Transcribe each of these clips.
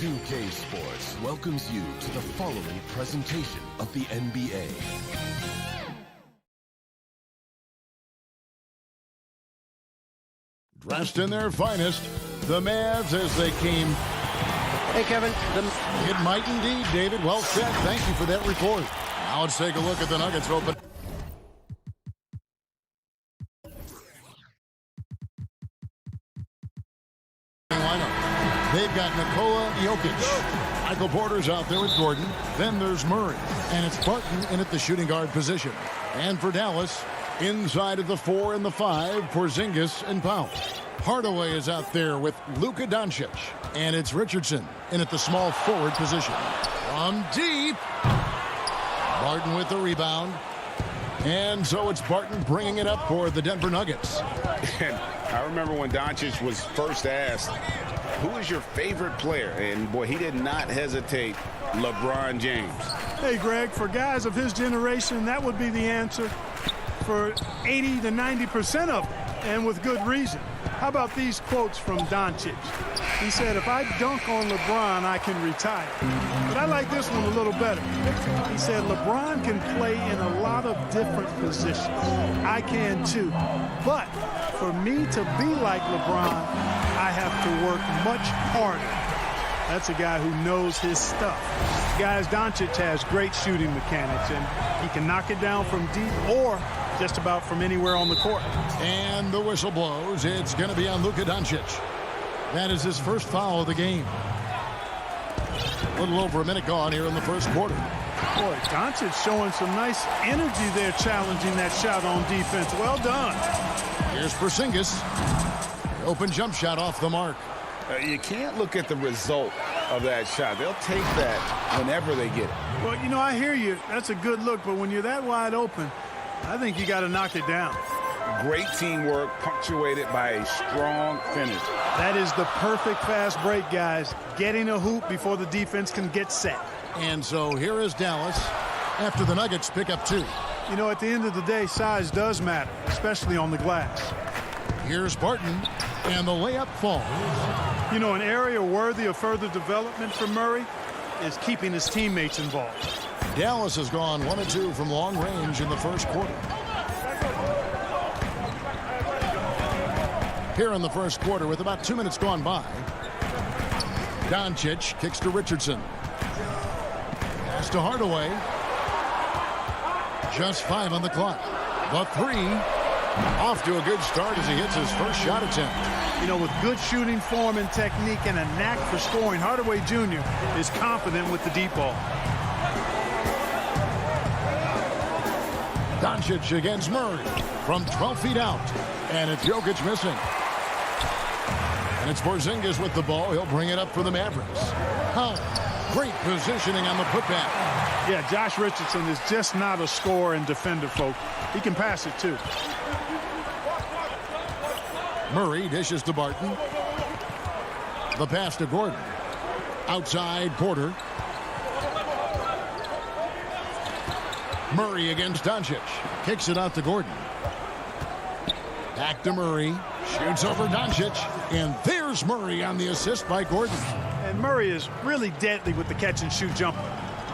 2K Sports welcomes you to the following presentation of the NBA. Dressed in their finest, the Mavs as they came. Hey, Kevin. It might indeed, David. Well said. Thank you for that report. Now let's take a look at the Nuggets open. They've got Nikola Jokic. Michael Porter's out there with Gordon. Then there's Murray. And it's Barton in at the shooting guard position. And for Dallas, inside of the 4 and the 5, Porzingis and Powell. Hardaway is out there with Luka Doncic. And it's Richardson in at the small forward position. From deep. Barton with the rebound. And so it's Barton bringing it up for the Denver Nuggets. And I remember when Doncic was first asked, who is your favorite player? And boy, he did not hesitate. LeBron James. Hey, Greg, for guys of his generation, that would be the answer for 80 to 90% of them, and with good reason. How about these quotes from Doncic? He said, if I dunk on LeBron, I can retire. But I like this one a little better. He said, LeBron can play in a lot of different positions. I can too. But for me to be like LeBron, I have to work much harder. That's a guy who knows his stuff. Guys, Doncic has great shooting mechanics, and he can knock it down from deep or just about from anywhere on the court. And the whistle blows. It's going to be on Luka Doncic. That is his first foul of the game. A little over a minute gone here in the first quarter. Boy, Doncic showing some nice energy there, challenging that shot on defense. Well done. Here's Porzingis. Open jump shot off the mark. You can't look at the result of that shot. They'll take that whenever they get it. Well, you know, I hear you. That's a good look, but when you're that wide open, I think you got to knock it down. Great teamwork punctuated by a strong finish. That is the perfect fast break, guys. Getting a hoop before the defense can get set. And so here is Dallas after the Nuggets pick up 2. You know, at the end of the day, size does matter, especially on the glass. Here's Barton, and the layup falls. You know, an area worthy of further development for Murray is keeping his teammates involved. Dallas has gone 1 of 2 from long range in the first quarter. Here in the first quarter with about 2 minutes gone by. Doncic kicks to Richardson. Pass to Hardaway. Just 5 on the clock. The 3 off to a good start as he hits his first shot attempt. You know, with good shooting form and technique and a knack for scoring, Hardaway Jr. is confident with the deep ball. Doncic against Murray from 12 feet out. And it's Jokic missing. And it's Porzingis with the ball. He'll bring it up for the Mavericks. Oh, great positioning on the putback. Yeah, Josh Richardson is just not a scorer and defender, folks. He can pass it, too. Murray dishes to Barton. The pass to Gordon. Outside Porter. Murray against Doncic. Kicks it out to Gordon. Back to Murray. Shoots over Doncic. And there's Murray on the assist by Gordon. And Murray is really deadly with the catch-and-shoot jumper.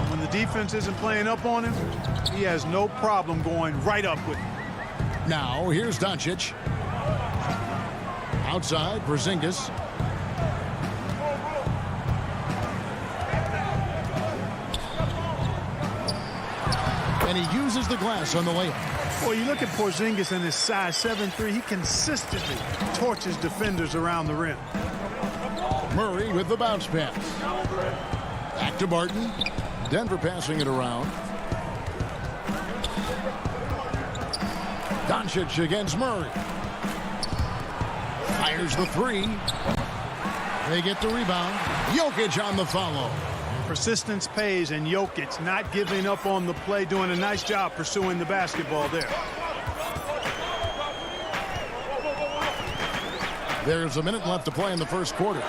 When the defense isn't playing up on him, he has no problem going right up with him. Now, here's Doncic. Outside, Porzingis. And he uses the glass on the layup. Well, you look at Porzingis and his size 7'3", he consistently torches defenders around the rim. Murray with the bounce pass. Back to Barton. Denver passing it around. Doncic against Murray. Fires the 3. They get the rebound. Jokic on the follow. Persistence pays, and Jokic not giving up on the play, doing a nice job pursuing the basketball there. There's a minute left to play in the first quarter.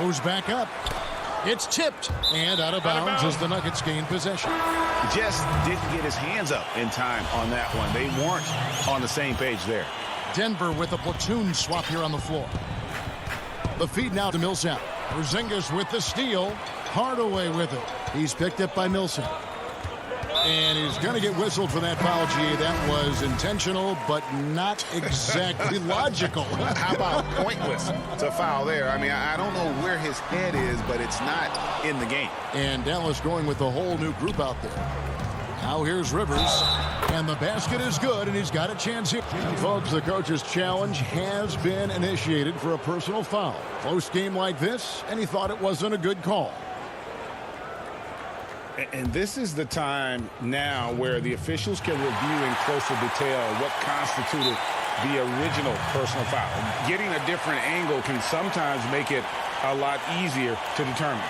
Goes back up. It's tipped and out of bounds as the Nuggets gain possession. Just didn't get his hands up in time on that one. They weren't on the same page there. Denver with a platoon swap here on the floor. The feed now to Millsap. Porzingis with the steal. Hardaway with it. He's picked up by Millsap. And he's going to get whistled for that foul, G. That was intentional, but not exactly logical. How about pointless to foul there? I mean, I don't know where his head is, but it's not in the game. And Dallas going with a whole new group out there. Now here's Rivers. And the basket is good, and he's got a chance here. Folks, the coach's challenge has been initiated for a personal foul. Close game like this, and he thought it wasn't a good call. And this is the time now where the officials can review in closer detail what constituted the original personal foul. Getting a different angle can sometimes make it a lot easier to determine.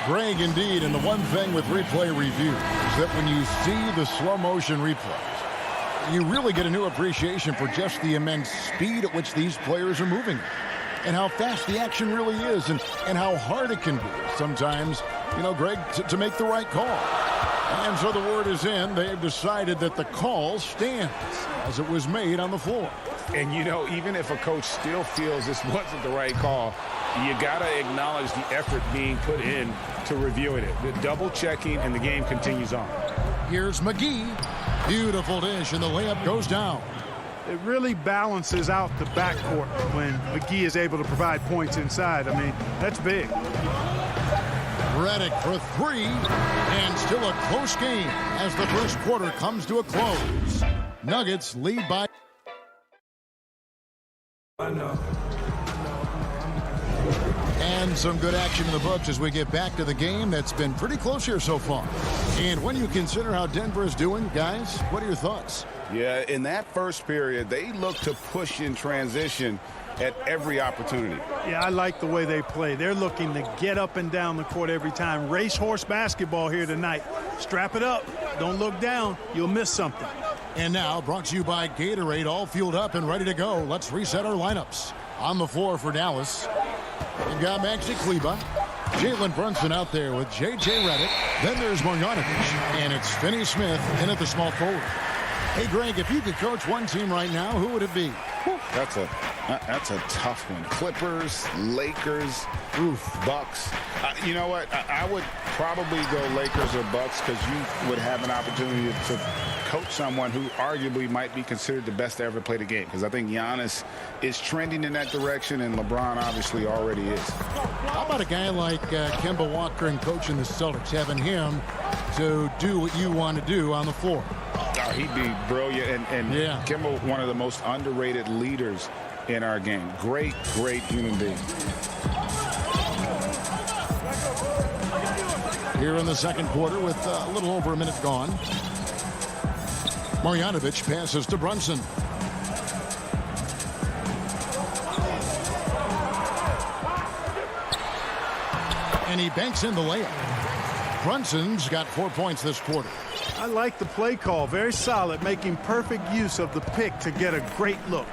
Greg, indeed, and the one thing with replay review is that when you see the slow motion replays, you really get a new appreciation for just the immense speed at which these players are moving and how fast the action really is and how hard it can be sometimes, you know, Greg, to make the right call. And so the word is in. They've decided that the call stands as it was made on the floor. And, you know, even if a coach still feels this wasn't the right call, you got to acknowledge the effort being put in to reviewing it. The double checking, and the game continues on. Here's McGee. Beautiful dish, and the layup goes down. It really balances out the backcourt when McGee is able to provide points inside. I mean, that's big. Redick for three, and still a close game as the first quarter comes to a close. Nuggets lead by. And some good action in the books as we get back to the game that's been pretty close here so far. And when you consider how Denver is doing, guys, what are your thoughts? Yeah, in that first period, they looked to push in transition at every opportunity. Yeah, I like the way they play. They're looking to get up and down the court every time. Racehorse basketball here tonight. Strap it up. Don't look down. You'll miss something. And now, brought to you by Gatorade, all fueled up and ready to go. Let's reset our lineups. On the floor for Dallas, we've got Maxi Kleber, Jalen Brunson out there with J.J. Redick. Then there's Marjanovic, and it's Finney Smith in at the small forward. Hey, Greg, if you could coach one team right now, who would it be? That's a tough one. Clippers, Lakers, Bucks. You know what? I would probably go Lakers or Bucks because you would have an opportunity to coach someone who arguably might be considered the best to ever play the game, because I think Giannis is trending in that direction, and LeBron obviously already is. How about a guy like Kemba Walker and coaching the Celtics, having him to do what you want to do on the floor? Oh, he'd be brilliant, and yeah. Kemba, one of the most underrated leaders in our game. Great human being. Here in the second quarter with a little over a minute gone. Marjanovic passes to Brunson. And he banks in the layup. Brunson's got 4 points this quarter. I like the play call. Very solid, making perfect use of the pick to get a great look.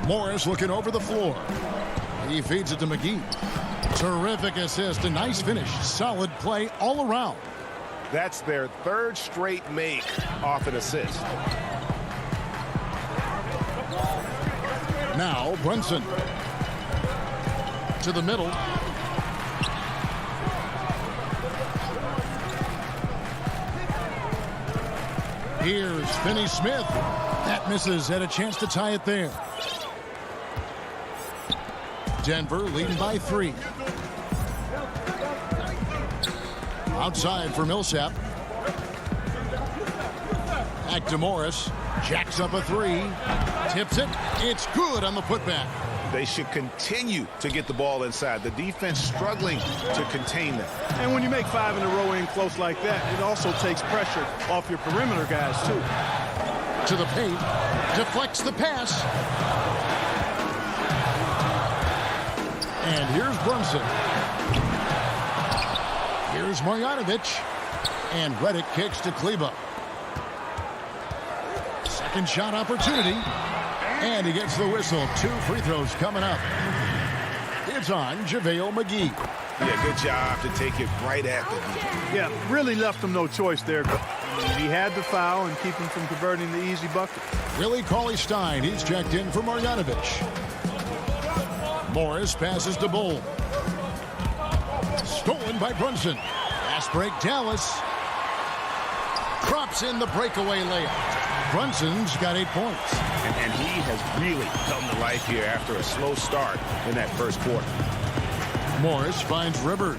Morris looking over the floor. He feeds it to McGee. Terrific assist, a nice finish. Solid play all around. That's their third straight make off an assist. Now Brunson to the middle. Here's Finney Smith. That misses. Had a chance to tie it there. Denver leading by 3. Outside for Millsap. Back to Morris. Jacks up a 3. Tips it. It's good on the putback. They should continue to get the ball inside. The defense struggling to contain them. And when you make 5 in a row in close like that, it also takes pressure off your perimeter guys, too. To the paint. Deflects the pass. And here's Brunson. Here's Marjanovic. And Redick kicks to Kleber. Second shot opportunity. And he gets the whistle. 2 free throws coming up. It's on JaVale McGee. Yeah, good job to take it right at the defense. Yeah, really left him no choice there. He had to foul and keep him from converting the easy bucket. Willie Cauley-Stein, he's checked in for Marjanovic. Morris passes to Bull. Stolen by Brunson. Fast break, Dallas. Drops in the breakaway layup. Brunson's got 8 points. And he has really come to life here after a slow start in that first quarter. Morris finds Rivers.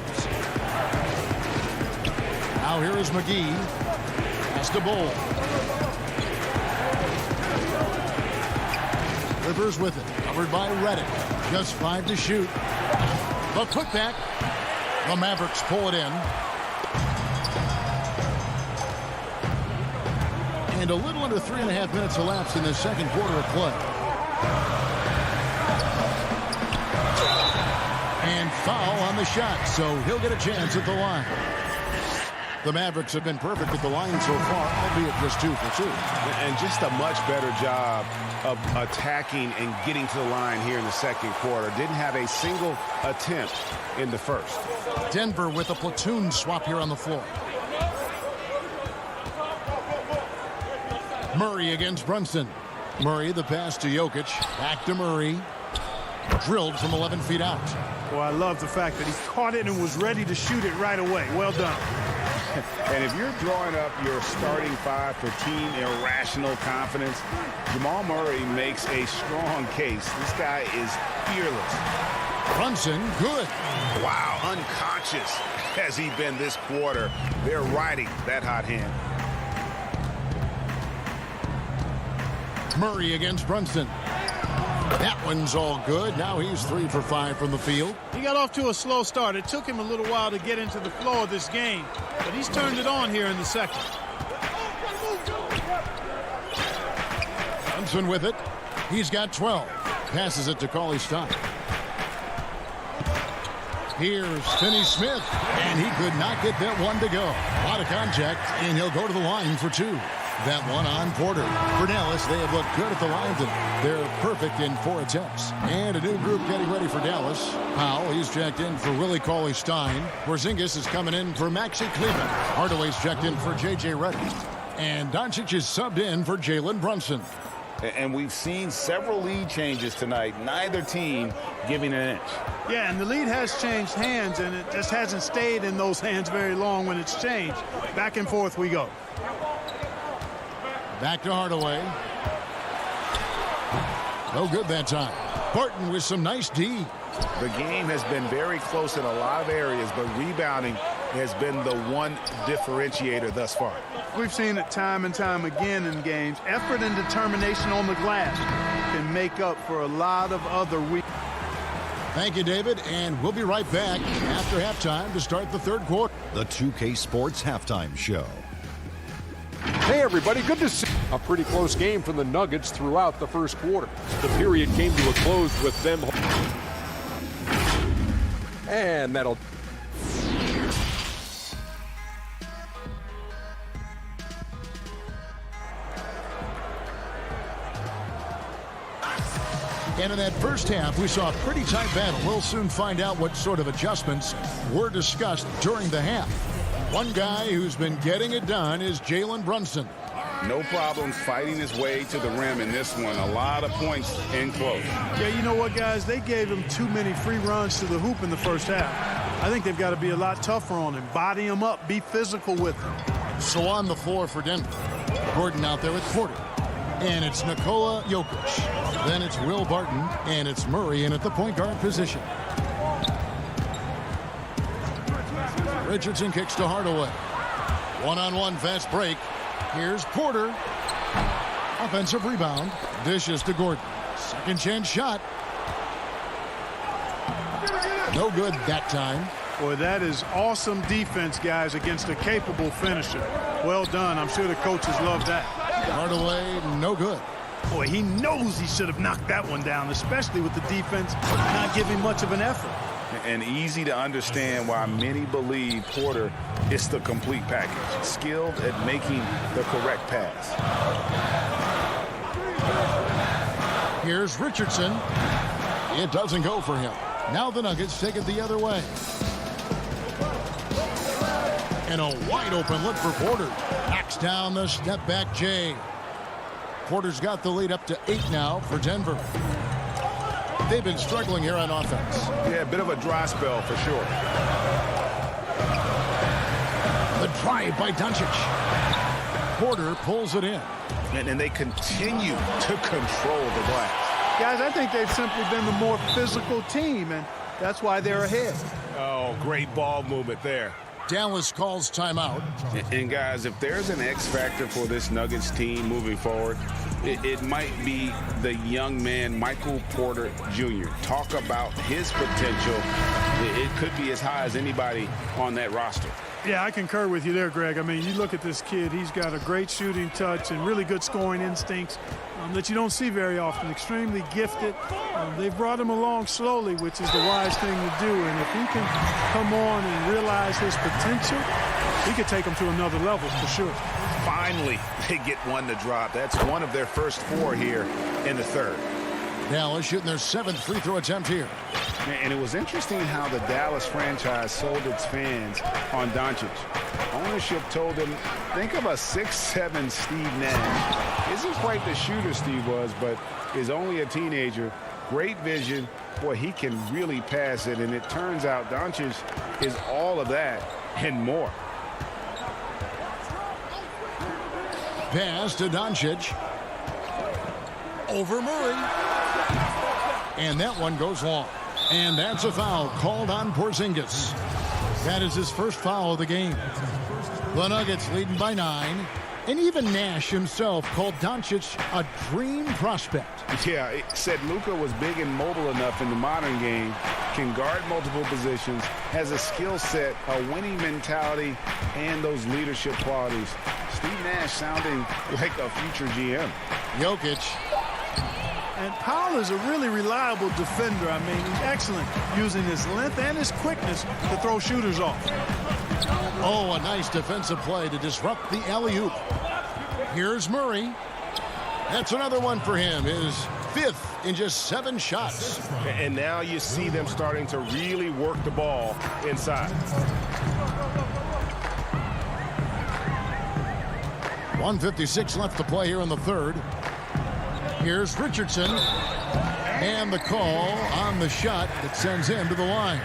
Now here is McGee. Pass to Bull. Rivers with it. Covered by Reddick. Just 5 to shoot. The putback. The Mavericks pull it in. And a little under 3.5 minutes elapsed in the second quarter of play. And foul on the shot, so he'll get a chance at the line. The Mavericks have been perfect at the line so far, albeit just 2 for 2. And just a much better job of attacking and getting to the line here in the second quarter. Didn't have a single attempt in the first. Denver with a platoon swap here on the floor. Murray against Brunson. Murray, the pass to Jokic. Back to Murray. Drilled from 11 feet out. Well, I love the fact that he caught it and was ready to shoot it right away. Well done. And if you're drawing up your starting 5 for team irrational confidence, Jamal Murray makes a strong case. This guy is fearless. Brunson, good. Wow, unconscious has he been this quarter. They're riding that hot hand. Murray against Brunson. That one's all good. Now he's 3 for 5 from the field. He got off to a slow start. It took him a little while to get into the flow of this game, but he's turned it on here in the second. Brunson with it. He's got 12. Passes it to Cauley-Stein. Here's Finney-Smith, and he could not get that one to go. A lot of contact, and he'll go to the line for 2. That one on Porter. For Dallas, they have looked good at the line. They're perfect in 4 attempts. And a new group getting ready for Dallas. Powell, he's checked in for Willie Cauley-Stein. Porzingis is coming in for Maxi Kleber. Hardaway's checked in for J.J. Redick. And Doncic is subbed in for Jalen Brunson. And we've seen several lead changes tonight. Neither team giving an inch. Yeah, and the lead has changed hands, and it just hasn't stayed in those hands very long when it's changed. Back and forth we go. Back to Hardaway. No good that time. Barton with some nice D. The game has been very close in a lot of areas, but rebounding has been the one differentiator thus far. We've seen it time and time again in games. Effort and determination on the glass can make up for a lot of other weak. Thank you, David, and we'll be right back after halftime to start the third quarter. The 2K Sports Halftime Show. Hey everybody, good to see a pretty close game from the Nuggets throughout the first quarter. The period came to a close with them. And that'll... And in that first half, we saw a pretty tight battle. We'll soon find out what sort of adjustments were discussed during the half. One guy who's been getting it done is Jalen Brunson. No problems fighting his way to the rim in this one. A lot of points in close. Yeah, you know what, guys? They gave him too many free runs to the hoop in the first half. I think they've got to be a lot tougher on him. Body him up. Be physical with him. So on the floor for Denver. Gordon out there with Porter. And it's Nikola Jokic. Then it's Will Barton. And it's Murray in at the point guard position. Richardson kicks to Hardaway. One-on-one fast break. Here's Porter. Offensive rebound. Dishes to Gordon. Second chance shot. No good that time. Boy, that is awesome defense, guys, against a capable finisher. Well done. I'm sure the coaches love that. Hardaway, no good. Boy, he knows he should have knocked that one down, especially with the defense not giving much of an effort. And easy to understand why many believe Porter is the complete package. Skilled at making the correct pass. Here's Richardson. It doesn't go for him. Now the Nuggets take it the other way. And a wide open look for Porter. Backs down the step back Jay. Porter's got the lead up to 8 now for Denver. They've been struggling here on offense. Yeah, a bit of a dry spell for sure. The drive by Doncic. Porter pulls it in. And they continue to control the glass. Guys, I think they've simply been the more physical team, and that's why they're ahead. Oh, great ball movement there. Dallas calls timeout. And guys, if there's an X factor for this Nuggets team moving forward, it might be the young man, Michael Porter Jr. Talk about his potential. It could be as high as anybody on that roster. Yeah, I concur with you there, Greg. I mean, you look at this kid, he's got a great shooting touch and really good scoring instincts that you don't see very often. Extremely gifted. They've brought him along slowly, which is the wise thing to do. And if he can come on and realize his potential, he could take them to another level for sure. Finally, they get one to drop. That's one of their first 4 here in the third. Dallas shooting their 7th free throw attempt here. And it was interesting how the Dallas franchise sold its fans on Doncic. Ownership told them, think of a 6'7" Steve Nash. Isn't quite the shooter Steve was, but is only a teenager. Great vision. Boy, he can really pass it. And it turns out Doncic is all of that and more. Pass to Doncic. Over Murray. And that one goes long. And that's a foul called on Porzingis. That is his first foul of the game. The Nuggets leading by 9. And even Nash himself called Doncic a dream prospect. Yeah, it said Luka was big and mobile enough in the modern game, can guard multiple positions, has a skill set, a winning mentality, and those leadership qualities. Steve Nash sounding like a future GM. Jokic. And Powell is a really reliable defender. I mean, he's excellent using his length and his quickness to throw shooters off. Oh, a nice defensive play to disrupt the alley-oop. Here's Murray. That's another one for him. His 5th in just 7 shots. And now you see them starting to really work the ball inside. 1:56 left to play here in the third. Here's Richardson. And the call on the shot that sends him to the line.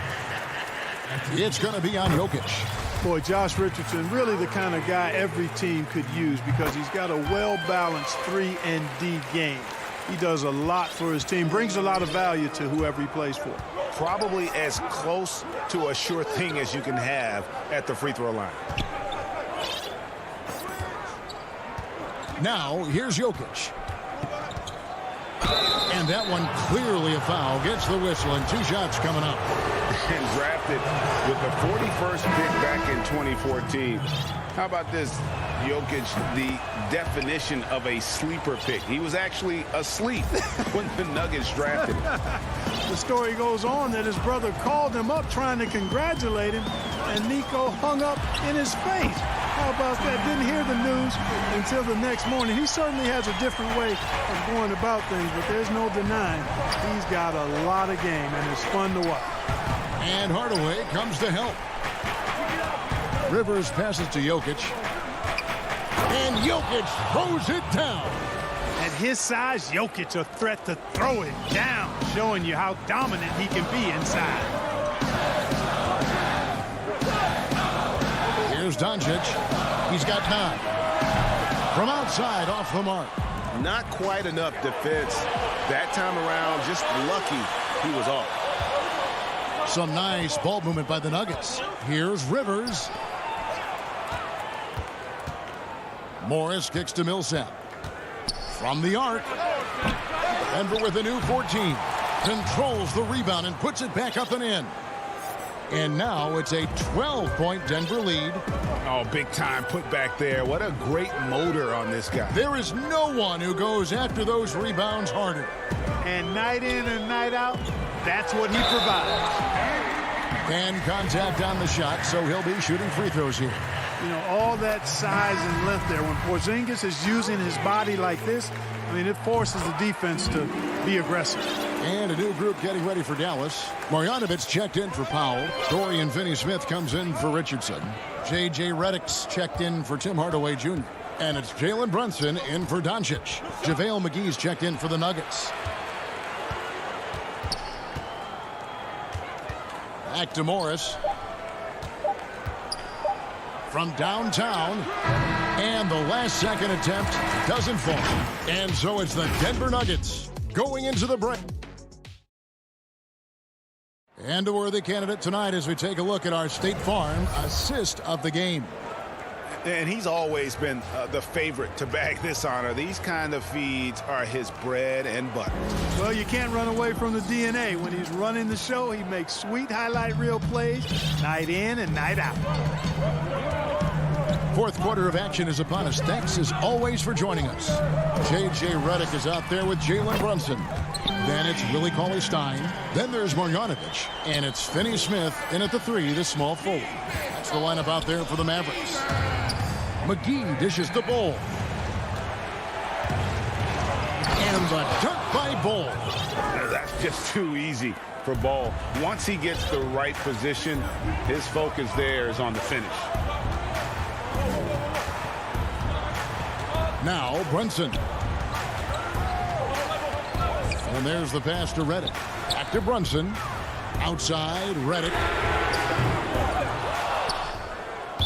It's going to be on Jokic. Boy, Josh Richardson, really the kind of guy every team could use because he's got a well-balanced 3 and D game. He does a lot for his team, brings a lot of value to whoever he plays for. Probably as close to a sure thing as you can have at the free throw line. Now, here's Jokic. And that one clearly a foul. Gets the whistle and 2 shots coming up. And drafted with the 41st pick back in 2014. How about this? Jokic, the definition of a sleeper pick. He was actually asleep when the Nuggets drafted him. The story goes on that his brother called him up trying to congratulate him, and Nico hung up in his face. How about that? Didn't hear the news until the next morning. He certainly has a different way of going about things, but there's no denying he's got a lot of game, and it's fun to watch. And Hardaway comes to help. Rivers passes to Jokic. And Jokic throws it down. At his size, Jokic a threat to throw it down, showing you how dominant he can be inside. Here's Doncic. He's got 9. From outside, off the mark. Not quite enough defense that time around. Just lucky he was off. Some nice ball movement by the Nuggets. Here's Rivers. Morris kicks to Millsap. From the arc. Denver with a new 14. Controls the rebound and puts it back up and in. And now it's a 12-point Denver lead. Oh, big time put back there. What a great motor on this guy. There is no one who goes after those rebounds harder. And night in and night out, that's what he provides. And contact on the shot, so he'll be shooting free throws here. You know, all that size and length there. When Porzingis is using his body like this, I mean, it forces the defense to be aggressive. And a new group getting ready for Dallas. Marjanovic checked in for Powell. Dorian Finney-Smith comes in for Richardson. J.J. Redick's checked in for Tim Hardaway Jr. And it's Jalen Brunson in for Doncic. JaVale McGee's checked in for the Nuggets. Back to Morris. From downtown. And the last second attempt doesn't fall. And so it's the Denver Nuggets going into the break. And a worthy candidate tonight as we take a look at our State Farm assist of the game. And he's always been the favorite to bag this honor. These kind of feeds are his bread and butter. Well, you can't run away from the DNA. When he's running the show, he makes sweet highlight reel plays night in and night out. Fourth quarter of action is upon us. Thanks as always for joining us. J.J. Redick is out there with Jalen Brunson. Then it's Willie Cauley-Stein. Then there's Marjanovic. And it's Finney-Smith in at the 3, the small forward. That's the lineup out there for the Mavericks. McGee dishes the Ball. And the dunk by Ball. That's just too easy for Ball. Once he gets the right position, his focus there is on the finish. Now Brunson. And there's the pass to Redick. Back to Brunson. Outside, Redick.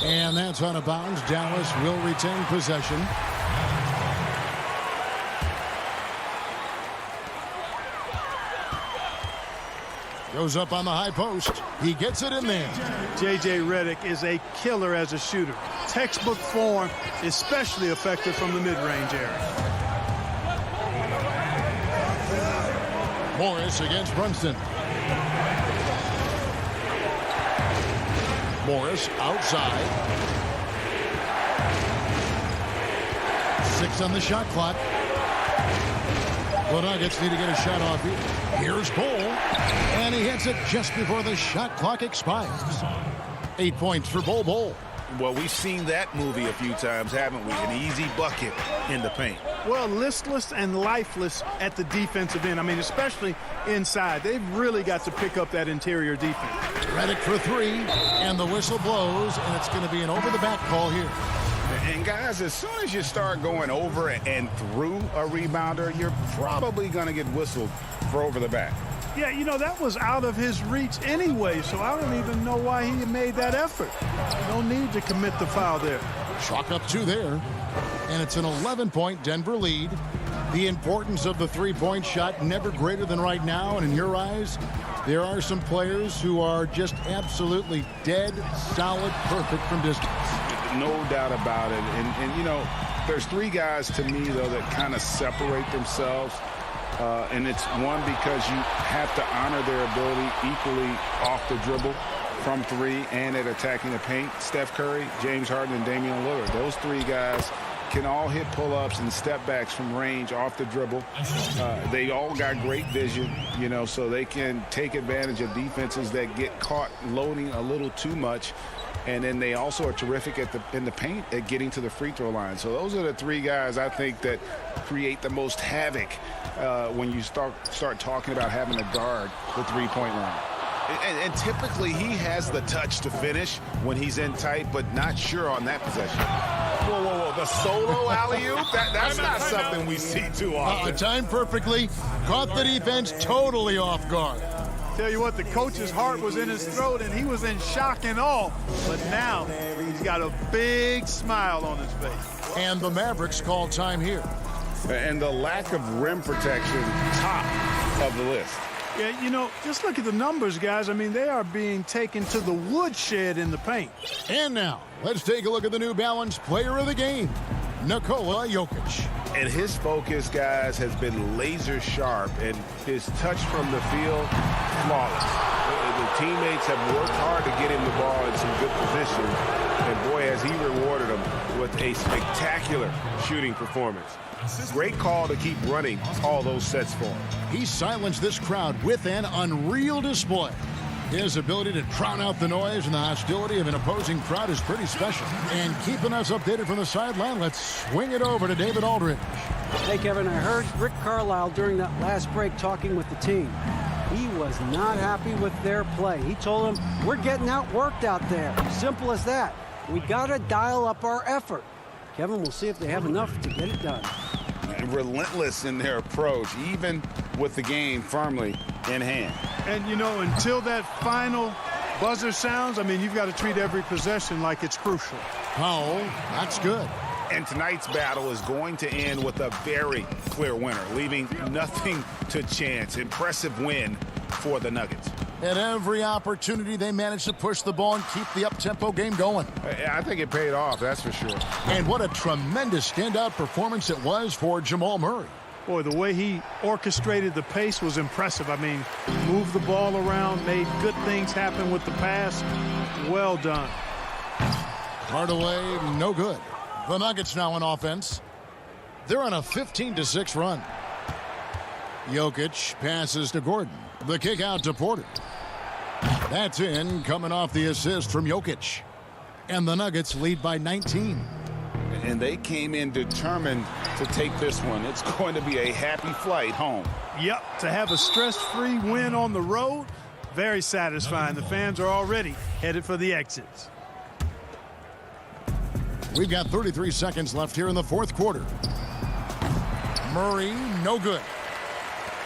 And that's out of bounds. Dallas will retain possession. Goes up on the high post. He gets it in there. J.J. Redick is a killer as a shooter. Textbook form, especially effective from the mid-range area. Morris against Brunson. Morris outside. 6 on the shot clock. The Nuggets need to get a shot off here. Here's Ball. And he hits it just before the shot clock expires. 8 points for Bol. Well, we've seen that movie a few times, haven't we? An easy bucket in the paint. Well, listless and lifeless at the defensive end. I mean, especially inside. They've really got to pick up that interior defense. Redick for 3, and the whistle blows, and it's going to be an over-the-back call here. And guys, as soon as you start going over and through a rebounder, you're probably going to get whistled for over the back. Yeah, you know, that was out of his reach anyway, so I don't even know why he made that effort. No need to commit the foul there. Chalk up 2 there, and it's an 11-point Denver lead. The importance of the three-point shot never greater than right now, and in your eyes, there are some players who are just absolutely dead, solid, perfect from distance. No doubt about it. And you know, there's 3 guys to me, though, that kind of separate themselves. And it's one, because you have to honor their ability equally off the dribble from 3 and at attacking the paint. Steph Curry, James Harden, and Damian Lillard. Those 3 guys can all hit pull-ups and step-backs from range off the dribble. They all got great vision, you know, so they can take advantage of defenses that get caught loading a little too much. And then they also are terrific in the paint at getting to the free throw line. So those are the 3 guys I think that create the most havoc when you start talking about having a guard the three-point line. And typically he has the touch to finish when he's in tight, but not sure on that possession. Whoa, the solo alley-oop? That's not something we see too often. Timed perfectly, caught the defense totally off guard. Tell you what, the coach's heart was in his throat, and he was in shock and awe. But now he's got a big smile on his face. And the Mavericks call time here. And the lack of rim protection, top of the list. Yeah, you know, just look at the numbers, guys. I mean, they are being taken to the woodshed in the paint. And now, let's take a look at the New Balance player of the game, Nikola Jokic. And his focus, guys, has been laser sharp, and his touch from the field, flawless. The teammates have worked hard to get him the ball in some good position, and boy, has he rewarded them with a spectacular shooting performance. Great call to keep running all those sets for him. He silenced this crowd with an unreal display. His ability to drown out the noise and the hostility of an opposing crowd is pretty special. And keeping us updated from the sideline, let's swing it over to David Aldridge. Hey, Kevin, I heard Rick Carlisle during that last break talking with the team. He was not happy with their play. He told them, we're getting outworked out there. Simple as that. We got to dial up our effort. Kevin, we'll see if they have enough to get it done. Relentless in their approach, even with the game firmly in hand. And, you know, until that final buzzer sounds, I mean, you've got to treat every possession like it's crucial. Powell, that's good. And tonight's battle is going to end with a very clear winner, leaving nothing to chance. Impressive win for the Nuggets. At every opportunity, they managed to push the ball and keep the up-tempo game going. I think it paid off, that's for sure. And what a tremendous standout performance it was for Jamal Murray. Boy, the way he orchestrated the pace was impressive. I mean, moved the ball around, made good things happen with the pass. Well done. Hardaway, no good. The Nuggets now on offense. They're on a 15-6 run. Jokic passes to Gordon. The kick out to Porter. That's in, coming off the assist from Jokic. And the Nuggets lead by 19. And they came in determined to take this one. It's going to be a happy flight home. Yep, to have a stress-free win on the road, very satisfying. The fans are already headed for the exits. We've got 33 seconds left here in the fourth quarter. Murray, no good.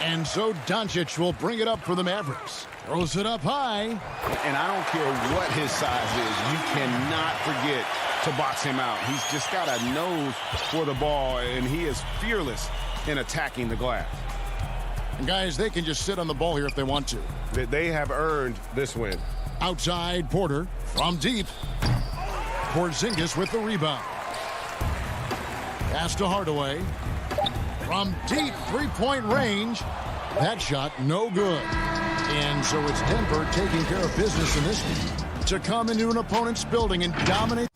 And so Doncic will bring it up for the Mavericks. Throws it up high. And I don't care what his size is. You cannot forget to box him out. He's just got a nose for the ball, and he is fearless in attacking the glass. And guys, they can just sit on the ball here if they want to. They have earned this win. Outside Porter from deep. Porzingis with the rebound. Pass to Hardaway. From deep three-point range. That shot no good. And so it's Denver taking care of business in this one to come into an opponent's building and dominate.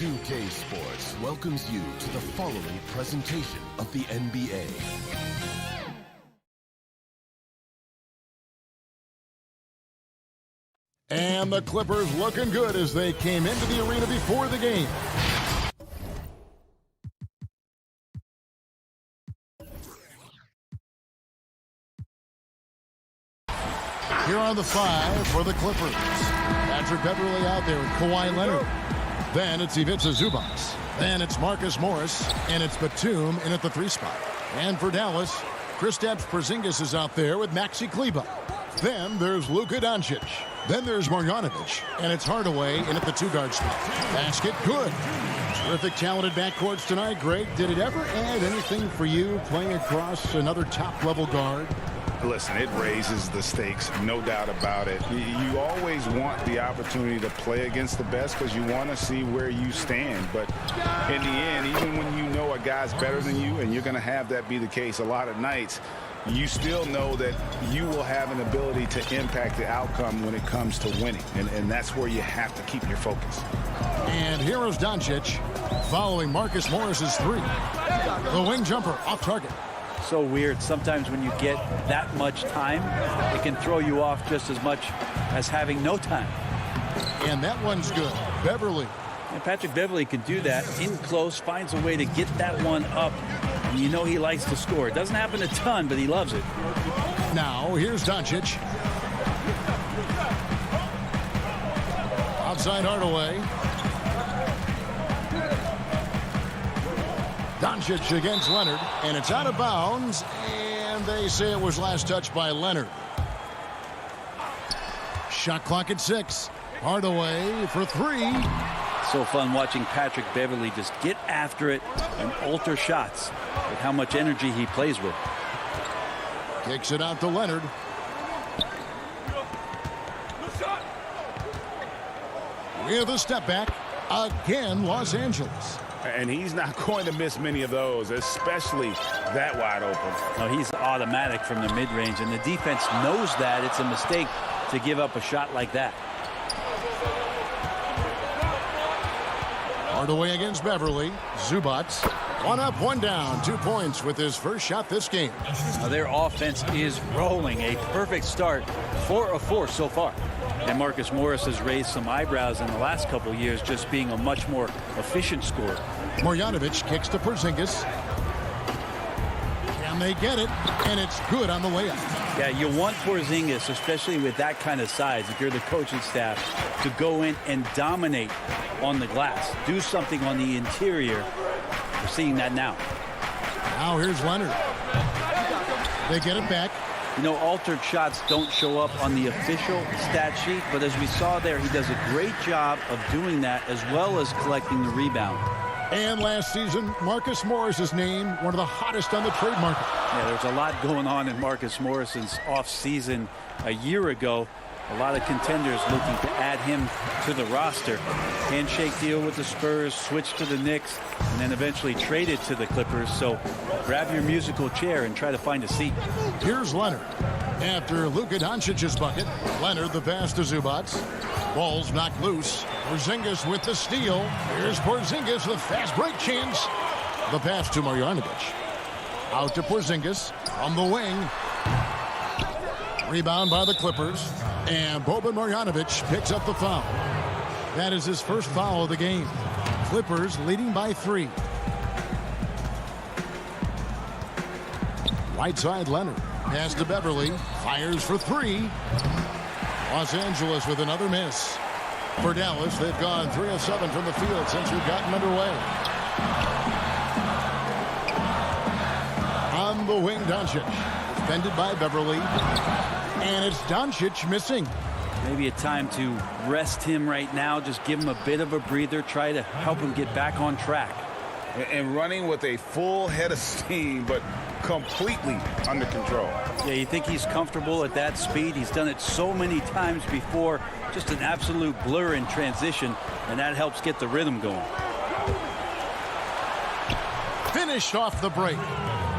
2K Sports welcomes you to the following presentation of the NBA. And the Clippers looking good as they came into the arena before the game. Here are the five for the Clippers. Patrick Beverley out there with Kawhi Leonard. Then it's Ivica Zubac. Then it's Marcus Morris. And it's Batum in at the 3 spot. And for Dallas, Kristaps Porzingis is out there with Maxi Kleber. Then there's Luka Doncic. Then there's Marjanovic. And it's Hardaway in at the 2-guard spot. Basket good. Terrific talented backcourts tonight, Greg. Did it ever add anything for you playing across another top-level guard? Listen, it raises the stakes, no doubt about it. You always want the opportunity to play against the best because you want to see where you stand. But in the end, even when you know a guy's better than you, and you're going to have that be the case a lot of nights, you still know that you will have an ability to impact the outcome when it comes to winning. And that's where you have to keep your focus. And here is Doncic following Marcus Morris's three. The wing jumper off target. So weird. Sometimes when you get that much time, it can throw you off just as much as having no time. And that one's good. Beverly. And Patrick Beverly can do that in close, finds a way to get that one up. And you know he likes to score. It doesn't happen a ton, but he loves it. Now here's Doncic. Outside Hardaway. Doncic against Leonard, and it's out of bounds, and they say it was last touched by Leonard. Shot clock at 6. Hardaway for 3. So fun watching Patrick Beverly just get after it and alter shots with how much energy he plays with. Kicks it out to Leonard. With a step back, again, Los Angeles. And he's not going to miss many of those, especially that wide open. No, he's automatic from the mid-range, and the defense knows that it's a mistake to give up a shot like that. Hardaway against Beverly. Zubac. 1 up, 1 down. 2 points with his first shot this game. Now their offense is rolling. A perfect start. 4 of 4 so far. And Marcus Morris has raised some eyebrows in the last couple years, just being a much more efficient scorer. Marjanovic kicks to Porzingis. Can they get it? And it's good on the layup. Yeah, you want Porzingis, especially with that kind of size, if you're the coaching staff, to go in and dominate on the glass. Do something on the interior. We're seeing that now. Now here's Leonard. They get it back. You know, altered shots don't show up on the official stat sheet, but as we saw there, he does a great job of doing that as well as collecting the rebound. And last season, Marcus Morris is named one of the hottest on the trade market. Yeah, there's a lot going on in Marcus Morris's offseason a year ago. A lot of contenders looking to add him to the roster. Handshake deal with the Spurs, switch to the Knicks, and then eventually traded to the Clippers. So grab your musical chair and try to find a seat. Here's Leonard. After Luka Doncic's bucket, Leonard the pass to Zubac. Ball's knocked loose. Porzingis with the steal. Here's Porzingis with fast break chance. The pass to Marjanovic. Out to Porzingis from the wing. Rebound by the Clippers. And Boban Marjanovic picks up the foul. That is his first foul of the game. Clippers leading by 3. Right side Leonard. Pass to Beverly. Fires for 3. Los Angeles with another miss. For Dallas, they've gone 3 of 7 from the field since we've gotten underway. On the wing, Doncic. Defended by Beverly. And it's Doncic missing. Maybe a time to rest him right now. Just give him a bit of a breather. Try to help him get back on track. And running with a full head of steam, but completely under control. Yeah, you think he's comfortable at that speed? He's done it so many times before. Just an absolute blur in transition, and that helps get the rhythm going. Finished off the break.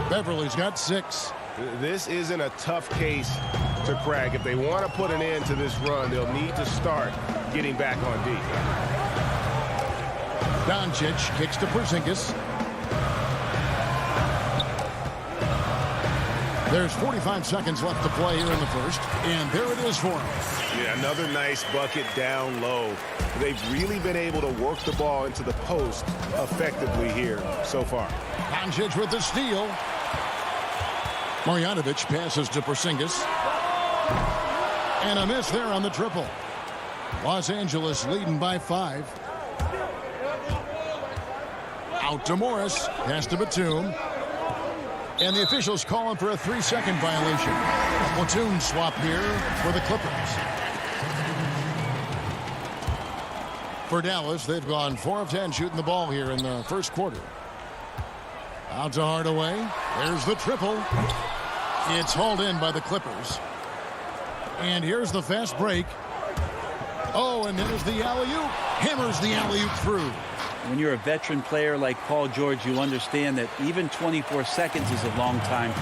Beverly's got 6. This isn't a tough case to crack. If they want to put an end to this run, they'll need to start getting back on D. Doncic kicks to Porzingis. There's 45 seconds left to play here in the first, and there it is for him. Yeah, another nice bucket down low. They've really been able to work the ball into the post effectively here so far. Doncic with the steal. Marjanovic passes to Porzingis. And a miss there on the triple. Los Angeles leading by 5. Out to Morris. Pass to Batum. And the officials calling for a 3-second violation. Platoon swap here for the Clippers. For Dallas, they've gone 4 of 10 shooting the ball here in the first quarter. Out to Hardaway. There's the triple. It's hauled in by the Clippers. And here's the fast break. Oh, and there's the alley-oop. Hammers the alley-oop through. When you're a veteran player like Paul George, you understand that even 24 seconds is a long time.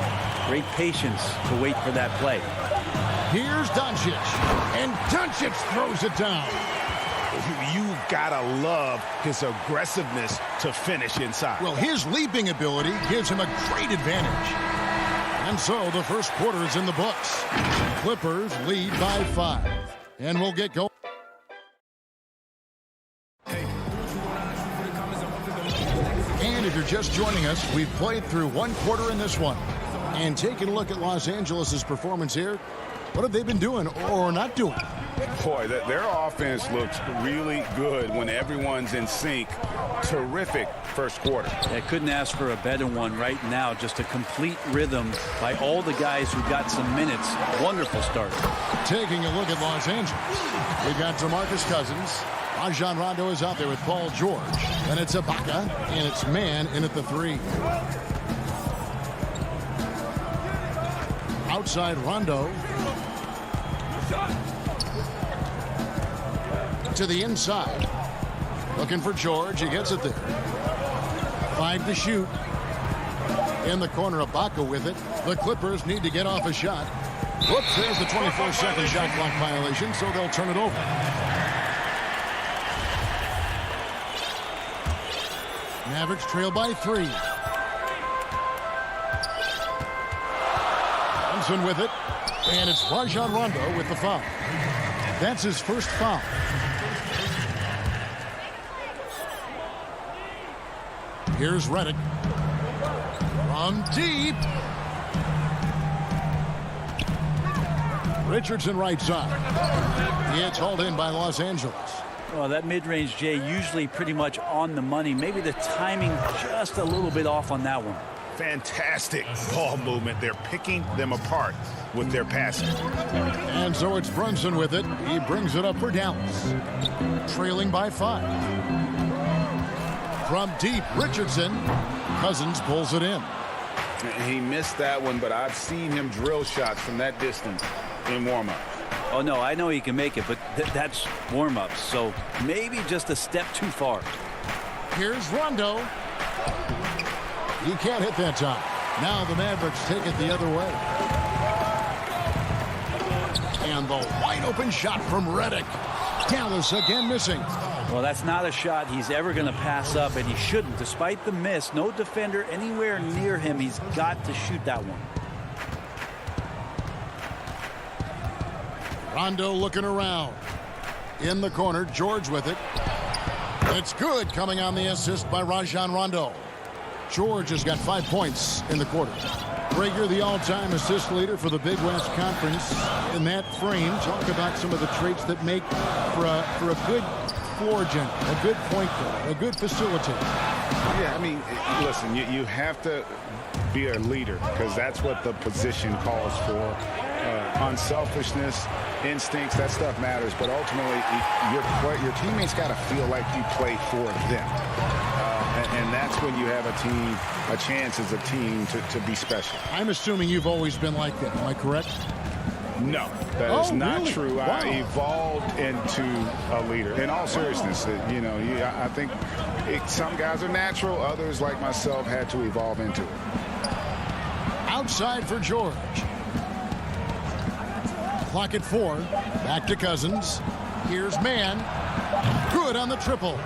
Great patience to wait for that play. Here's Doncic. And Doncic throws it down. You've got to love his aggressiveness to finish inside. Well, his leaping ability gives him a great advantage. And so the first quarter is in the books. Clippers lead by 5. And we'll get going. And if you're just joining us, we've played through one quarter in this one. And taking a look at Los Angeles' performance here, what have they been doing or not doing? Boy, their offense looks really good when everyone's in sync. Terrific first quarter. I couldn't ask for a better one right now. Just a complete rhythm by all the guys who got some minutes. Wonderful start. Taking a look at Los Angeles, we've got DeMarcus Cousins. Rajon Rondo is out there with Paul George. And it's Ibaka, and it's man in at the 3. Outside Rondo. To the inside. Looking for George. He gets it there. 5 to shoot. In the corner, Ibaka with it. The Clippers need to get off a shot. Whoops, there's the 24-second shot clock violation, so they'll turn it over. Mavericks trail by 3. Thompson with it. And it's Rajon Rondo with the foul. That's his first foul. Here's Redick. From deep. Richardson right side. It's hauled in by Los Angeles. Well, that mid-range, Jay, usually pretty much on the money. Maybe the timing just a little bit off on that one. Fantastic ball movement. They're picking them apart with their passing. And so it's Brunson with it. He brings it up for Dallas. Trailing by 5. From deep, Richardson. Cousins pulls it in. He missed that one, but I've seen him drill shots from that distance in warm-up. Oh, no, I know he can make it, but that's warm-ups, so maybe just a step too far. Here's Rondo. He can't hit that time. Now the Mavericks take it the other way. And the wide-open shot from Redick. Dallas again missing. Well, that's not a shot he's ever going to pass up, and he shouldn't. Despite the miss, no defender anywhere near him. He's got to shoot that one. Rondo looking around. In the corner, George with it. It's good, coming on the assist by Rajon Rondo. George has got 5 points in the quarter. Rager, the all-time assist leader for the Big West Conference. In that frame, talk about some of the traits that make for a good floor general, a good point guard, a good facilitator. Yeah, I mean, listen, you have to be a leader because that's what the position calls for. Unselfishness, instincts, that stuff matters, but ultimately your teammates got to feel like you play for them. And that's when you have a chance as a team to be special. I'm assuming you've always been like that. Am I correct? No, that is not really? true. Wow. I evolved into a leader. In all seriousness, I think some guys are natural. Others, like myself, had to evolve into it. Outside for George. Clock at 4. Back to Cousins. Here's Mann. Good on the triple.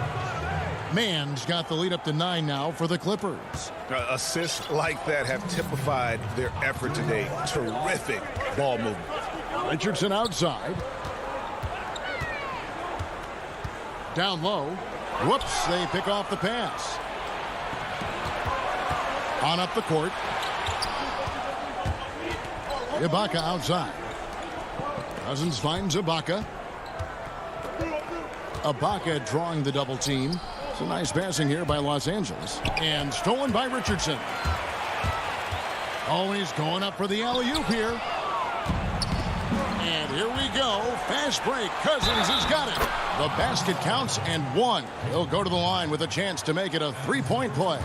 Mann's got the lead up to 9 now for the Clippers. Assists like that have typified their effort today. Terrific ball movement. Richardson outside. Down low. Whoops, they pick off the pass. On up the court. Ibaka outside. Cousins finds Ibaka. Ibaka drawing the double team. It's a nice passing here by Los Angeles. And stolen by Richardson. Always going up for the alley-oop here. And here we go. Fast break. Cousins has got it. The basket counts and 1. He'll go to the line with a chance to make it a 3-point play.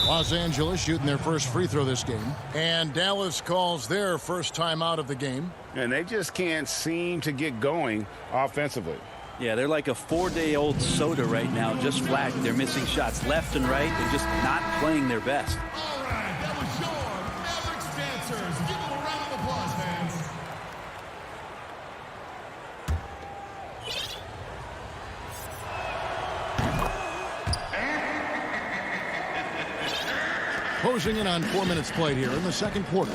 Los Angeles shooting their first free throw this game. And Dallas calls their first time out of the game. And they just can't seem to get going offensively. Yeah, they're like a 4-day-old soda right now, just flat. They're missing shots left and right. They're just not playing their best. All right, that was your Mavericks dancers. Give them a round of applause, fans. Closing in on 4 minutes played here in the second quarter.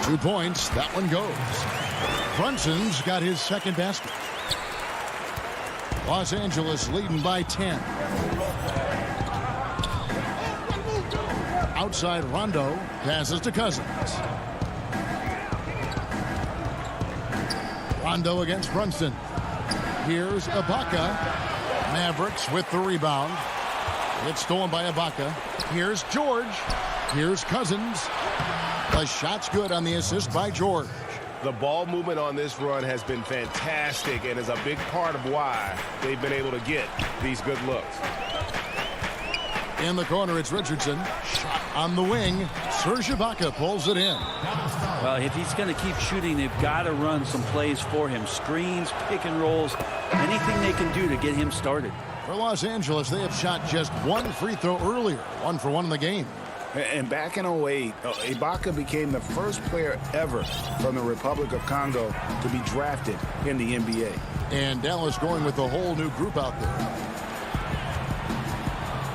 Two points. That one goes. Brunson's got his second basket. Los Angeles leading by 10. Outside Rondo passes to Cousins. Rondo against Brunson. Here's Ibaka. Mavericks with the rebound. It's stolen by Ibaka. Here's George. Here's Cousins. The shot's good on the assist by George. The ball movement on this run has been fantastic and is a big part of why they've been able to get these good looks. In the corner, it's Richardson. Shot on the wing. Serge Ibaka pulls it in. Well, if he's going to keep shooting, they've got to run some plays for him. Screens, pick and rolls, anything they can do to get him started. For Los Angeles, they have shot just one free throw earlier. 1 for 1 in the game. And back in 08, Ibaka became the first player ever from the Republic of Congo to be drafted in the NBA. And Dallas going with a whole new group out there.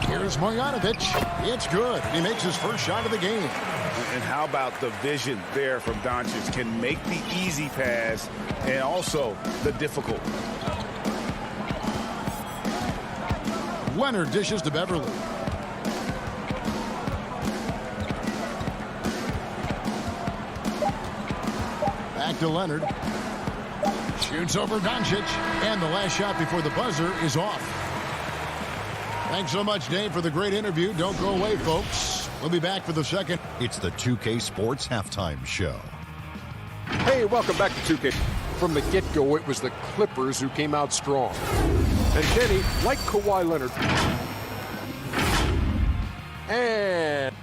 Here's Marjanovic. It's good. He makes his first shot of the game. And how about the vision there from Doncic? Can make the easy pass and also the difficult. Leonard dishes to Beverly. Back to Leonard. Shoots over Doncic. And the last shot before the buzzer is off. Thanks so much, Dave, for the great interview. Don't go away, folks. We'll be back for the second. It's the 2K Sports Halftime Show. Hey, welcome back to 2K. From the get-go, it was the Clippers who came out strong. And Kenny, like Kawhi Leonard. And...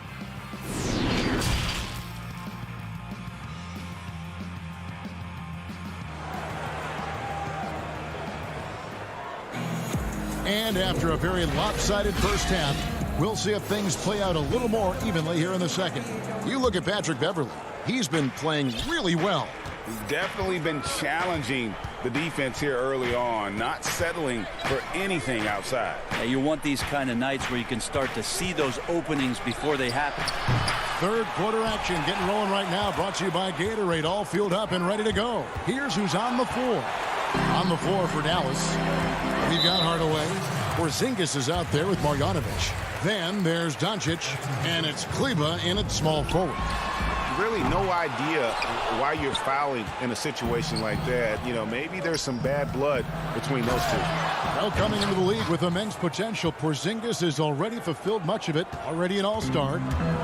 And after a very lopsided first half, we'll see if things play out a little more evenly here in the second. You look at Patrick Beverly. He's been playing really well. He's definitely been challenging the defense here early on, not settling for anything outside. Yeah, you want these kind of nights where you can start to see those openings before they happen. Third quarter action getting rolling right now, brought to you by Gatorade, all fueled up and ready to go. Here's who's on the floor. On the floor for Dallas, we've got Hardaway. Porzingis is out there with Marjanovic. Then there's Doncic, and it's Kleba in at small forward. Really no idea why you're fouling in a situation like that. You know, maybe there's some bad blood between those two. Well, coming into the league with immense potential, Porzingis has already fulfilled much of it, already an all-star.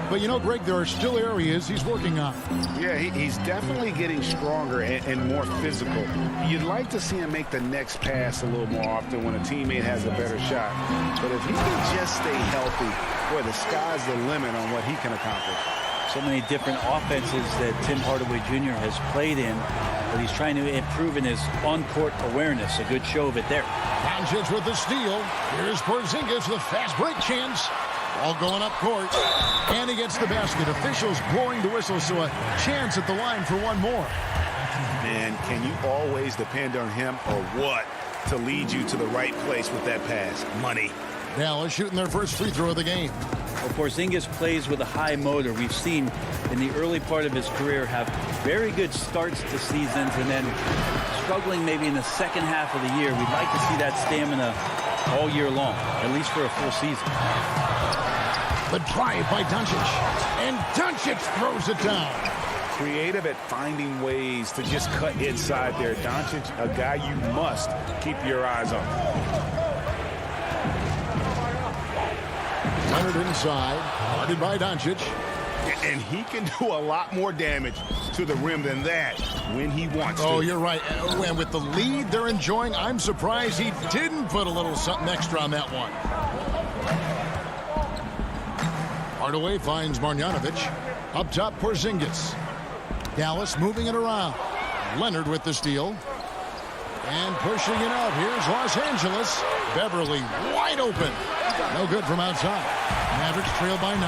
But you know, Greg, there are still areas he's working on. Yeah, he's definitely getting stronger and more physical. You'd like to see him make the next pass a little more often when a teammate has a better shot. But if he can just stay healthy, boy, the sky's the limit on what he can accomplish. So many different offenses that Tim Hardaway Jr. has played in, but he's trying to improve in his on-court awareness. A good show of it there. Doncic with the steal. Here's Porzingis with a fast break chance. All going up court. And he gets the basket. Officials blowing the whistle, so a chance at the line for one more. Man, can you always depend on him or what to lead you to the right place with that pass? Money. Dallas shooting their first free throw of the game. Well, Porzingis plays with a high motor. We've seen in the early part of his career have very good starts to seasons and then struggling maybe in the second half of the year. We'd like to see that stamina all year long, at least for a full season. The drive by Doncic. And Doncic throws it down. Creative at finding ways to just cut inside there. Doncic, a guy you must keep your eyes on. Leonard inside, guarded by Doncic. And he can do a lot more damage to the rim than that when he wants to. Oh, you're right. And with the lead they're enjoying, I'm surprised he didn't put a little something extra on that one. Hardaway finds Marjanovic. Up top, Porzingis. Dallas moving it around. Leonard with the steal. And pushing it out. Here's Los Angeles. Beverly wide open. No good from outside. Mavericks trail by 9.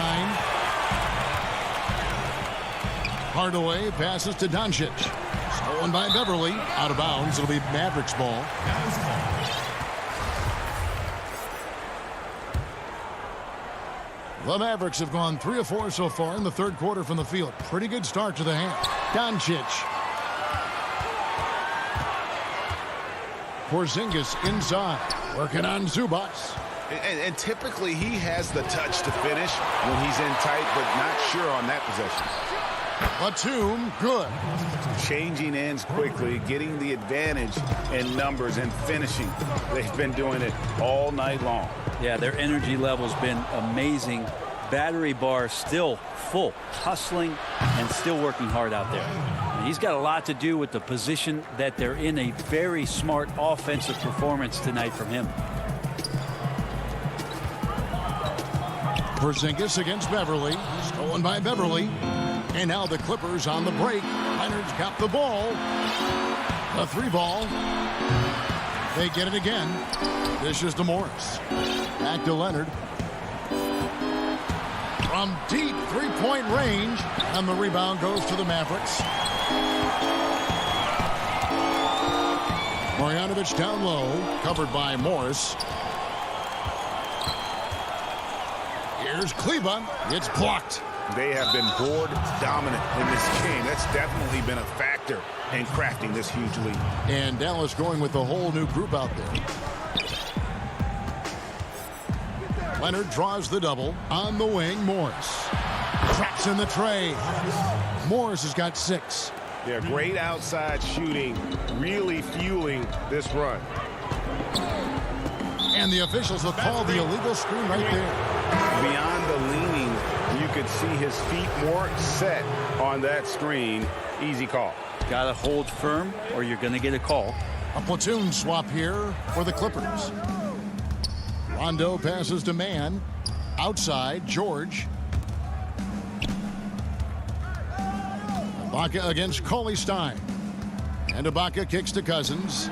Hardaway passes to Doncic. Stolen by Beverly. Out of bounds. It'll be Mavericks ball. The Mavericks have gone 3 of 4 so far in the third quarter from the field. Pretty good start to the half. Doncic. Porzingis inside. Working on Zubac. And typically he has the touch to finish when he's in tight, but not sure on that possession. Batum, good. Changing ends quickly, getting the advantage in numbers and finishing. They've been doing it all night long. Yeah, their energy level's been amazing. Battery bar still full, hustling and still working hard out there. And he's got a lot to do with the position that they're in. A very smart offensive performance tonight from him. Porzingis against Beverly. Stolen by Beverly. And now the Clippers on the break. Leonard's got the ball. The 3 ball. They get it again. This is to Morris. Back to Leonard. From deep 3-point range. And the rebound goes to the Mavericks. Marjanovic down low. Covered by Morris. Here's Kleba. It's blocked. They have been board dominant in this game. That's definitely been a factor in crafting this huge lead. And Dallas going with a whole new group out there. Leonard draws the double. On the wing, Morris. Traps in the tray. Morris has got 6. Yeah, great outside shooting, really fueling this run. And the officials will call the illegal screen right there. Beyond the leaning, you could see his feet more set on that screen. Easy call. Got to hold firm or you're going to get a call. A platoon swap here for the Clippers. Rondo passes to Mann. Outside, George. Ibaka against Cauley Stein. And Ibaka kicks to Cousins.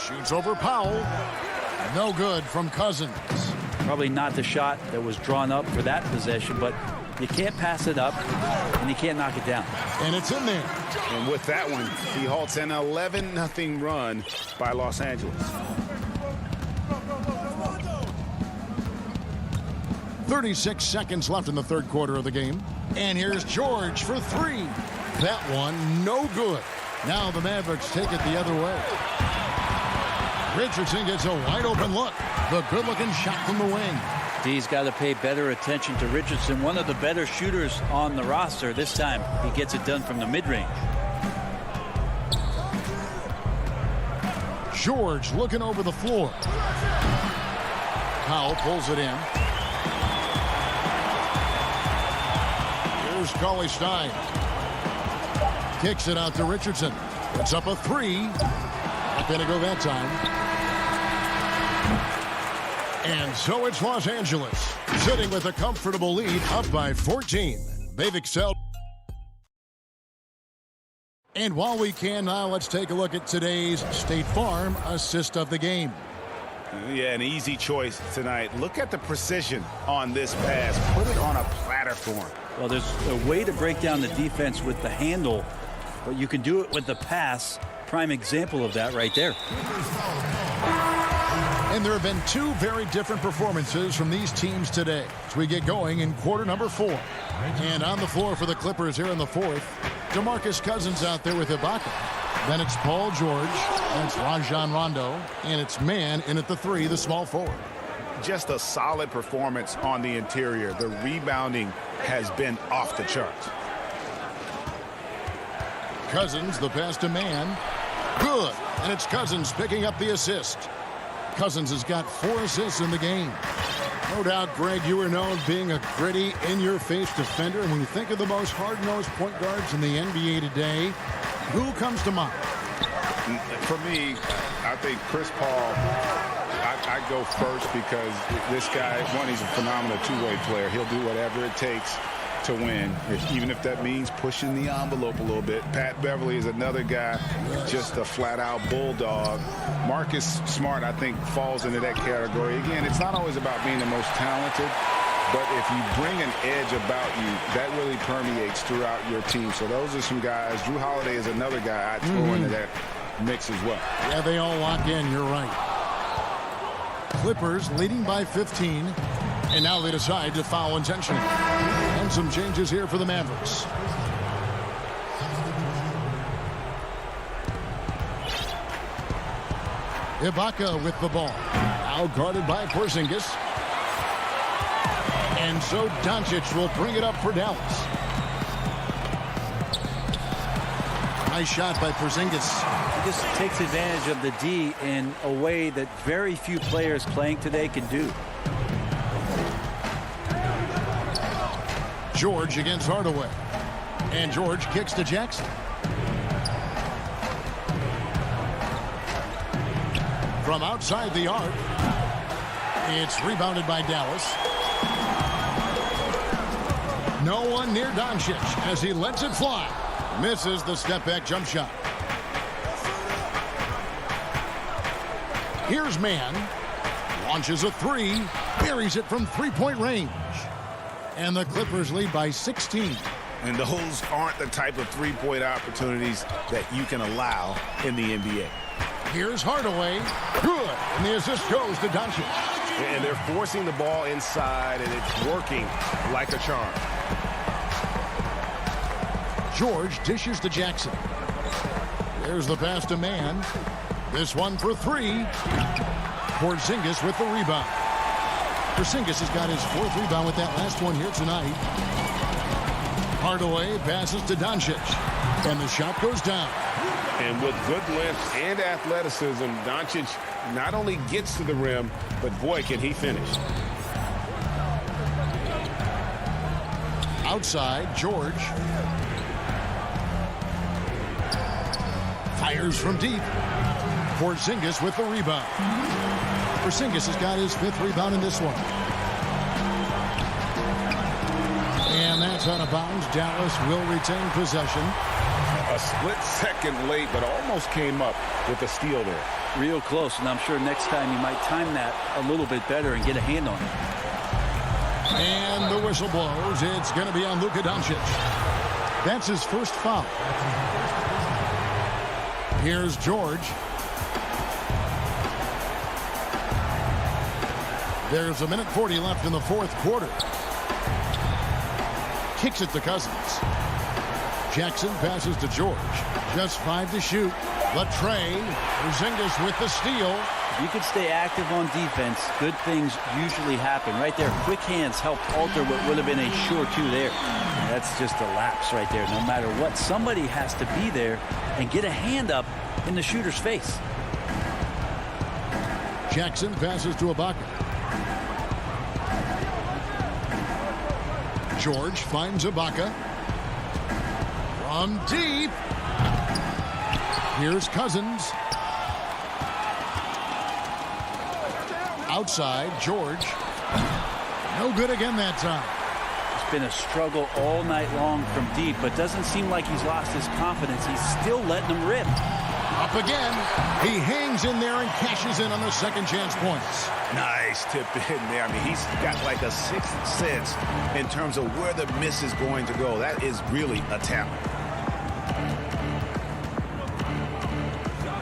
Shoots over Powell. No good from Cousins. Probably not the shot that was drawn up for that possession, but you can't pass it up and you can't knock it down. And it's in there. And with that one, he halts an 11-0 run by Los Angeles. 36 seconds left in the third quarter of the game. And here's George for 3. That one, no good. Now the Mavericks take it the other way. Richardson gets a wide open look. The good-looking shot from the wing. D's got to pay better attention to Richardson, one of the better shooters on the roster. This time, he gets it done from the mid-range. George looking over the floor. Powell pulls it in. Here's Cauley Stein. Kicks it out to Richardson. Puts up a 3. Not going to go that time. And so it's Los Angeles, sitting with a comfortable lead, up by 14. They've excelled. And while we can now, let's take a look at today's State Farm assist of the game. Yeah, an easy choice tonight. Look at the precision on this pass. Put it on a platter for him. Well, there's a way to break down the defense with the handle, but you can do it with the pass. Prime example of that right there. And there have been 2 very different performances from these teams today as we get going in quarter number 4. And on the floor for the Clippers here in the 4th, DeMarcus Cousins out there with Ibaka. Then it's Paul George, and it's Rajon Rondo, and it's Mann in at the 3, the small forward. Just a solid performance on the interior. The rebounding has been off the charts. Cousins, the pass to Mann. Good. And it's Cousins picking up the assist. Cousins has got 4 assists in the game. No doubt, Greg, you are known being a gritty, in-your-face defender. And when you think of the most hard-nosed point guards in the NBA today, who comes to mind? For me, I think Chris Paul, I go first because this guy, one, he's a phenomenal two-way player. He'll do whatever it takes to win, even if that means pushing the envelope a little bit. Pat Beverly is another guy, just a flat-out bulldog. Marcus Smart, I think, falls into that category. Again, it's not always about being the most talented, but if you bring an edge about you, that really permeates throughout your team. So those are some guys. Drew Holiday is another guy I'd throw into that mix as well. Yeah, they all lock in. You're right. Clippers leading by 15, and now they decide to foul intentionally. And some changes here for the Mavericks. Ibaka with the ball. Now guarded by Porzingis. And so Doncic will bring it up for Dallas. Nice shot by Porzingis. He just takes advantage of the D in a way that very few players playing today can do. George against Hardaway. And George kicks to Jackson. From outside the arc, it's rebounded by Dallas. No one near Doncic as he lets it fly. Misses the step-back jump shot. Here's Mann. Launches a three. Buries it from three-point range. And the Clippers lead by 16. And those aren't the type of three-point opportunities that you can allow in the NBA. Here's Hardaway. Good. And the assist goes to Doncic. And they're forcing the ball inside, and it's working like a charm. George dishes to Jackson. There's the pass to Mann. This one for three. Porzingis with the rebound. Porzingis has got his fourth rebound with that last one here tonight. Hardaway passes to Doncic. And the shot goes down. And with good length and athleticism, Doncic not only gets to the rim, but boy, can he finish. Outside, George. Fires from deep. Porzingis with the rebound. Porzingis has got his fifth rebound in this one. And that's out of bounds. Dallas will retain possession. A split second late, but almost came up with a steal there. Real close, and I'm sure next time you might time that a little bit better and get a hand on it. And the whistle blows. It's going to be on Luka Doncic. That's his first foul. Here's George. There's 1:40 left in the fourth quarter. Kicks it to Cousins. Jackson passes to George. Just 5 to shoot. Latrey. Porzingis with the steal. If you could stay active on defense, good things usually happen. Right there, quick hands helped alter what would have been a sure two there. That's just a lapse right there. No matter what, somebody has to be there and get a hand up in the shooter's face. Jackson passes to Ibaka. George finds Ibaka. From deep. Here's Cousins. Outside, George. No good again that time. It's been a struggle all night long from deep, but doesn't seem like he's lost his confidence. He's still letting them rip. Up again. He hangs in there and cashes in on the second chance points. Nice tip in there. I mean, he's got like a sixth sense in terms of where the miss is going to go. That is really a talent.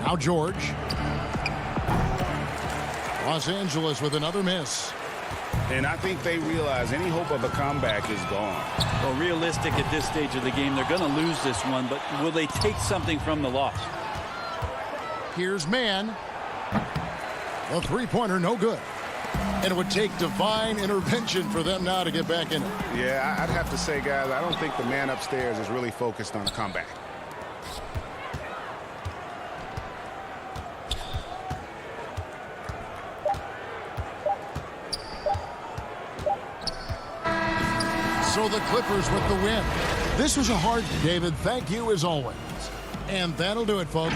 Now George. Los Angeles with another miss. And I think they realize any hope of a comeback is gone. Well, realistic at this stage of the game, they're going to lose this one, but will they take something from the loss? Here's Mann. A three-pointer, no good. And it would take divine intervention for them now to get back in it. Yeah, I'd have to say, guys, I don't think the man upstairs is really focused on a comeback. So the Clippers with the win. This was a hard, David. Thank you as always. And that'll do it, folks.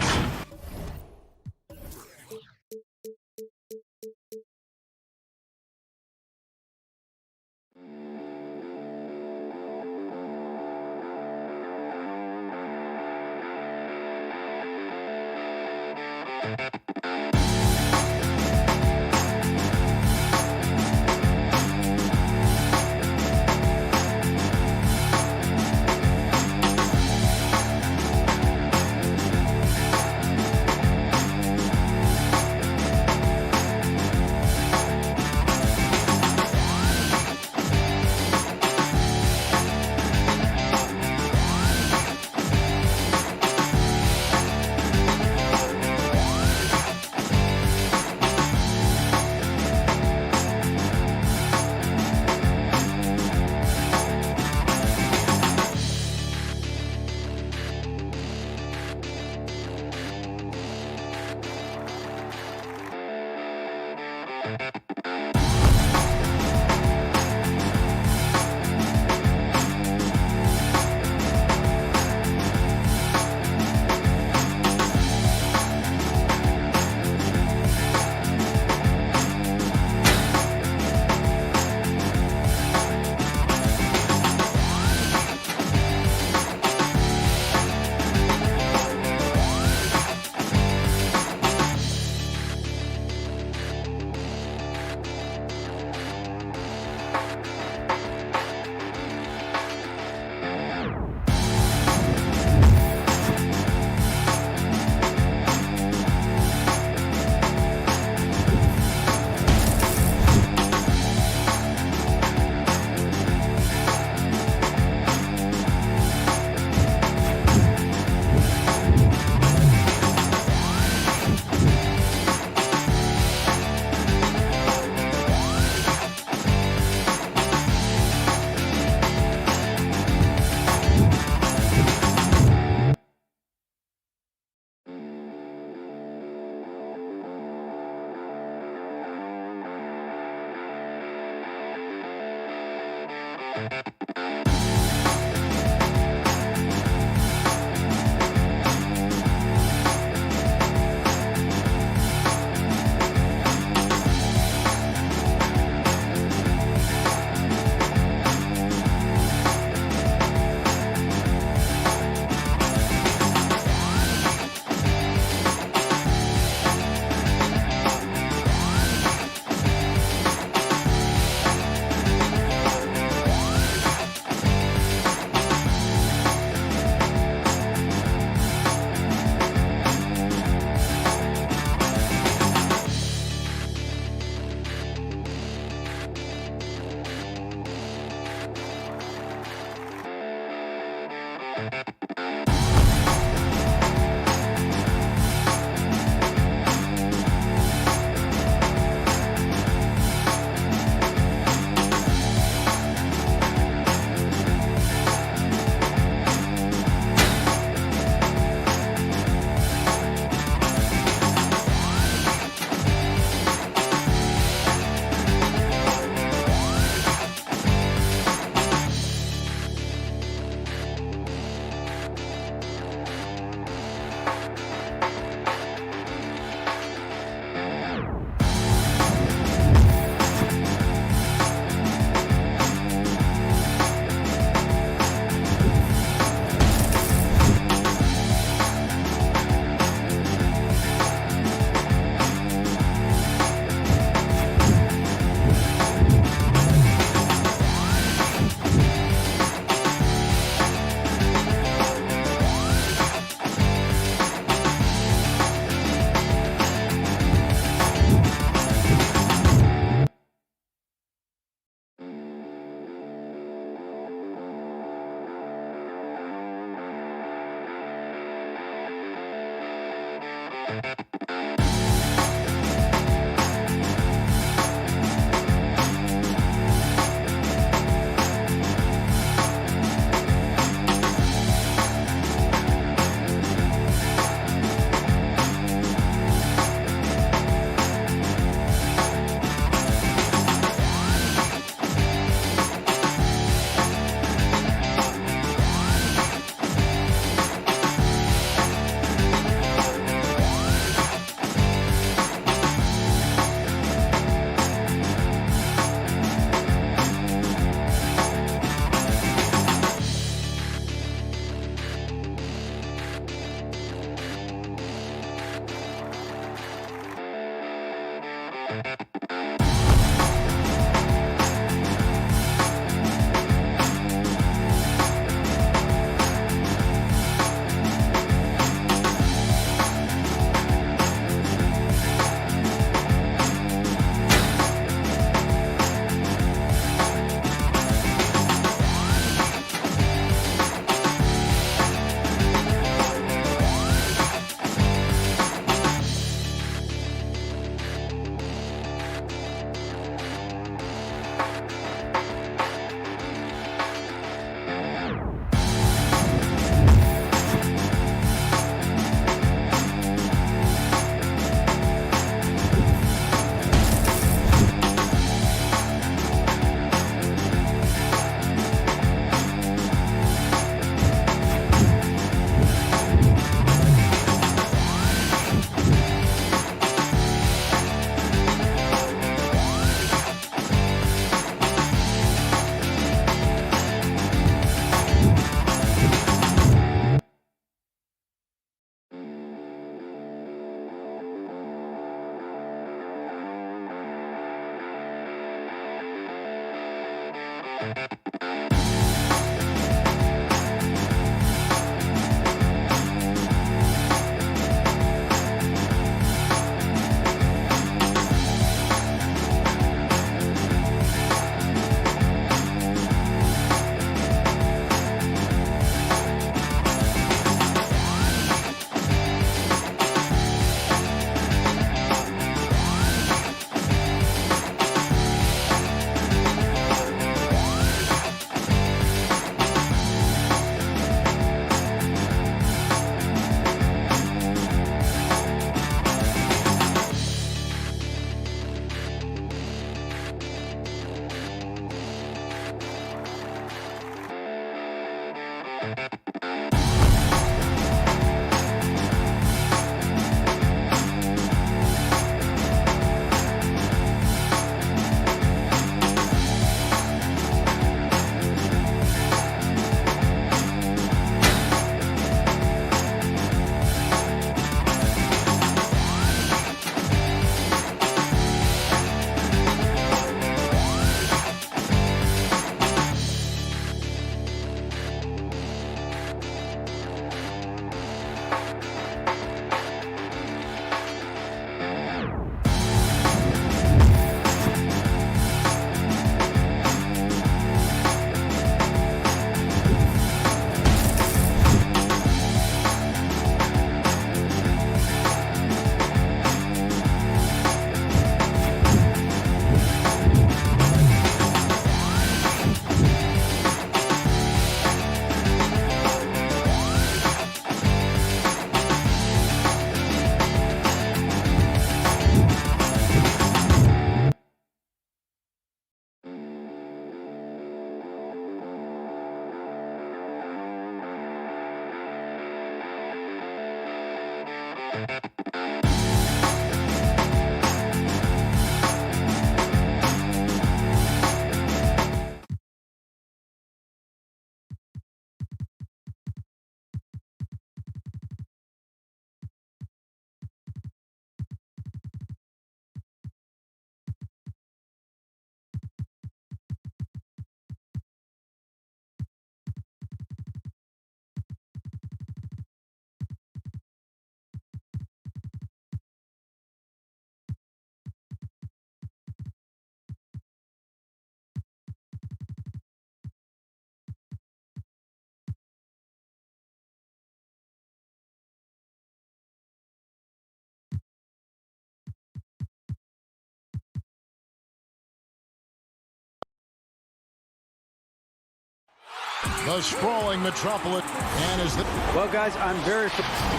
The sprawling metropolis. And is the... Well, guys, I'm very...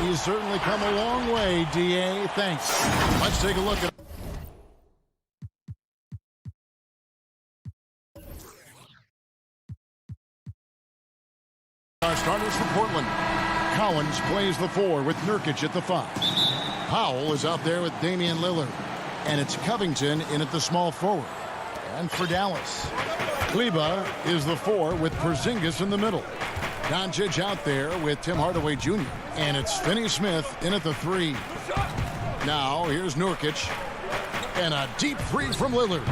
He's certainly come a long way, D.A. Thanks. Let's take a look at... Our starters for Portland. Collins plays the 4 with Nurkic at the 5. Powell is out there with Damian Lillard. And it's Covington in at the small forward. And for Dallas, Kleba is the 4 with Porzingis in the middle. Doncic out there with Tim Hardaway Jr. And it's Finney-Smith in at the 3. Now here's Nurkic. And a deep 3 from Lillard.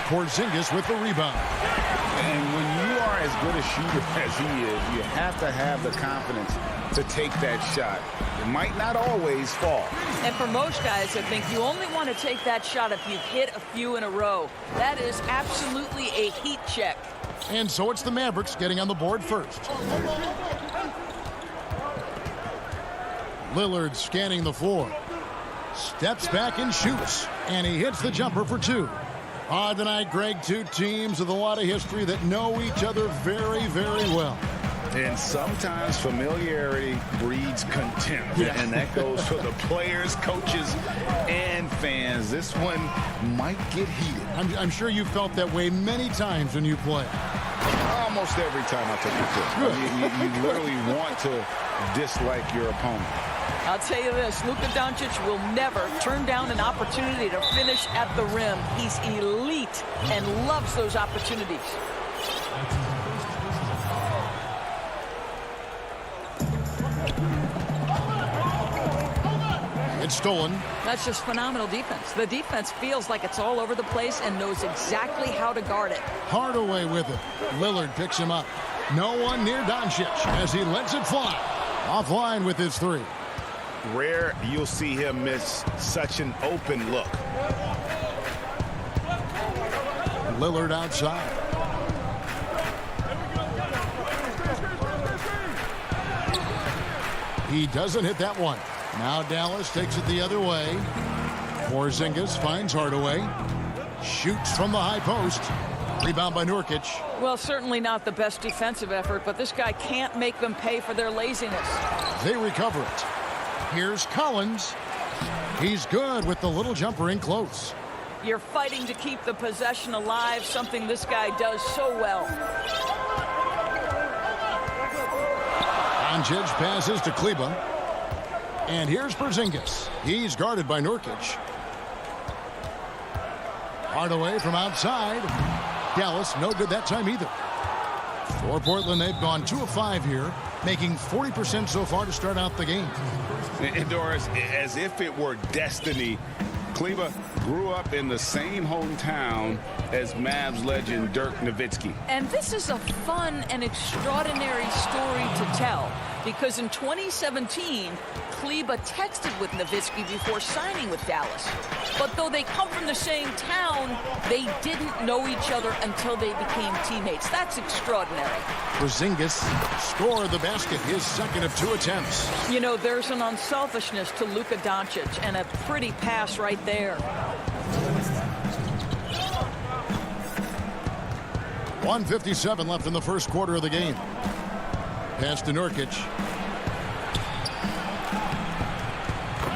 Porzingis with the rebound. And when you are as good a shooter as he is, you have to have the confidence to take that shot. It might not always fall. And for most guys, I think you only want to take that shot if you've hit a few in a row. That is absolutely a heat check. And so it's the Mavericks getting on the board first. Lillard scanning the floor. Steps back and shoots. And he hits the jumper for 2. Tonight, Greg, 2 teams with a lot of history that know each other very, very well. And sometimes familiarity breeds contempt. Yeah. And that goes for the players, coaches, and fans. This one might get heated. I'm sure you felt that way many times when you play. Almost every time I took the field. You literally want to dislike your opponent. I'll tell you this, Luka Doncic will never turn down an opportunity to finish at the rim. He's elite and loves those opportunities. It's stolen. That's just phenomenal defense. The defense feels like it's all over the place and knows exactly how to guard it. Hardaway with it. Lillard picks him up. No one near Doncic as he lets it fly. Offline with his 3. Rare you'll see him miss such an open look. Lillard outside. He doesn't hit that one. Now Dallas takes it the other way. Porzingis finds Hardaway. Shoots from the high post. Rebound by Nurkic. Well, certainly not the best defensive effort, but this guy can't make them pay for their laziness. They recover it. Here's Collins. He's good with the little jumper in close. You're fighting to keep the possession alive, something this guy does so well. Doncic passes to Kleber. And here's Porzingis. He's guarded by Nurkic. Hardaway from outside. Dallas, no good that time either. For Portland, they've gone 2 of 5 here, making 40% so far to start out the game. And Doris, as if it were destiny, Kleber grew up in the same hometown as Mavs legend Dirk Nowitzki. And this is a fun and extraordinary story to tell, because in 2017, Kleber texted with Nowitzki before signing with Dallas. But though they come from the same town, they didn't know each other until they became teammates. That's extraordinary. Porzingis scored the basket, his second of 2 attempts. You know, there's an unselfishness to Luka Doncic, and a pretty pass right there. 1:57 left in the first quarter of the game. Pass to Nurkic.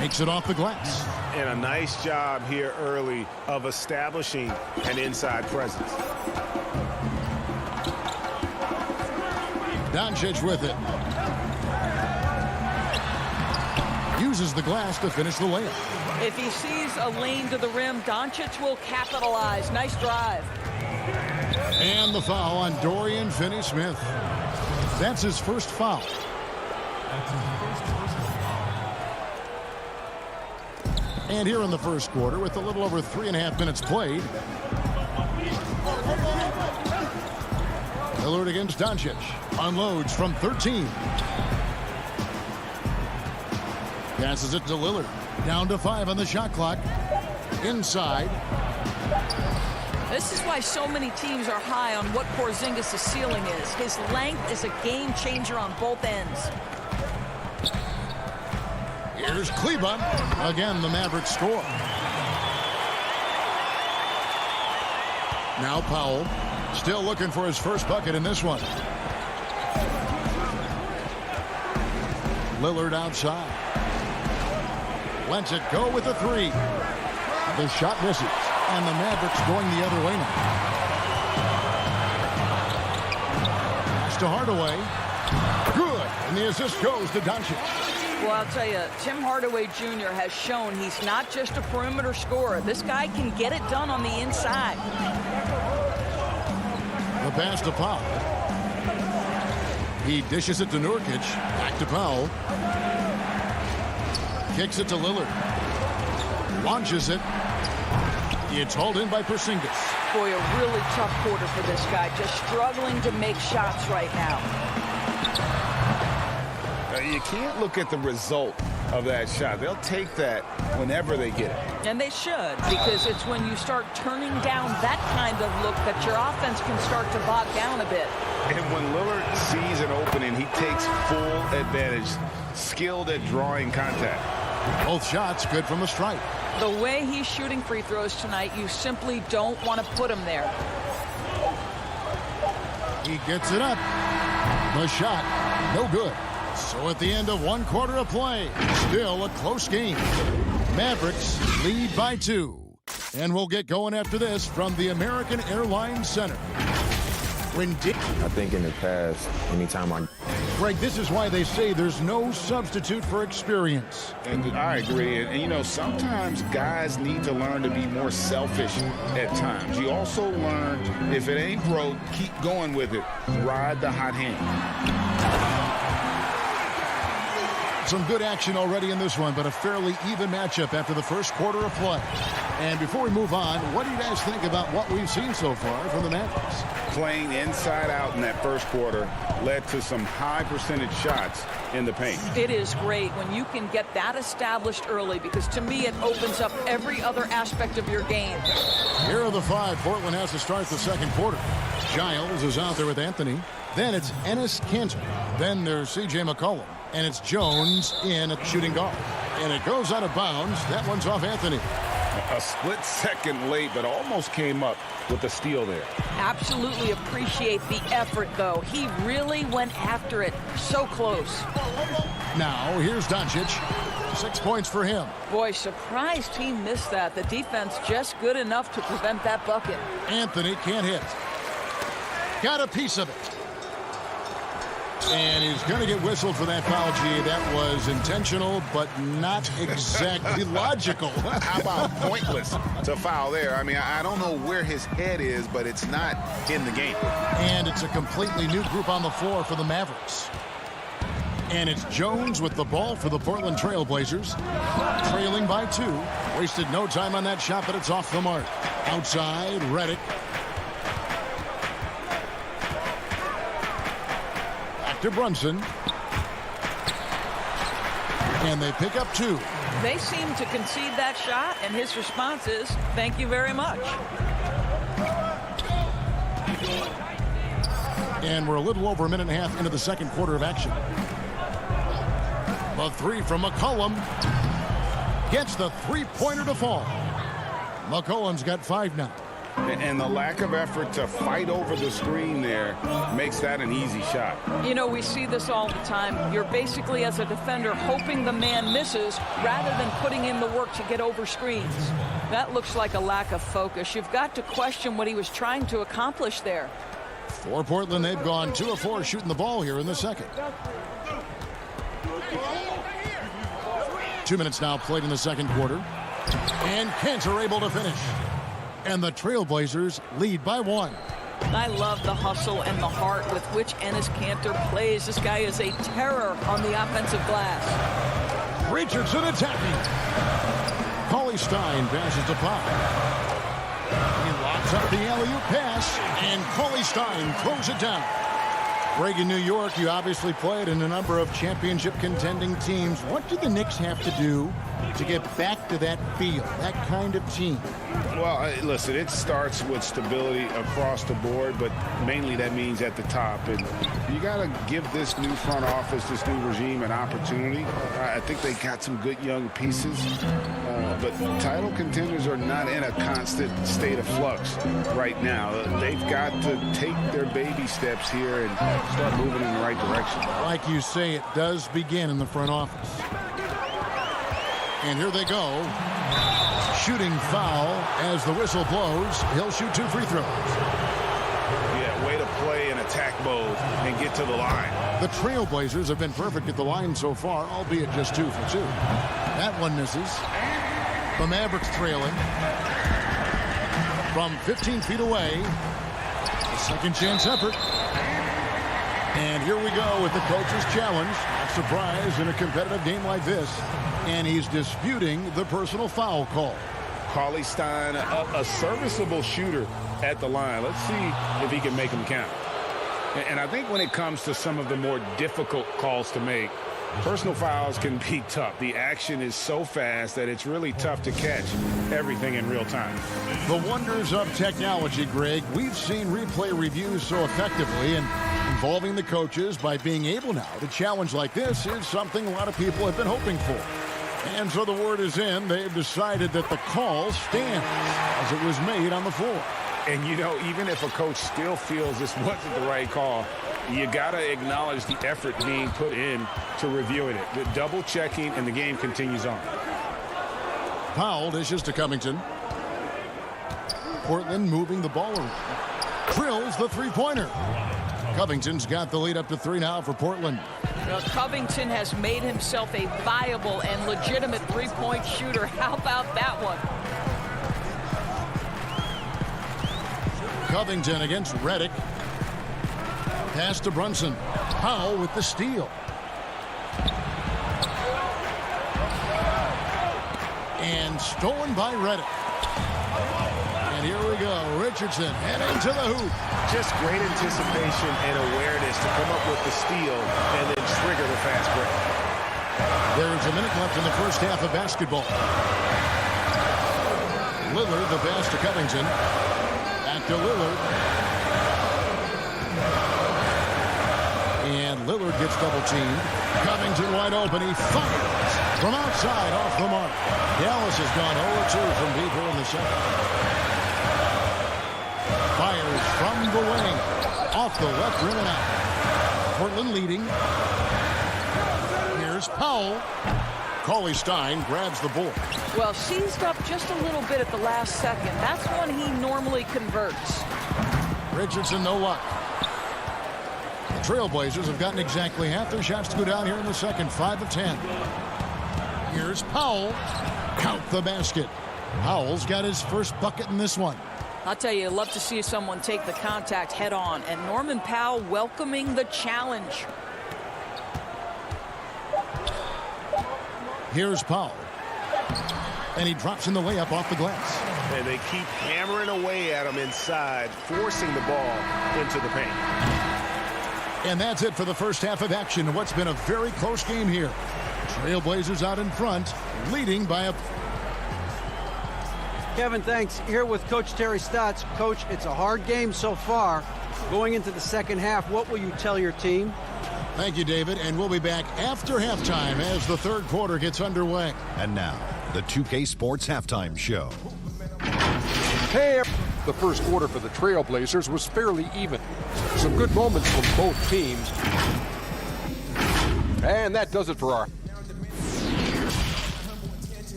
Makes it off the glass. And a nice job here early of establishing an inside presence. Doncic with it. Uses the glass to finish the layup. If he sees a lane to the rim, Doncic will capitalize. Nice drive. And the foul on Dorian Finney-Smith. That's his first foul. And here in the first quarter, with a little over 3.5 minutes played, Lillard against Doncic. Unloads from 13. Passes it to Lillard. Down to 5 on the shot clock. Inside. This is why so many teams are high on what Porzingis' ceiling is. His length is a game changer on both ends. Here's Kleber. Again, the Mavericks score. Now Powell. Still looking for his first bucket in this one. Lillard outside. Lets it go with a 3. The shot misses. And the Mavericks going the other way now. Pass to Hardaway. Good. And the assist goes to Doncic. Well, I'll tell you, Tim Hardaway Jr. has shown he's not just a perimeter scorer. This guy can get it done on the inside. The pass to Powell. He dishes it to Nurkic. Back to Powell. Kicks it to Lillard. Launches it. It's hauled in by Porzingis. Boy, a really tough quarter for this guy. Just struggling to make shots right now. You can't look at the result of that shot. They'll take that whenever they get it. And they should, because it's when you start turning down that kind of look that your offense can start to bog down a bit. And when Lillard sees an opening, he takes full advantage. Skilled at drawing contact. Both shots good from the stripe. The way he's shooting free throws tonight, you simply don't want to put him there. He gets it up. The shot, no good. So at the end of 1 quarter of play, still a close game. Mavericks lead by 2. And we'll get going after this from the American Airlines Center. I think in the past, anytime Greg, this is why they say there's no substitute for experience. And I agree. And, you know, sometimes guys need to learn to be more selfish at times. You also learn, if it ain't broke, keep going with it. Ride the hot hand. Some good action already in this one, but a fairly even matchup after the first quarter of play. And before we move on, what do you guys think about what we've seen so far from the Mavericks? Playing inside out in that first quarter led to some high percentage shots in the paint. It is great when you can get that established early, because to me it opens up every other aspect of your game. Here are the 5 Portland has to start the second quarter. Giles is out there with Anthony. Then it's Enes Kanter. Then there's C.J. McCollum. And it's Jones in at shooting guard. And it goes out of bounds. That one's off Anthony. A split second late, but almost came up with the steal there. Absolutely appreciate the effort, though. He really went after it. So close. Now, here's Doncic. 6 points for him. Boy, surprised he missed that. The defense just good enough to prevent that bucket. Anthony can't hit. Got a piece of it. And he's going to get whistled for that foul, G. That was intentional, but not exactly logical. How about pointless to foul there? I mean, I don't know where his head is, but it's not in the game. And it's a completely new group on the floor for the Mavericks. And it's Jones with the ball for the Portland Trail Blazers. Trailing by 2. Wasted no time on that shot, but it's off the mark. Outside, Redick. To Brunson. And they pick up 2. They seem to concede that shot, and his response is, thank you very much. And we're a little over a minute and a half into the second quarter of action. The 3 from McCollum gets the three-pointer to fall. McCollum's got 5 now. And the lack of effort to fight over the screen there makes that an easy shot. You know, we see this all the time. You're basically, as a defender, hoping the man misses rather than putting in the work to get over screens. That looks like a lack of focus. You've got to question what he was trying to accomplish there. For Portland, they've gone 2 of 4 shooting the ball here in the second. 2 minutes now played in the second quarter. And Cantor able to finish. And the Trailblazers lead by 1. I love the hustle and the heart with which Enes Kanter plays. This guy is a terror on the offensive glass. Richardson attacking. Cauley Stein passes to Pop. He locks up the alley-oop pass, and Cauley Stein throws it down. Greg, in New York, you obviously played in a number of championship contending teams. What do the Knicks have to do to get back to that feel, that kind of team? Well, listen, it starts with stability across the board, but mainly that means at the top. And you got to give this new front office, this new regime, an opportunity. I think they got some good young pieces, but title contenders are not in a constant state of flux right now. They've got to take their baby steps here and start moving in the right direction. Like you say, it does begin in the front office. And here they go. Shooting foul as the whistle blows. He'll shoot 2 free throws. Yeah, way to play in attack mode and get to the line. The Trailblazers have been perfect at the line so far, albeit just 2 for 2. That one misses. The Mavericks trailing. From 15 feet away. A second chance effort. And here we go with the coach's challenge. Not surprise in a competitive game like this. And he's disputing the personal foul call. Cauley Stein, a serviceable shooter at the line. Let's see if he can make them count. And I think when it comes to some of the more difficult calls to make, personal fouls can be tough. The action is so fast that it's really tough to catch everything in real time. The wonders of technology, Greg. We've seen replay reviews so effectively, and involving the coaches by being able now to challenge like this is something a lot of people have been hoping for. And so the word is in. They've decided that the call stands as it was made on the floor. And, you know, even if a coach still feels this wasn't the right call, you got to acknowledge the effort being put in to reviewing it. The double checking, and the game continues on. Powell dishes to Covington. Portland moving the ball around. Drills the three-pointer. Covington's got the lead up to 3 now for Portland. Well, Covington has made himself a viable and legitimate three-point shooter. How about that one? Covington against Redick. Pass to Brunson. Powell with the steal. And stolen by Redick. And here we go. Richardson heading to the hoop. Just great anticipation and awareness to come up with the steal and then trigger the fast break. There's a minute left in the first half of basketball. Lillard, the pass to Covington. Back to Lillard. And Lillard gets double-teamed. Covington wide open. He fires from outside off the mark. Dallas has gone 0-2 from deep here in the second. Fires from the wing. Off the left rim and out. Portland leading. Here's Powell. Cauley Stein grabs the board. Well, seized up just a little bit at the last second. That's when he normally converts. Richardson, no luck. Trailblazers have gotten exactly half their shots to go down here in the second, 5 of 10. Here's Powell. Count the basket. Powell's got his first bucket in this one. I'll tell you, I'd love to see someone take the contact head on, and Norman Powell welcoming the challenge. Here's Powell. And he drops in the layup off the glass. And they keep hammering away at him inside, forcing the ball into the paint. And that's it for the first half of action in what's been a very close game here. Trailblazers out in front, leading by a... Kevin, thanks. Here with Coach Terry Stotts. Coach, it's a hard game so far. Going into the second half, what will you tell your team? Thank you, David, and we'll be back after halftime as the third quarter gets underway. And now, the 2K Sports Halftime Show. Hey, the first quarter for the Trailblazers was fairly even. Some good moments from both teams. And that does it for our...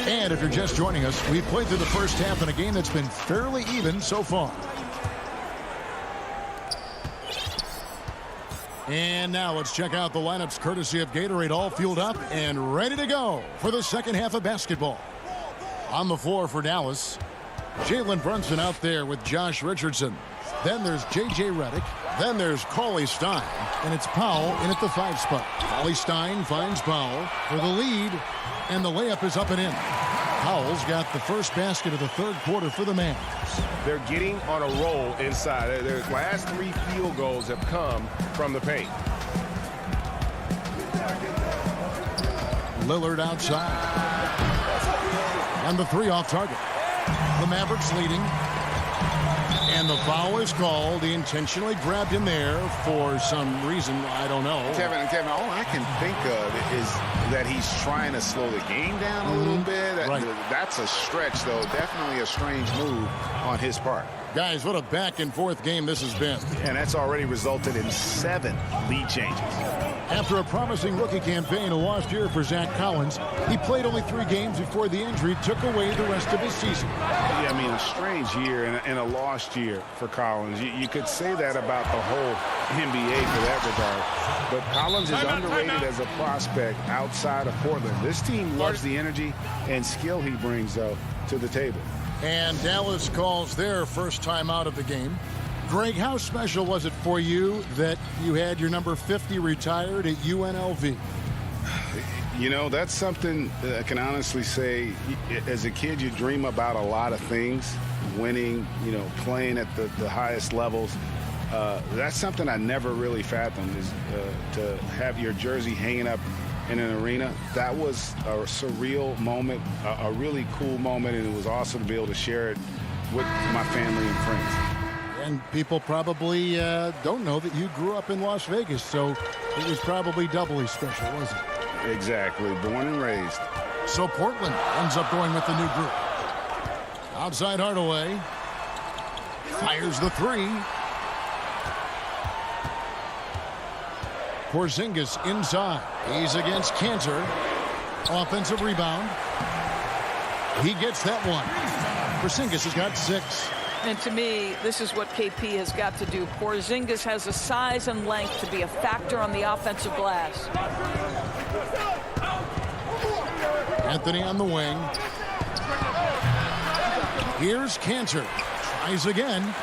And if you're just joining us, we've played through the first half in a game that's been fairly even so far. And now let's check out the lineups courtesy of Gatorade, all fueled up and ready to go for the second half of basketball. On the floor for Dallas, Jalen Brunson out there with Josh Richardson. Then there's J.J. Redick. Then there's Cauley Stein. And it's Powell in at the 5 spot. Cauley Stein finds Powell for the lead. And the layup is up and in. Powell's got the first basket of the third quarter for the Mavs. They're getting on a roll inside. Their last 3 field goals have come from the paint. Lillard outside. And the 3 off target. The Mavericks leading. And the foul is called. He intentionally grabbed him there for some reason. I don't know. Kevin, all I can think of is that he's trying to slow the game down a little bit. Right. That's a stretch, though. Definitely a strange move on his part. Guys, what a back-and-forth game this has been. And that's already resulted in 7 lead changes. After a promising rookie campaign, a lost year for Zach Collins, he played only 3 games before the injury took away the rest of his season. Yeah, I mean, a strange year and a lost year for Collins. You could say that about the whole NBA for that regard. But Collins is underrated as a prospect outside of Portland. This team loves the energy and skill he brings, though, to the table. And Dallas calls their first time out of the game. Greg, how special was it for you that you had your number 50 retired at UNLV? You know, that's something that I can honestly say. As a kid, you dream about a lot of things, winning, you know, playing at the highest levels. That's something I never really fathomed, is to have your jersey hanging up in an arena. That was a surreal moment, a really cool moment, and it was awesome to be able to share it with my family and friends. And people probably don't know that you grew up in Las Vegas, so it was probably doubly special, wasn't it? Exactly, born and raised. So Portland ends up going with the new group. Outside Hardaway. Fires the 3. Porzingis inside. He's against Cantor. Offensive rebound. He gets that one. Porzingis has got 6. And to me, this is what KP has got to do. Porzingis has the size and length to be a factor on the offensive glass. Anthony on the wing. Here's Cantor. Tries again.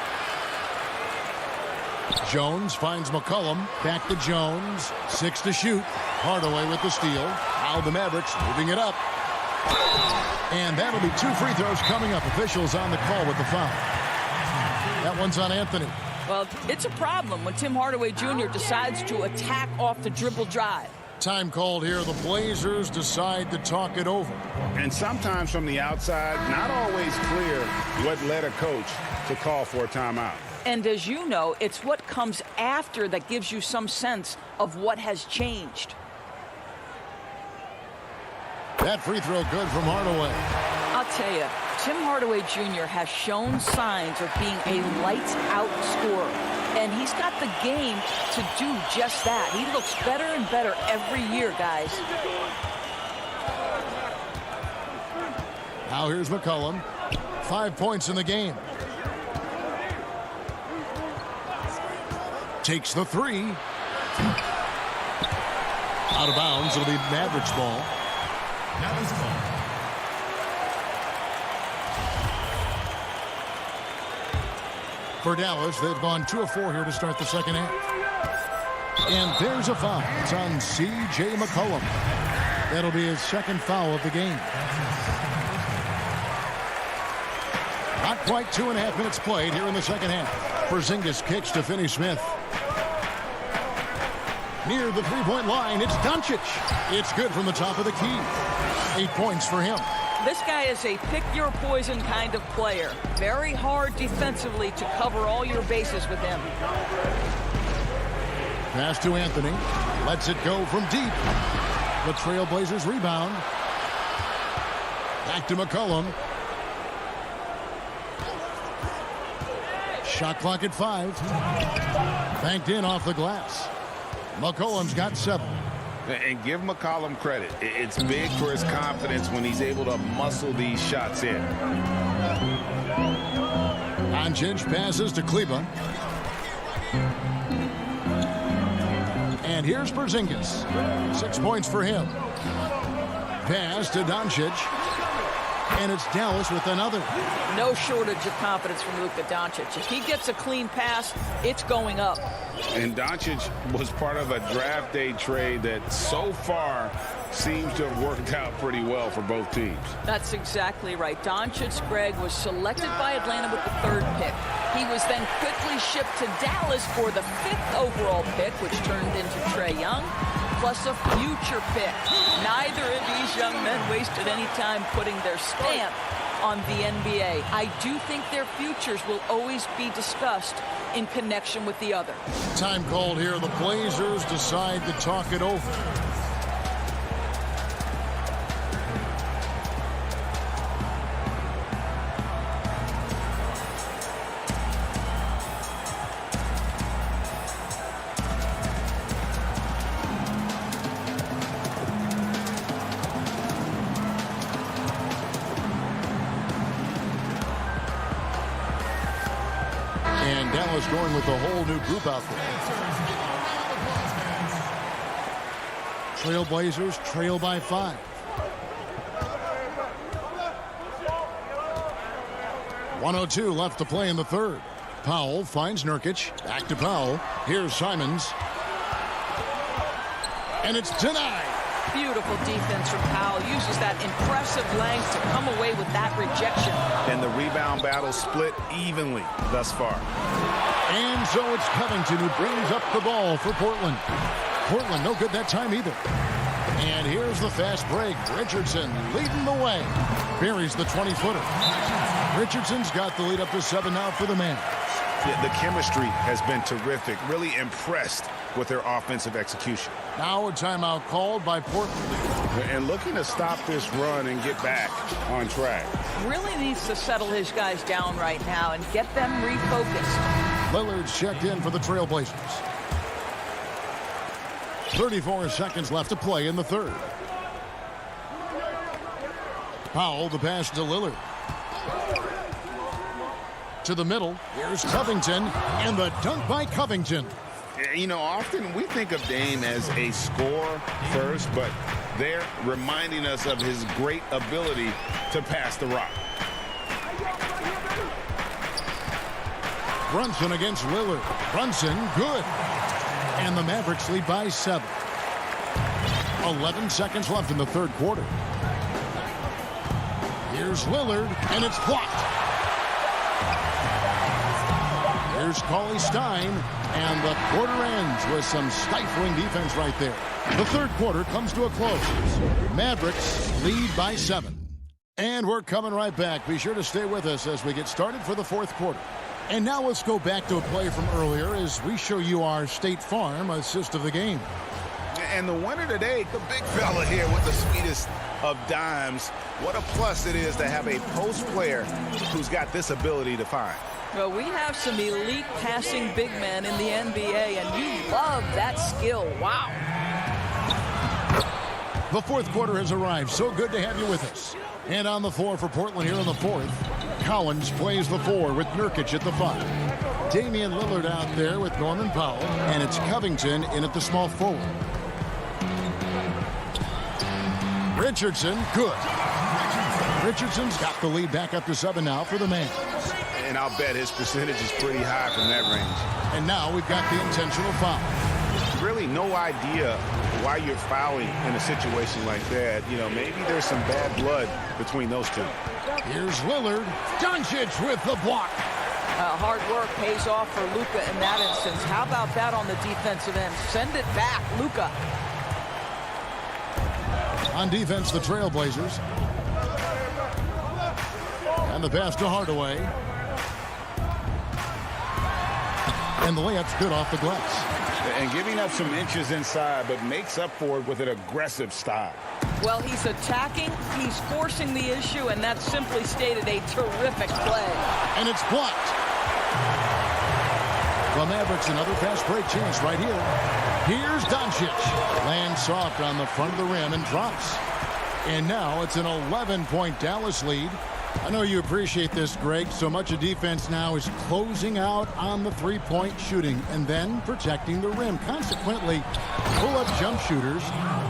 Jones finds McCollum. Back to Jones. 6 to shoot. Hardaway with the steal. Now the Mavericks moving it up. And that'll be 2 free throws coming up. Officials on the call with the foul. That one's on Anthony. Well, it's a problem when Tim Hardaway Jr. decides to attack off the dribble drive. Time called here. The Blazers decide to talk it over. And sometimes from the outside, not always clear what led a coach to call for a timeout. And as you know, it's what comes after that gives you some sense of what has changed. That free throw good from Hardaway. I'll tell you, Tim Hardaway Jr. has shown signs of being a lights-out scorer. And he's got the game to do just that. He looks better and better every year, guys. Now here's McCollum. 5 points in the game. Takes the three. Out of bounds. It'll be Mavericks ball. For Dallas, they've gone 2 of 4 here to start the second half. And there's a foul. It's on C.J. McCollum. That'll be his second foul of the game. Not quite 2.5 minutes played here in the second half. Porzingis kicks to Finney Smith. Near the three-point line, it's Doncic. It's good from the top of the key. 8 points for him. This guy is a pick-your-poison kind of player. Very hard defensively to cover all your bases with him. Pass to Anthony. Lets it go from deep. The Trailblazers rebound. Back to McCollum. Shot clock at 5. Banked in off the glass. McCollum's got 7. And give McCollum credit. It's big for his confidence when he's able to muscle these shots in. Doncic passes to Kleba. And here's Porzingis. 6 points for him. Pass to Doncic. And it's Dallas with another. No shortage of confidence from Luka Doncic. If he gets a clean pass, it's going up. And Doncic was part of a draft day trade that so far seems to have worked out pretty well for both teams. That's exactly right. Doncic, Greg, was selected by Atlanta with the 3rd pick. He was then quickly shipped to Dallas for the 5th overall pick, which turned into Trae Young, plus a future pick. Neither of these young men wasted any time putting their stamp on the NBA. I do think their futures will always be discussed in connection with the other. Time called here. The Blazers decide to talk it over. And Dallas going with a whole new group out there. Trailblazers trail by 5. 1:02 left to play in the 3rd. Powell finds Nurkic. Back to Powell. Here's Simons. And it's denied. Beautiful defense from Powell. Uses that impressive length to come away with that rejection. And the rebound battle split evenly thus far. And so it's Covington who brings up the ball for Portland. Portland no good that time either. And here's the fast break. Richardson leading the way. Buries the 20-footer. Richardson's got the lead up to 7 now for the man. The chemistry has been terrific. Really impressed with their offensive execution. Now a timeout called by Portland. And looking to stop this run and get back on track. Really needs to settle his guys down right now and get them refocused. Lillard's checked in for the Trailblazers. 34 seconds left to play in the 3rd. Powell, the pass to Lillard. To the middle. Here's Covington. And the dunk by Covington. You know, often we think of Dame as a scorer first, but they're reminding us of his great ability to pass the rock. Brunson against Lillard. Brunson, good. And the Mavericks lead by 7. 11 seconds left in the 3rd quarter. Here's Lillard, and it's blocked. Here's Cauley Stein, and the quarter ends with some stifling defense right there. The 3rd quarter comes to a close. Mavericks lead by 7. And we're coming right back. Be sure to stay with us as we get started for the 4th quarter. And now let's go back to a play from earlier as we show you our State Farm assist of the game. And the winner today, the big fella here with the sweetest of dimes. What a plus it is to have a post player who's got this ability to find. Well, we have some elite passing big men in the NBA, and you love that skill. Wow. The fourth quarter has arrived. So good to have you with us. And on the floor for Portland here in the fourth, Collins plays the 4 with Nurkic at the 5. Damian Lillard out there with Norman Powell, and it's Covington in at the small forward. Richardson, good. Richardson's got the lead back up to 7 now for the man. And I'll bet his percentage is pretty high from that range. And now we've got the intentional foul. Really no idea why you're fouling in a situation like that. You know, maybe there's some bad blood between those two. Here's Lillard. Doncic with the block. Hard work pays off for Luka in that instance. How about that on the defensive end? Send it back, Luka. On defense, the Trailblazers. And the pass to Hardaway. And the layup's good off the glass. And giving up some inches inside, but makes up for it with an aggressive style. Well, he's attacking, he's forcing the issue, and that's simply stated a terrific play. And it's blocked. The Mavericks, another fast break chance right here. Here's Doncic. Lands soft on the front of the rim and drops. And now it's an 11-point Dallas lead. I know you appreciate this, Greg. So much of defense now is closing out on the three-point shooting and then protecting the rim. Consequently, pull-up jump shooters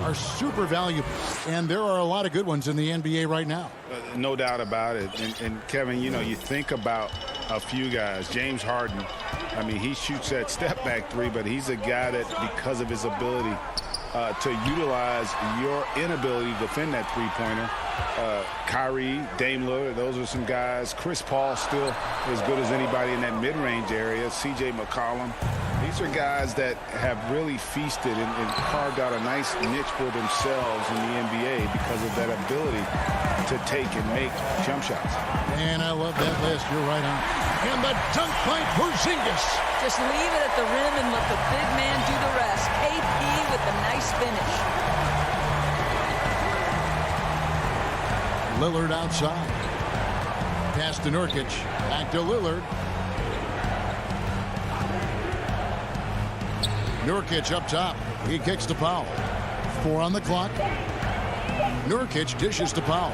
are super valuable. And there are a lot of good ones in the NBA right now. No doubt about it. And Kevin, you know, you think about a few guys. James Harden, I mean, he shoots that step-back three, but he's a guy that, because of his ability to utilize your inability to defend that three-pointer. Kyrie, Dame Lillard, those are some guys. Chris Paul still as good as anybody in that mid-range area. C.J. McCollum. These are guys that have really feasted and carved out a nice niche for themselves in the NBA because of that ability to take and make jump shots. And I love that list. You're right on. And the dunk by Porzingis. Just leave it at the rim and let the big man do the rest. KP with a nice finish. Lillard outside. Pass to Nurkic. Back to Lillard. Nurkic up top. He kicks to Powell. 4 on the clock. Nurkic dishes to Powell.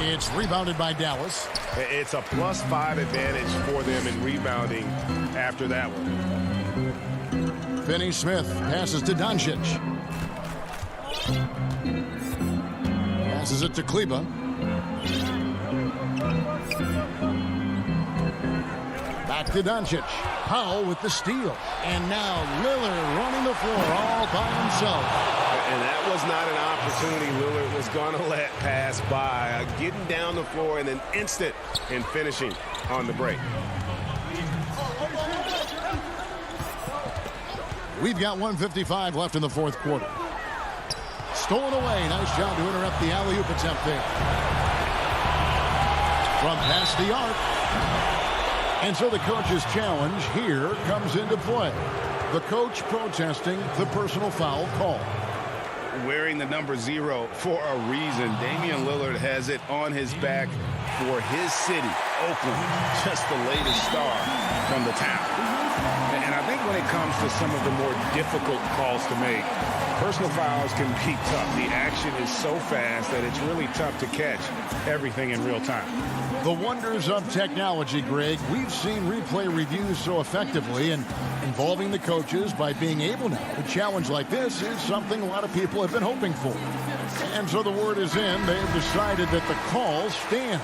It's rebounded by Dallas. It's a +5 advantage for them in rebounding after that one. Finney-Smith passes to Doncic. Passes it to Kleba. Back to Doncic. Powell with the steal. And now Lillard running the floor all by himself. And that was not an opportunity Lillard was going to let pass by. Getting down the floor and then instant in finishing on the break. We've got 1:55 left in the fourth quarter. Stolen away. Nice job to interrupt the alley-oop attempt there. From past the arc. And so the coach's challenge here comes into play. The coach protesting the personal foul call. Wearing the number 0 for a reason. Damian Lillard has it on his back for his city, Oakland. Just the latest star from the town. And I think when it comes to some of the more difficult calls to make, personal fouls can be tough. The action is so fast that it's really tough to catch everything in real time. The wonders of technology, Greg. We've seen replay reviews so effectively, and involving the coaches by being able now to challenge like this is something a lot of people have been hoping for. And so the word is in. They have decided that the call stands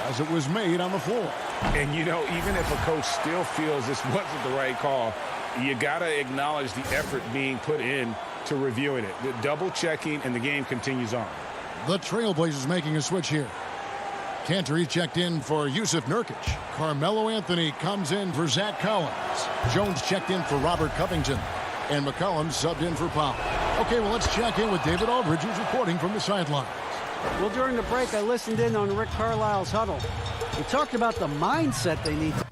as it was made on the floor. And, you know, even if a coach still feels this wasn't the right call, you got to acknowledge the effort being put in to reviewing it. The double checking, and the game continues on. The Trailblazers making a switch here. Cantor checked in for Yusuf Nurkic. Carmelo Anthony comes in for Zach Collins. Jones checked in for Robert Covington. And McCollum subbed in for Powell. Okay, well, let's check in with David Aldridge, who's reporting from the sidelines. Well, during the break, I listened in on Rick Carlisle's huddle. He talked about the mindset they need to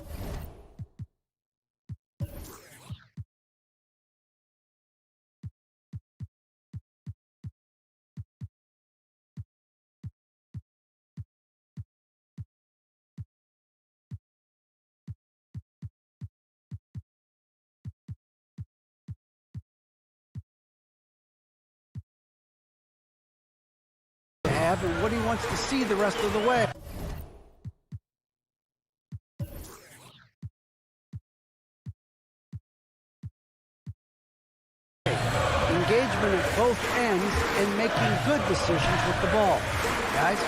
have and what he wants to see the rest of the way. Engagement at both ends and making good decisions with the ball. Guys?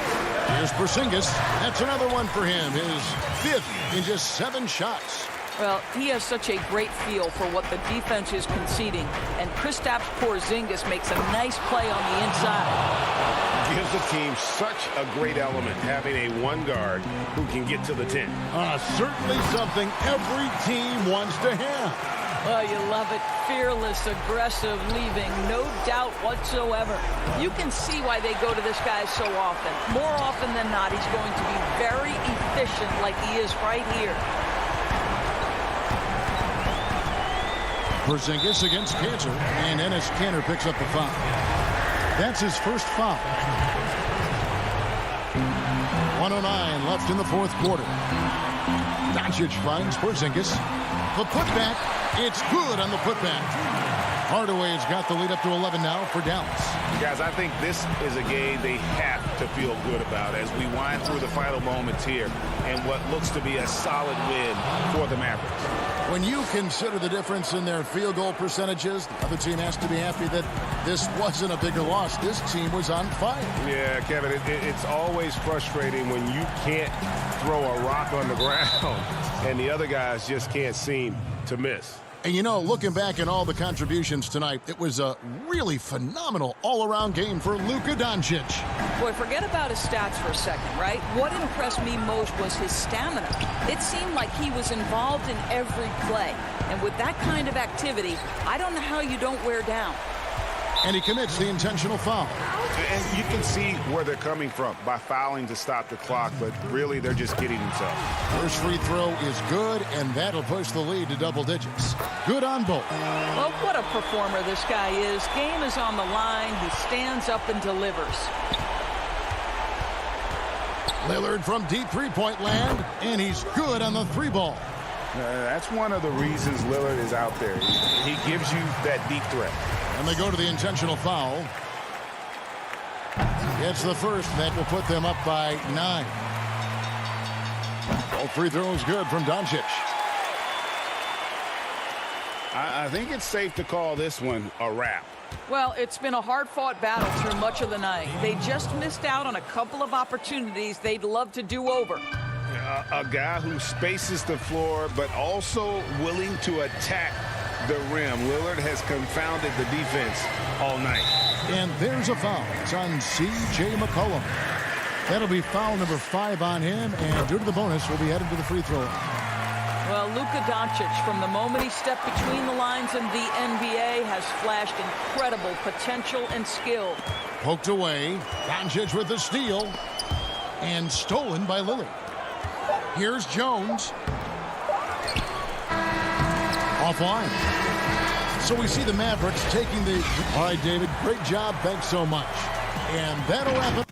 Here's Porzingis. That's another one for him. His 5th in just 7 shots. Well, he has such a great feel for what the defense is conceding, and Kristaps Porzingis makes a nice play on the inside. Gives the team such a great element, having a one guard who can get to the 10. Certainly something every team wants to have. Oh, you love it. Fearless, aggressive, leaving, no doubt whatsoever. You can see why they go to this guy so often. More often than not, he's going to be very efficient like he is right here. Porzingis against Cantor, and Enes Kanter picks up the foul. That's his first foul. 1:09 left in the 4th quarter. Doncic finds Porzingis. The putback, it's good on the putback. Hardaway's got the lead up to 11 now for Dallas. Guys, I think this is a game they have to feel good about as we wind through the final moments here and what looks to be a solid win for the Mavericks. When you consider the difference in their field goal percentages, the other team has to be happy that this wasn't a bigger loss. This team was on fire. Yeah, Kevin, it's always frustrating when you can't throw a rock on the ground and the other guys just can't seem to miss. And you know, looking back at all the contributions tonight, it was a really phenomenal all-around game for Luka Doncic. Boy, forget about his stats for a second, right? What impressed me most was his stamina. It seemed like he was involved in every play. And with that kind of activity, I don't know how you don't wear down. And he commits the intentional foul. And you can see where they're coming from by fouling to stop the clock, but really they're just kidding themselves. First free throw is good, and that'll push the lead to double digits. Good on both. Well, what a performer this guy is. Game is on the line. He stands up and delivers. Lillard from deep three-point land, and he's good on the 3-ball. That's one of the reasons Lillard is out there. He gives you that deep threat. And they go to the intentional foul. It's the first. That will put them up by 9. Both free throws good from Doncic. I think it's safe to call this one a wrap. Well, it's been a hard-fought battle through much of the night. They just missed out on a couple of opportunities they'd love to do over. A guy who spaces the floor, but also willing to attack the rim. Lillard has confounded the defense all night. And there's a foul. It's on C.J. McCollum. That'll be foul number 5 on him, and due to the bonus, will be headed to the free throw line. Well, Luka Doncic, from the moment he stepped between the lines in the NBA, has flashed incredible potential and skill. Poked away. Doncic with the steal. And stolen by Lillard. Here's Jones. Offline. So we see the Mavericks taking the... All right, David, great job. Thanks so much. And that'll wrap it.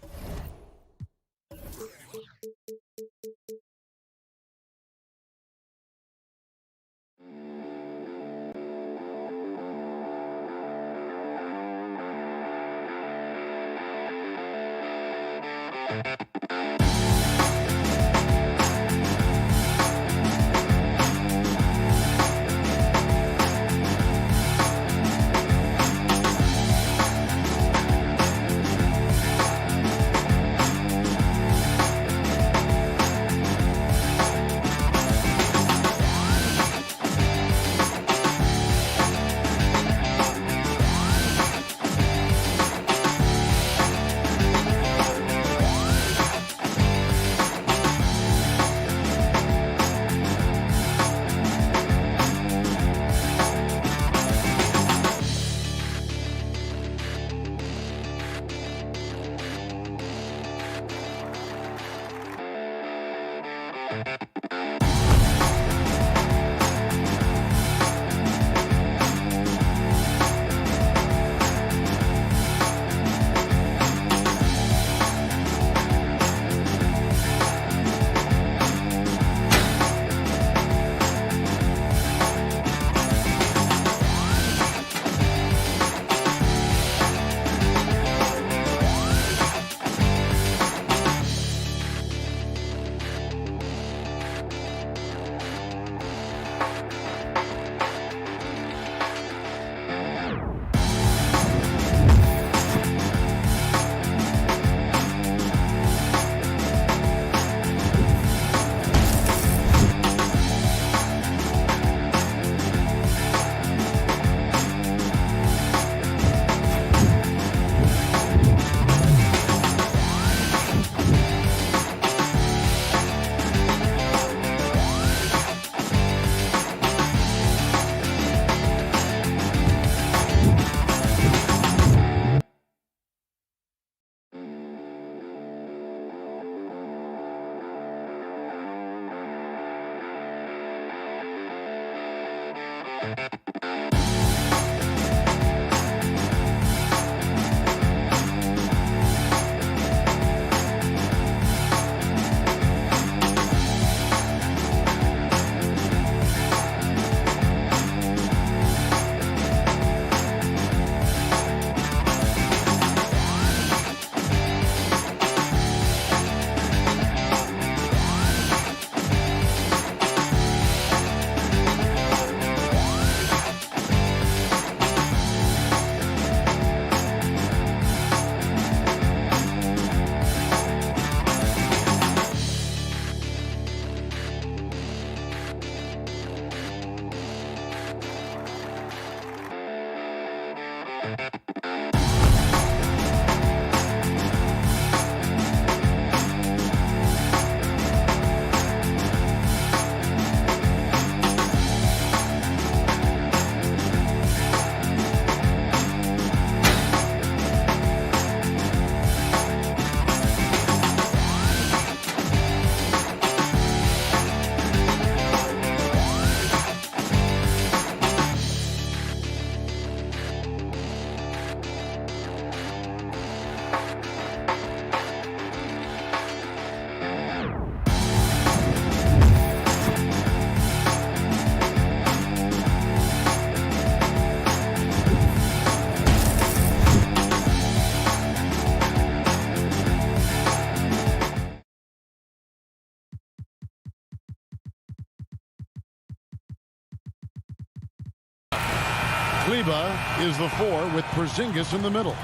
Kleber is the 4 with Porzingis in the middle.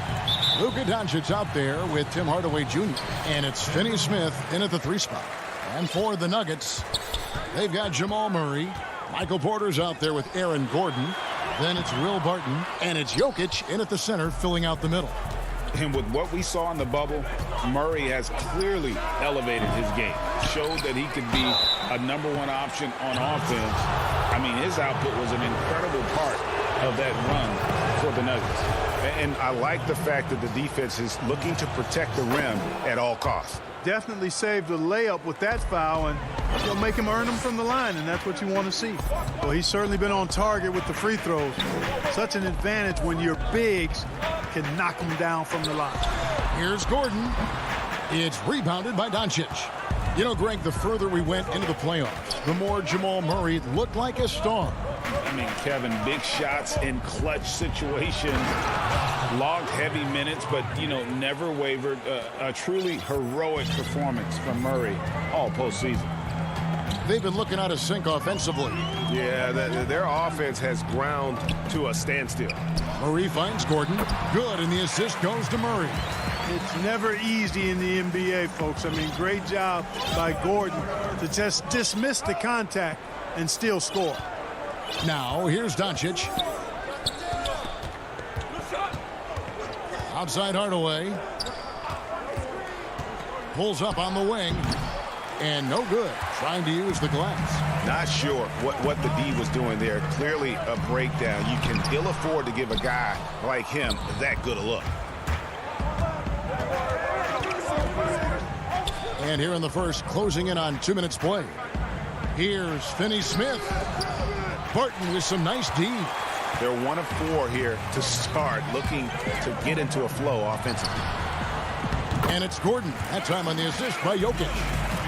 Luka Doncic out there with Tim Hardaway Jr. And it's Finney Smith in at the 3 spot. And for the Nuggets, they've got Jamal Murray. Michael Porter's out there with Aaron Gordon. Then it's Will Barton. And it's Jokic in at the center, filling out the middle. And with what we saw in the bubble, Murray has clearly elevated his game. Showed that he could be a #1 option on offense. I mean, his output was an incredible part of that run for the Nuggets. And I like the fact that the defense is looking to protect the rim at all costs. Definitely saved the layup with that foul, and you'll make him earn them from the line, and that's what you want to see. Well, he's certainly been on target with the free throws. Such an advantage when your bigs can knock them down from the line. Here's Gordon. It's rebounded by Doncic. You know, Greg, the further we went into the playoffs, the more Jamal Murray looked like a star. I mean, Kevin, big shots in clutch situations, logged heavy minutes, but, you know, never wavered. A truly heroic performance from Murray all postseason. They've been looking out of sync offensively. Yeah, their offense has ground to a standstill. Murray finds Gordon. Good, and the assist goes to Murray. It's never easy in the NBA, folks. I mean, great job by Gordon to just dismiss the contact and still score. Now, here's Doncic. Outside Hardaway. Pulls up on the wing. And no good. Trying to use the glass. Not sure what the D was doing there. Clearly a breakdown. You can ill afford to give a guy like him that good a look. And here in the first, closing in on 2 minutes play. Here's Finney Smith. Barton with some nice D. They're 1 of 4 here to start, looking to get into a flow offensively. And it's Gordon. That time on the assist by Jokic.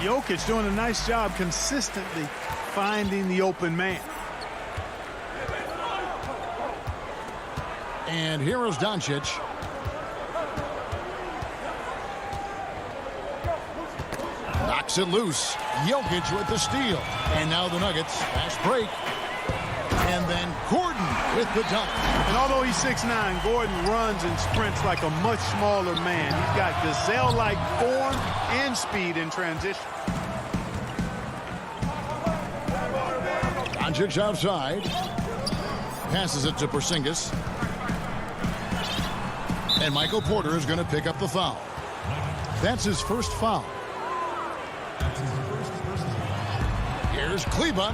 Jokic doing a nice job consistently finding the open man. And here is Doncic. Knocks it loose. Jokic with the steal. And now the Nuggets. Fast break. And then Gordon with the dunk. And although he's 6'9", Gordon runs and sprints like a much smaller man. He's got gazelle-like form and speed in transition. Doncic outside. Passes it to Porzingis. And Michael Porter is going to pick up the foul. That's his first foul. Here's Kleber.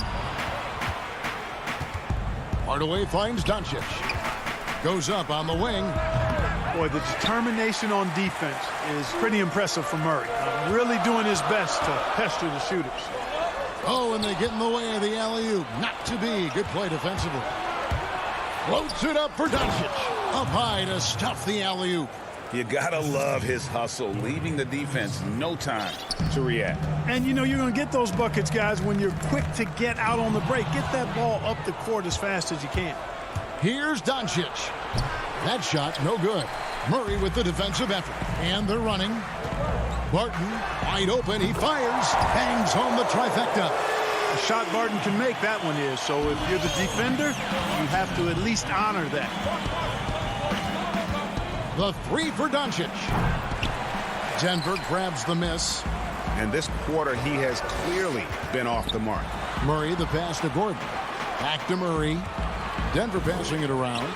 Hardaway finds Doncic. Goes up on the wing. Boy, the determination on defense is pretty impressive for Murray. Really doing his best to pester the shooters. Oh, and they get in the way of the alley-oop. Not to be. Good play defensively. Floats it up for Doncic. Up high to stuff the alley-oop. You gotta love his hustle, leaving the defense no time to react. And you know you're going to get those buckets, guys, when you're quick to get out on the break. Get that ball up the court as fast as you can. Here's Doncic. That shot, no good. Murray with the defensive effort. And they're running. Barton, wide open. He fires. Bangs home the trifecta. A shot Barton can make, that one is. So if you're the defender, you have to at least honor that. The three for Doncic. Denver grabs the miss. And this quarter, he has clearly been off the mark. Murray, the pass to Gordon. Back to Murray. Denver passing it around.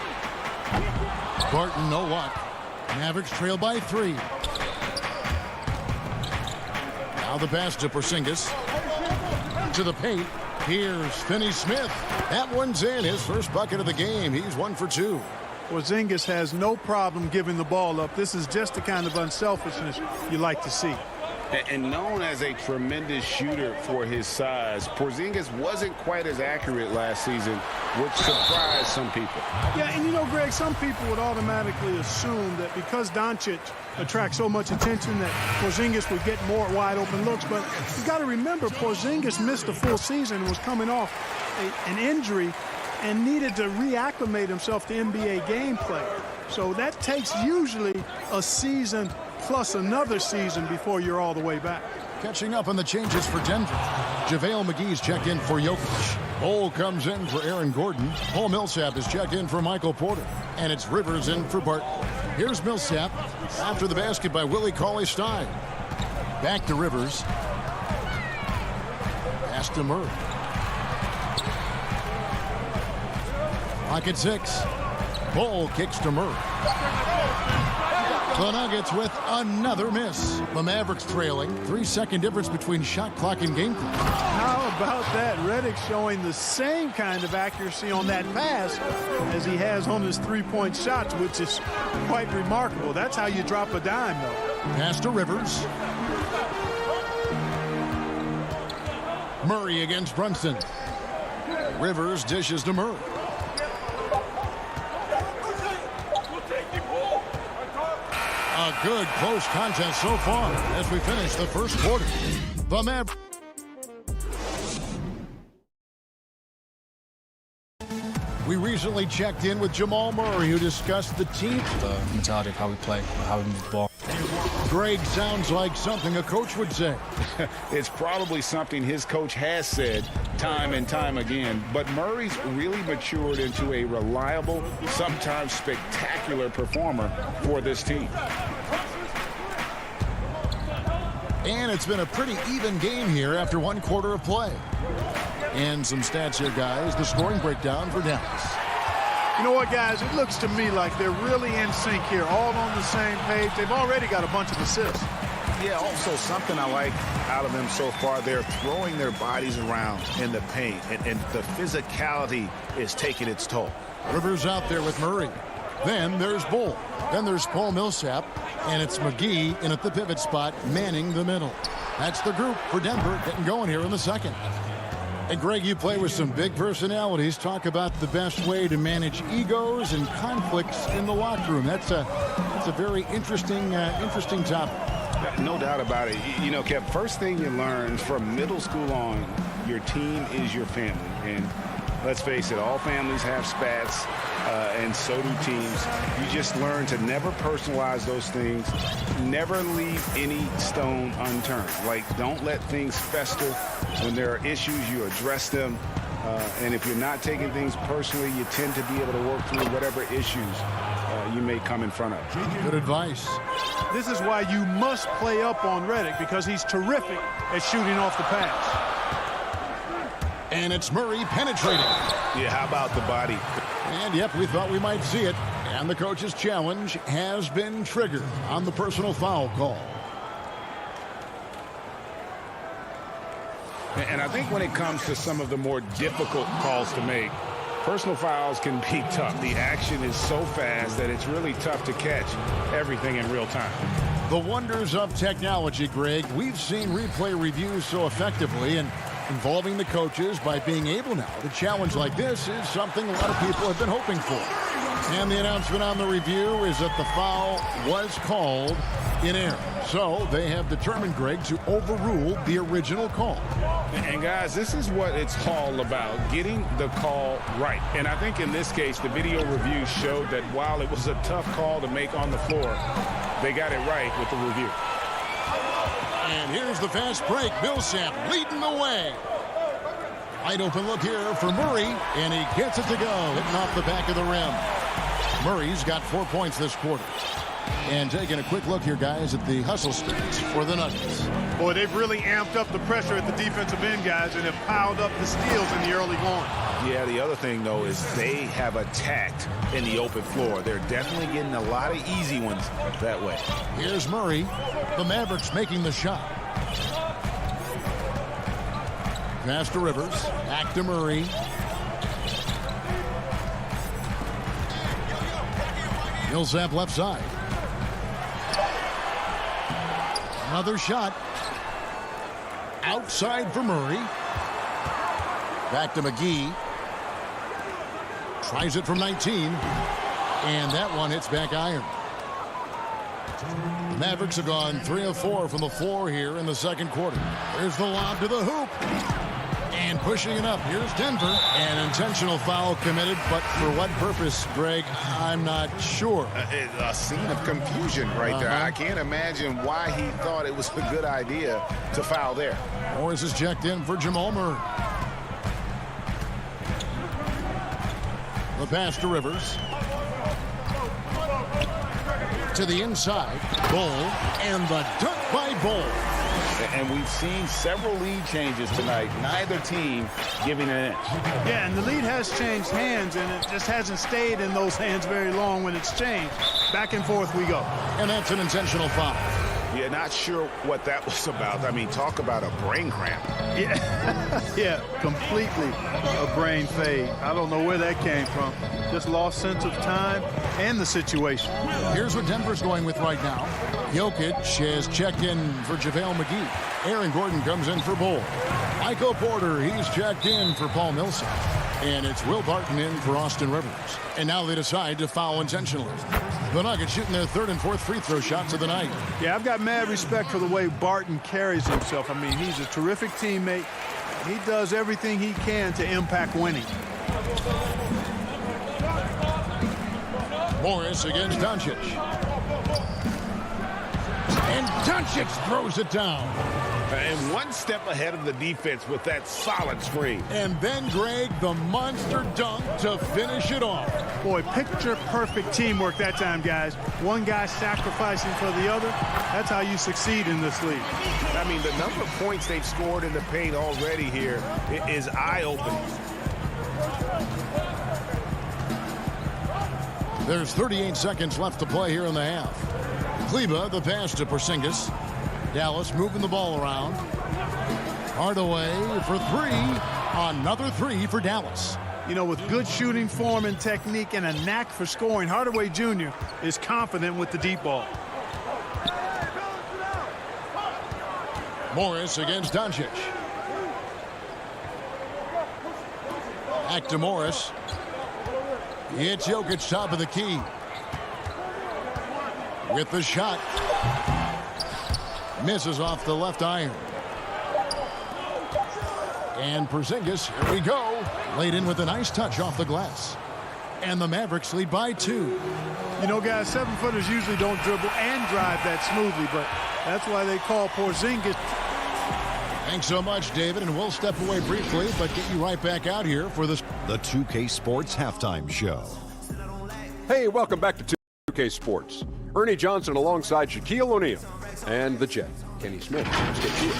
Barton, no luck. Mavericks trail by 3. Now the pass to Porzingis. To the paint. Here's Finney-Smith. That one's in. His first bucket of the game. He's 1 for 2. Porzingis has no problem giving the ball up. This is just the kind of unselfishness you like to see. And known as a tremendous shooter for his size, Porzingis wasn't quite as accurate last season, which surprised some people. Yeah, and you know, Greg, some people would automatically assume that because Doncic attracts so much attention that Porzingis would get more wide open looks. But you've got to remember, Porzingis missed a full season and was coming off an injury and needed to reacclimate himself to NBA gameplay. So that takes usually a season plus another season before you're all the way back. Catching up on the changes for Denver. JaVale McGee's checked in for Jokic. Bol comes in for Aaron Gordon. Paul Millsap is checked in for Michael Porter. And it's Rivers in for Barton. Here's Millsap after the basket by Willie Cauley-Stein. Back to Rivers. Pass to Murray. Pocket 6. Bol kicks to Murray. The Nuggets with another miss. The Mavericks trailing. 3-second difference between shot clock and game clock. How about that? Redick showing the same kind of accuracy on that pass as he has on his three-point shots, which is quite remarkable. That's how you drop a dime, though. Pass to Rivers. Murray against Brunson. Rivers dishes to Murray. A good close contest so far as we finish the first quarter. The Mavericks. We recently checked in with Jamal Murray, who discussed the team. The mentality of how we play, how we move the ball. Greg, sounds like something a coach would say. It's probably something his coach has said time and time again, but Murray's really matured into a reliable, sometimes spectacular performer for this team. And it's been a pretty even game here after 1 quarter of play. And some stats here, guys. The scoring breakdown for Dallas. You know what, guys? It looks to me like they're really in sync here, all on the same page. They've already got a bunch of assists. Yeah, also something I like out of them so far, they're throwing their bodies around in the paint, and the physicality is taking its toll. Rivers out there with Murray. Then there's Bol. Then there's Paul Millsap. And it's McGee in at the pivot spot, manning the middle. That's the group for Denver getting going here in the second. And Greg, you play with some big personalities. Talk about the best way to manage egos and conflicts in the locker room. That's a very interesting topic. No doubt about it. You know, Kev, first thing you learn from middle school on, your team is your family. And let's face it, all families have spats, and so do teams. You just learn to never personalize those things. Never leave any stone unturned. Like, don't let things fester. When there are issues, you address them. And if you're not taking things personally, you tend to be able to work through whatever issues you may come in front of. Good advice. This is why you must play up on Redick, because he's terrific at shooting off the pass. And it's Murray penetrating. Yeah, how about the body? And, yep, we thought we might see it. And the coach's challenge has been triggered on the personal foul call. And I think when it comes to some of the more difficult calls to make, personal fouls can be tough. The action is so fast that it's really tough to catch everything in real time. The wonders of technology, Greg. We've seen replay reviews so effectively, and involving the coaches by being able now to challenge like this is something a lot of people have been hoping for. And the announcement on the review is that the foul was called in error. So they have determined, Greg, to overrule the original call. And guys, this is what it's all about, getting the call right. And I think in this case, the video review showed that while it was a tough call to make on the floor, they got it right with the review. And here's the fast break. Millsap leading the way. Wide open look here for Murray, and he gets it to go, hitting off the back of the rim. Murray's got 4 points this quarter. And taking a quick look here, guys, at the hustle stats for the Nuggets. Boy, they've really amped up the pressure at the defensive end, guys, and have piled up the steals in the early going. Yeah, the other thing, though, is they have attacked in the open floor. They're definitely getting a lot of easy ones that way. Here's Murray. The Mavericks making the shot. Pass to Rivers. Back to Murray. Millsap left side. Another shot. Outside for Murray. Back to McGee. Tries it from 19. And that one hits back iron. The Mavericks have gone 3 of 4 from the floor here in the second quarter. There's the lob to the hoop. And pushing it up. Here's Denver. An intentional foul committed, but for what purpose, Greg? I'm not sure. A scene of confusion right there. I can't imagine why he thought it was a good idea to foul there. Morris is checked in for Jamal Murray. The pass to Rivers. To the inside. Bull. And the dunk by Bull. And we've seen several lead changes tonight. Neither team giving an inch. Yeah, and the lead has changed hands, and it just hasn't stayed in those hands very long when it's changed. Back and forth we go. And that's an intentional foul. Yeah, not sure what that was about. I mean, talk about a brain cramp. Yeah, yeah, completely a brain fade. I don't know where that came from. Just lost sense of time and the situation. Here's what Denver's going with right now. Jokic has checked in for JaVale McGee. Aaron Gordon comes in for Bull. Michael Porter, he's checked in for Paul Millsap. And it's Will Barton in for Austin Rivers. And now they decide to foul intentionally. The Nuggets shooting their third and fourth free throw shots of the night. Yeah, I've got mad respect for the way Barton carries himself. I mean, he's a terrific teammate. He does everything he can to impact winning. Morris against Doncic. And Doncic throws it down. And one step ahead of the defense with that solid screen. And then, Greg, the monster dunk to finish it off. Boy, picture-perfect teamwork that time, guys. One guy sacrificing for the other. That's how you succeed in this league. I mean, the number of points they've scored in the paint already here is eye-opening. There's 38 seconds left to play here in the half. Kleba, the pass to Porzingis. Dallas moving the ball around. Hardaway for three. Another three for Dallas. You know, with good shooting form and technique and a knack for scoring, Hardaway Jr. is confident with the deep ball. Morris against Doncic. Back to Morris. It's Jokic, top of the key. With the shot. Misses off the left iron. And Porzingis, here we go. Laid in with a nice touch off the glass. And the Mavericks lead by 2. You know, guys, 7-footers usually don't dribble and drive that smoothly, but that's why they call Porzingis. Thanks so much, David, and we'll step away briefly, but get you right back out here for this. The 2K Sports Halftime Show. Hey, welcome back to 2K Sports. Ernie Johnson alongside Shaquille O'Neal and the Jet, Kenny Smith. Let's get to it.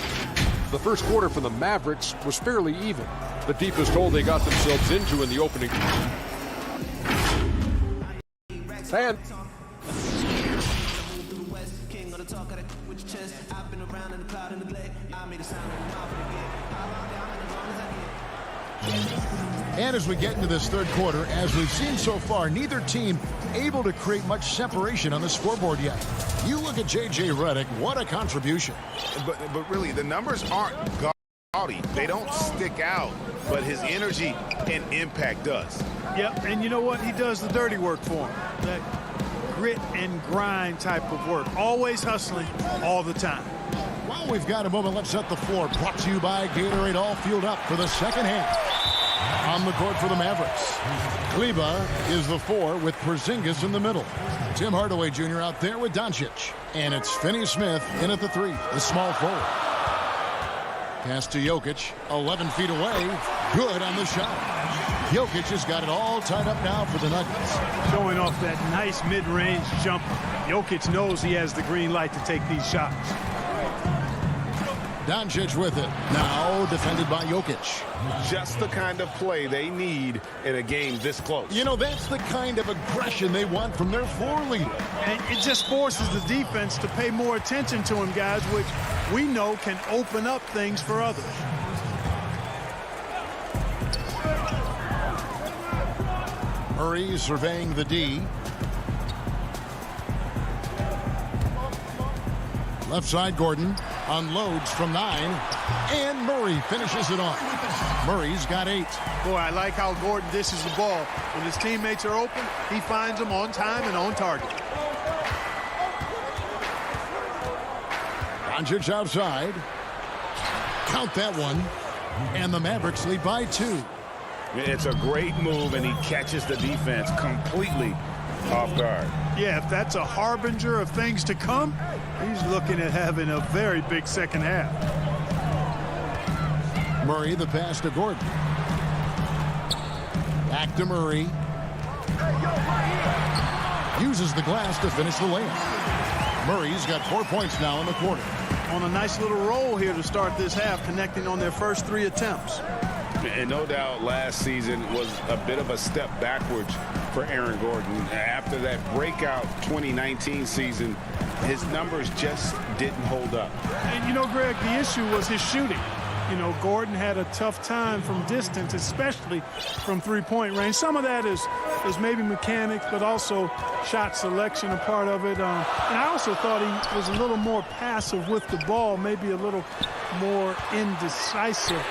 The first quarter for the Mavericks was fairly even. The deepest hole they got themselves into in the opening. And And as we get into this third quarter, as we've seen so far, neither team able to create much separation on the scoreboard yet. You look at J.J. Redick, what a contribution. But really, the numbers aren't They don't stick out, but his energy and impact does. Yep, and you know what? He does the dirty work for him. That grit and grind type of work. Always hustling all the time. Well, we've got a moment. Let's set the floor. Brought to you by Gatorade. All fueled up for the second half. On the court for the Mavericks, Kleber is the 4 with Porzingis in the middle. Tim Hardaway Jr. out there with Doncic. And it's Finney Smith in at the 3, the small forward. Pass to Jokic, 11 feet away. Good on the shot. Jokic has got it all tied up now for the Nuggets. Showing off that nice mid-range jumper. Jokic knows he has the green light to take these shots. Doncic with it. Now defended by Jokic. Just the kind of play they need in a game this close. You know, that's the kind of aggression they want from their floor leader. And it just forces the defense to pay more attention to him, guys, which we know can open up things for others. Murray surveying the D. Left side, Gordon unloads from 9, and Murray finishes it off. Murray's got 8. Boy, I like how Gordon dishes the ball. When his teammates are open, he finds them on time and on target. Doncic outside. Count that one. And the Mavericks lead by 2. It's a great move, and he catches the defense completely off guard. Yeah, if that's a harbinger of things to come, he's looking at having a very big second half. Murray, the pass to Gordon. Back to Murray. Uses the glass to finish the layup. Murray's got 4 points now in the quarter. On a nice little roll here to start this half, connecting on their first 3 attempts. And no doubt last season was a bit of a step backwards for Aaron Gordon. After that breakout 2019 season, his numbers just didn't hold up. And you know, Greg, the issue was his shooting. You know, Gordon had a tough time from distance, especially from three-point range. Some of that is maybe mechanics, but also shot selection a part of it. And I also thought he was a little more passive with the ball, maybe a little more indecisive.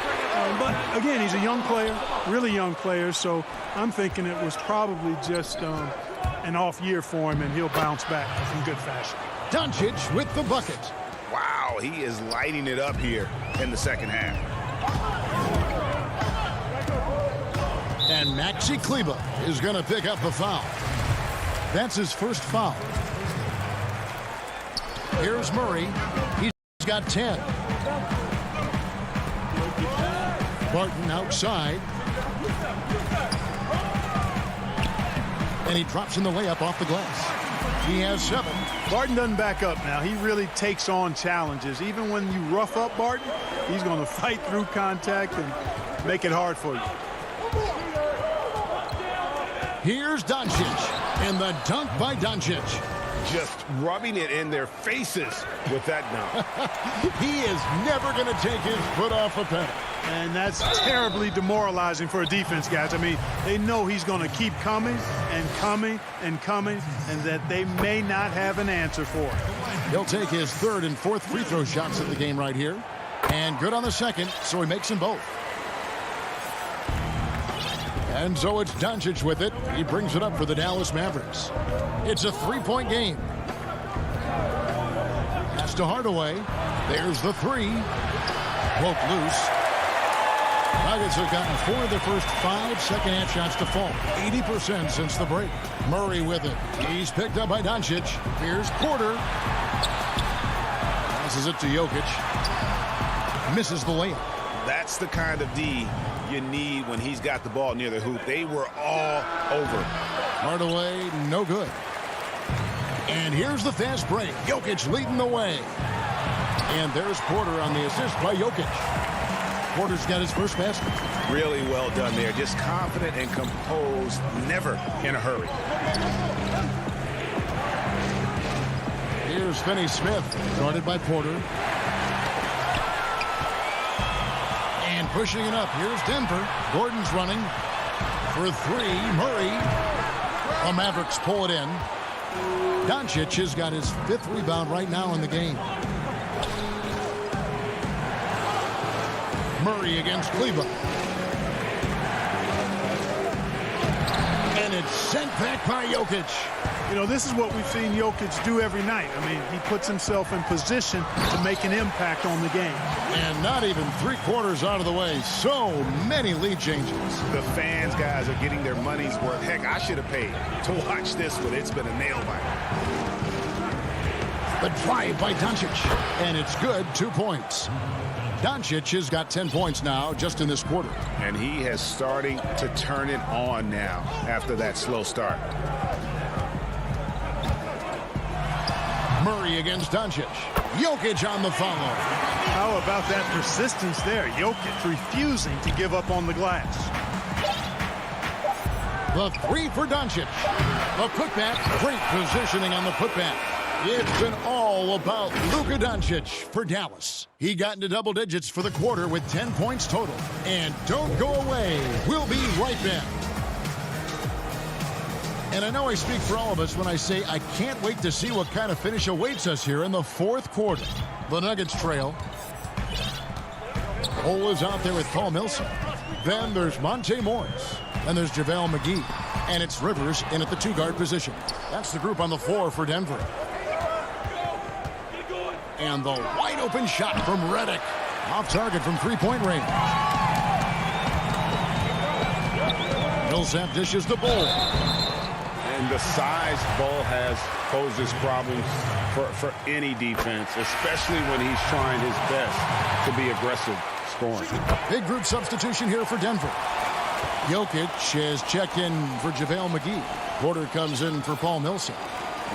But again, he's a young player, really young player, so I'm thinking it was probably just an off year for him, and he'll bounce back in good fashion. Doncic with the bucket. Wow, he is lighting it up here in the second half. And Maxi Kleber is going to pick up the foul. That's his first foul. Here's Murray. He's got 10. Barton outside. And he drops in the layup off the glass. He has 7. Barton doesn't back up now. He really takes on challenges. Even when you rough up Barton, he's going to fight through contact and make it hard for you. Here's Doncic, and the dunk by Doncic. Just rubbing it in their faces with that dunk. He is never going to take his foot off the pedal. And that's terribly demoralizing for a defense, guys. I mean, they know he's going to keep coming and coming and coming, and that they may not have an answer for it. He'll take his 3rd and 4th free throw shots of the game right here. And good on the second, so he makes them both. And so it's Doncic with it. He brings it up for the Dallas Mavericks. It's a 3-point game. Pass to Hardaway. There's the 3. Broke loose. Nuggets have gotten 4 of their first 5 second-half shots to fall. 80% since the break. Murray with it. He's picked up by Doncic. Here's Porter. Passes it to Jokic. Misses the layup. That's the kind of D you need when he's got the ball near the hoop. They were all over. Hardaway, no good. And here's the fast break. Jokic leading the way. And there's Porter on the assist by Jokic. Porter's got his first basket. Really well done there. Just confident and composed, never in a hurry. Here's Finney Smith, guarded by Porter. And pushing it up. Here's Denver. Gordon's running for 3. Murray. The Mavericks pull it in. Doncic has got his 5th rebound right now in the game. Murray against Kleber. And it's sent back by Jokic. You know, this is what we've seen Jokic do every night. I mean, he puts himself in position to make an impact on the game. And not even 3/4 out of the way. So many lead changes. The fans, guys, are getting their money's worth. Heck, I should have paid to watch this one. It's been a nail biter. The drive by Doncic. And it's good, 2 points. Doncic has got 10 points now just in this quarter. And he has starting to turn it on now after that slow start. Murray against Doncic. Jokic on the follow. How about that persistence there? Jokic refusing to give up on the glass. The three for Doncic. The putback. Great positioning on the putback. It's been all about Luka Doncic for Dallas. He got into double digits for the quarter with 10 points total. And don't go away. We'll be right back. And I know I speak for all of us when I say I can't wait to see what kind of finish awaits us here in the fourth quarter. The Nuggets trail. Cole is out there with Paul Millsap. Then there's Monte Morris. Then there's JaVale McGee. And it's Rivers in at the two-guard position. That's the group on the floor for Denver. And the wide-open shot from Redick. Off target from three-point range. Millsap dishes the ball. And the size Ball has poses problems for any defense, especially when he's trying his best to be aggressive scoring. Big group substitution here for Denver. Jokic has checked in for JaVale McGee. Porter comes in for Paul Millsap.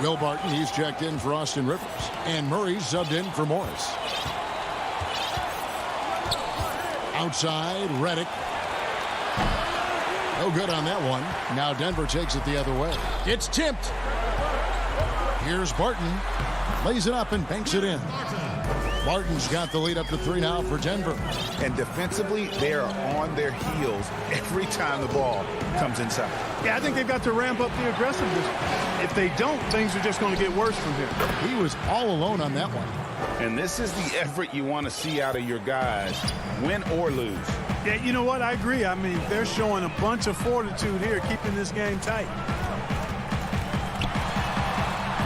Will Barton, he's checked in for Austin Rivers. And Murray subbed in for Morris. Outside, Redick. No good on that one. Now Denver takes it the other way. It's tipped. Here's Barton. Lays it up and banks it in. Barton's got the lead up to 3 now for Denver. And defensively, they are on their heels every time the ball comes inside. Yeah, I think they've got to ramp up the aggressiveness. If they don't, things are just going to get worse from here. He was all alone on that one. And this is the effort you want to see out of your guys, win or lose. Yeah, you know what? I agree. I mean, they're showing a bunch of fortitude here, keeping this game tight.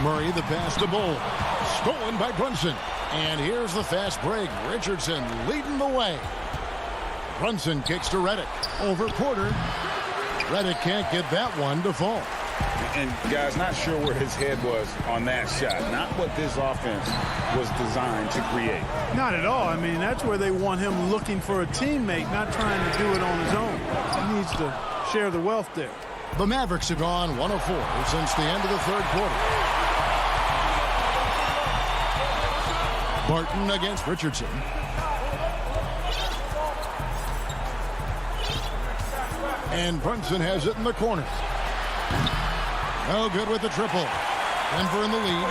Murray, the pass to Bull. Stolen by Brunson. And here's the fast break. Richardson leading the way. Brunson kicks to Redick. Over Porter. Redick can't get that one to fall. And, guys, not sure where his head was on that shot. Not what this offense was designed to create. Not at all. I mean, that's where they want him looking for a teammate, not trying to do it on his own. He needs to share the wealth there. The Mavericks have gone 1 of 4 since the end of the third quarter. Barton against Richardson. And Brunson has it in the corner. No good with the triple. Denver in the lead.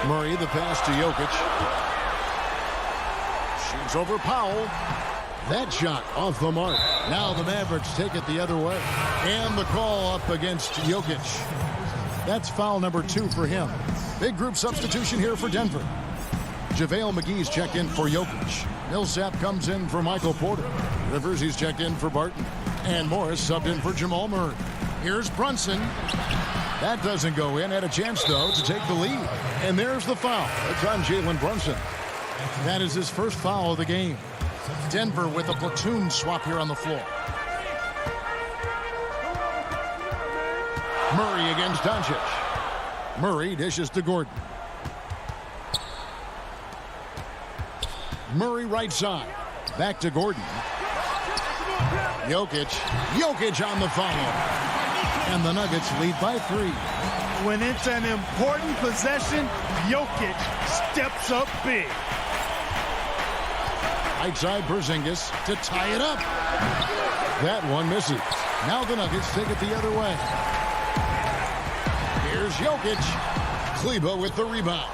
Murray, the pass to Jokic. Shoots over Powell. That shot off the mark. Now the Mavericks take it the other way. And the call up against Jokic. That's foul number 2 for him. Big group substitution here for Denver. JaVale McGee's checked in for Jokic. Millsap comes in for Michael Porter. Rivers, he's checked in for Barton. And Morris subbed in for Jamal Murray. Here's Brunson. That doesn't go in. Had a chance, though, to take the lead. And there's the foul. It's on Jalen Brunson. That is his first foul of the game. Denver with a platoon swap here on the floor. Murray against Doncic. Murray dishes to Gordon. Murray right side. Back to Gordon. Jokic on the follow. And the Nuggets lead by 3. When it's an important possession, Jokic steps up big. Right side Porzingis to tie it up. That one misses. Now the Nuggets take it the other way. Here's Jokic. Kleber with the rebound.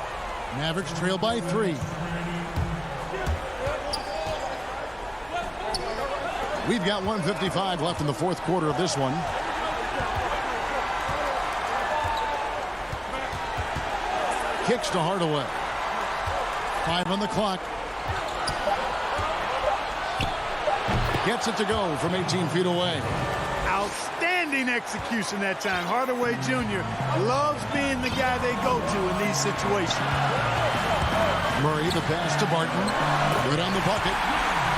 Mavericks trail by 3. We've got 1:55 left in the fourth quarter of this one. Kicks to Hardaway. 5 on the clock. Gets it to go from 18 feet away. Outstanding execution that time. Hardaway Jr. loves being the guy they go to in these situations. Murray, the pass to Barton. Good on the bucket.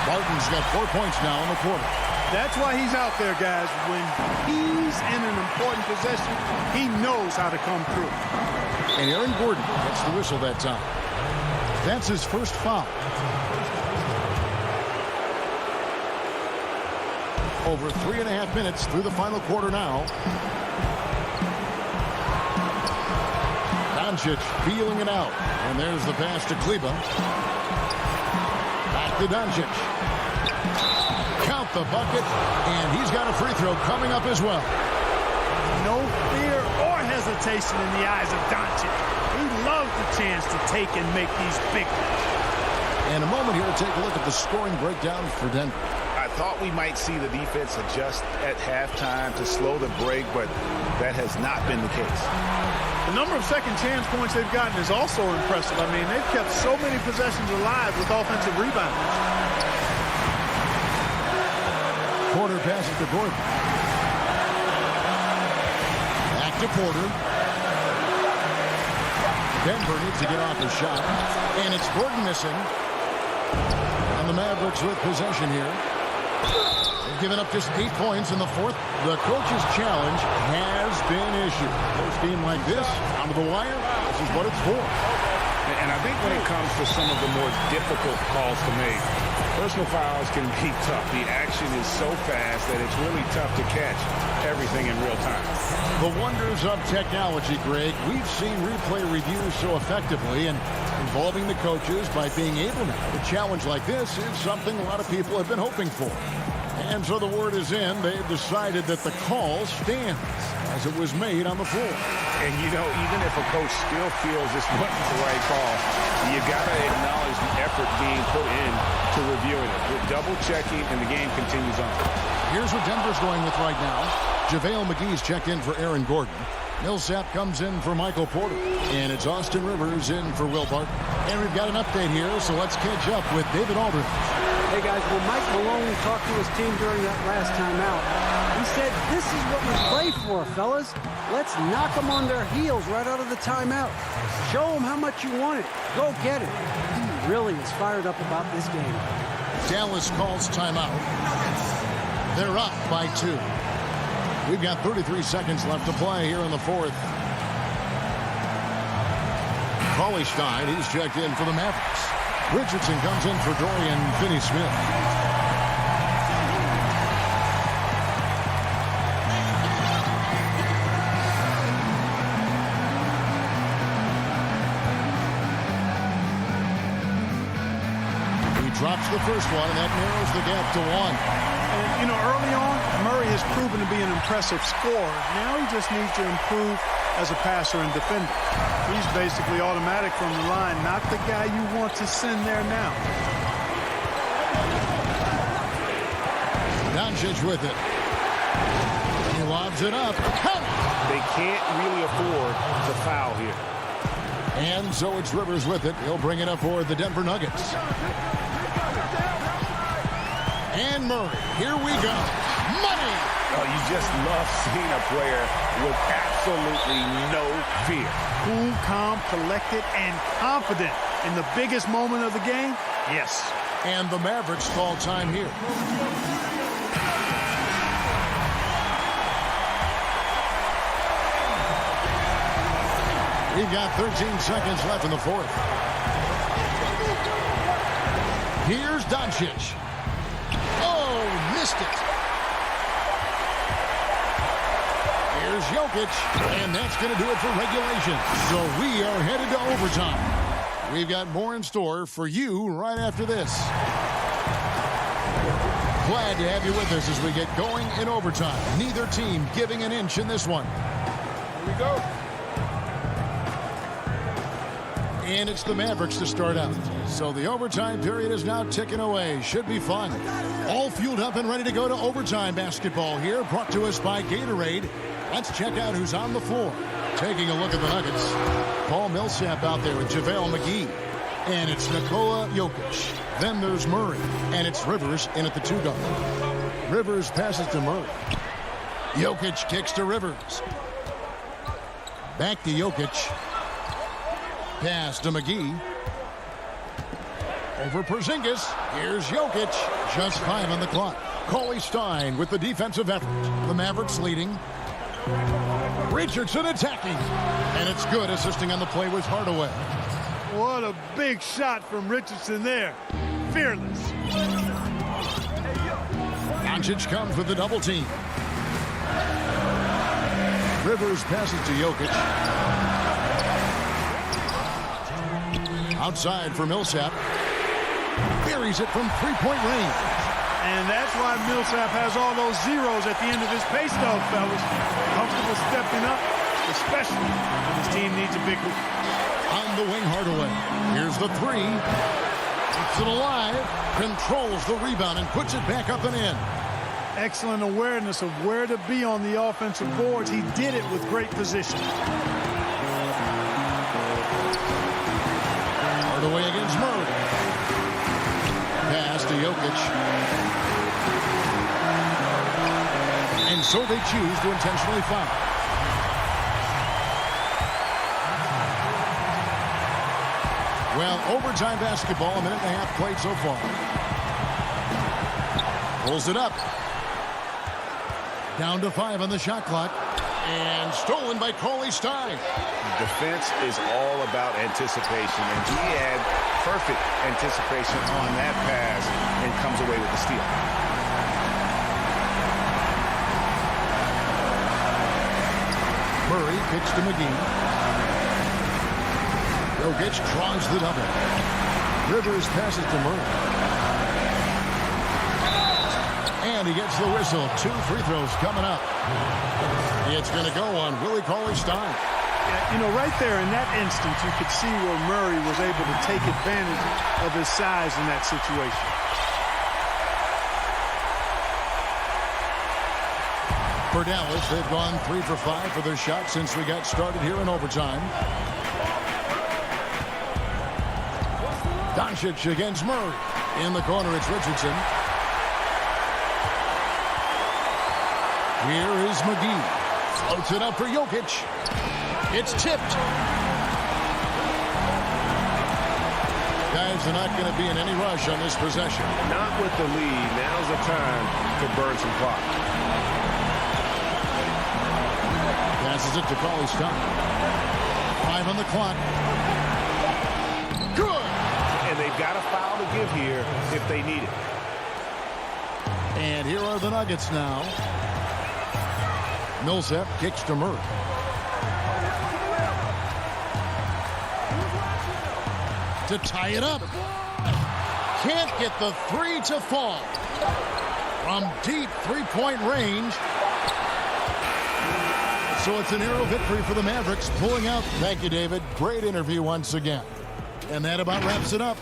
Barton's got 4 points now in the quarter. That's why he's out there, guys. When he's in an important possession, he knows how to come through. And Aaron Gordon gets the whistle that time. That's his first foul. Over 3.5 minutes through the final quarter now. Doncic feeling it out. And there's the pass to Kleber. Back to Doncic. Count the bucket. And he's got a free throw coming up as well. No fear or hesitation in the eyes of Doncic. He loves the chance to take and make these big ones. And a moment here to take a look at the scoring breakdown for Denver. I thought we might see the defense adjust at halftime to slow the break, but that has not been the case. The number of second chance points they've gotten is also impressive. I mean, they've kept so many possessions alive with offensive rebounds. Porter passes to Gordon. Back to Porter. Denver needs to get off the shot. And it's Gordon missing. And the Mavericks with possession here. They've given up just 8 points in the fourth. The coach's challenge has been issued. First game like this, down to the wire, this is what it's for. And I think when it comes to some of the more difficult calls to make, personal fouls can be tough. The action is so fast that it's really tough to catch everything in real time. The wonders of technology, Greg. We've seen replay reviews so effectively, and involving the coaches by being able now to challenge like this is something a lot of people have been hoping for. And so the word is in. They've decided that the call stands as it was made on the floor. And, you know, even if a coach still feels this wasn't the right call, you got to acknowledge the effort being put in to reviewing it. We're double-checking, and the game continues on. Here's what Denver's going with right now. JaVale McGee's checked in for Aaron Gordon. Millsap comes in for Michael Porter. And it's Austin Rivers in for Will Barton. And we've got an update here, so let's catch up with David Aldridge. Hey, guys, when Mike Malone talked to his team during that last timeout, he said, this is what we play for, fellas. Let's knock them on their heels right out of the timeout. Show them how much you want it. Go get it. He really is fired up about this game. Dallas calls timeout. They're up by 2. We've got 33 seconds left to play here in the fourth. Cauley-Stein, he's checked in for the Mavericks. Richardson comes in for Dorian Finney-Smith. He drops the first one, and that narrows the gap to 1. And, you know, early on, Murray has proven to be an impressive scorer. Now he just needs to improve as a passer and defender. He's basically automatic from the line, not the guy you want to send there now. Doncic with it. He lobs it up. They can't really afford to foul here. And so it's Rivers with it. He'll bring it up for the Denver Nuggets. And Murray. Here we go. Money! Oh, you just love seeing a player with absolutely no fear. Cool, calm, collected, and confident in the biggest moment of the game? Yes. And the Mavericks call time here. We've got 13 seconds left in the fourth. Here's Doncic. Oh, missed it. Here's Jokic, and that's going to do it for regulation. So we are headed to overtime. We've got more in store for you right after this. Glad to have you with us as we get going in overtime. Neither team giving an inch in this one. Here we go. And it's the Mavericks to start out. So the overtime period is now ticking away. Should be fun. All fueled up and ready to go to overtime basketball here. Brought to us by Gatorade. Let's check out who's on the floor. Taking a look at the Nuggets. Paul Millsap out there with JaVale McGee. And it's Nikola Jokic. Then there's Murray. And it's Rivers in at the 2 guard. Rivers passes to Murray. Jokic kicks to Rivers. Back to Jokic. Pass to McGee. Over Porzingis. Here's Jokic. Just 5 on the clock. Cauley Stein with the defensive effort. The Mavericks leading. Richardson attacking. And it's good. Assisting on the play was Hardaway. What a big shot from Richardson there. Fearless. Doncic comes with the double team. Rivers passes to Jokic. Outside for Millsap. Buries it from 3-point range. And that's why Millsap has all those zeros at the end of his pace, though, fellas. Comfortable stepping up, especially when his team needs a big one. On the wing, Hardaway. Here's the 3. Keeps it alive. Controls the rebound and puts it back up and in. Excellent awareness of where to be on the offensive boards. He did it with great position. Hardaway against Murray. Pass to Jokic. And so they choose to intentionally foul. Well, overtime basketball, a minute and a half played so far. Pulls it up. Down to 5 on the shot clock. And stolen by Cauley Stein. Defense is all about anticipation, and he had perfect anticipation on that pass and comes away with the steal. Murray kicks to McGee. Jokic draws the double. Rivers passes to Murray. And he gets the whistle. 2 free throws coming up. It's going to go on Willie Cauley-Stein. Yeah, you know, right there in that instant, you could see where Murray was able to take advantage of his size in that situation. For Dallas, they've gone 3 for 5 for their shot since we got started here in overtime. Doncic against Murray. In the corner, it's Richardson. Here is McGee. Floats it up for Jokic. It's tipped. Guys are not going to be in any rush on this possession. Not with the lead. Now's the time to burn some clock. Passes it to Cauley-Stein. 5 on the clock. Good. And they've got a foul to give here if they need it. And here are the Nuggets now. Millsap kicks to Murray. To tie it up. Can't get the 3 to fall. From deep 3-point range. So it's a narrow victory for the Mavericks, pulling out. Thank you, David. Great interview once again. And that about wraps it up.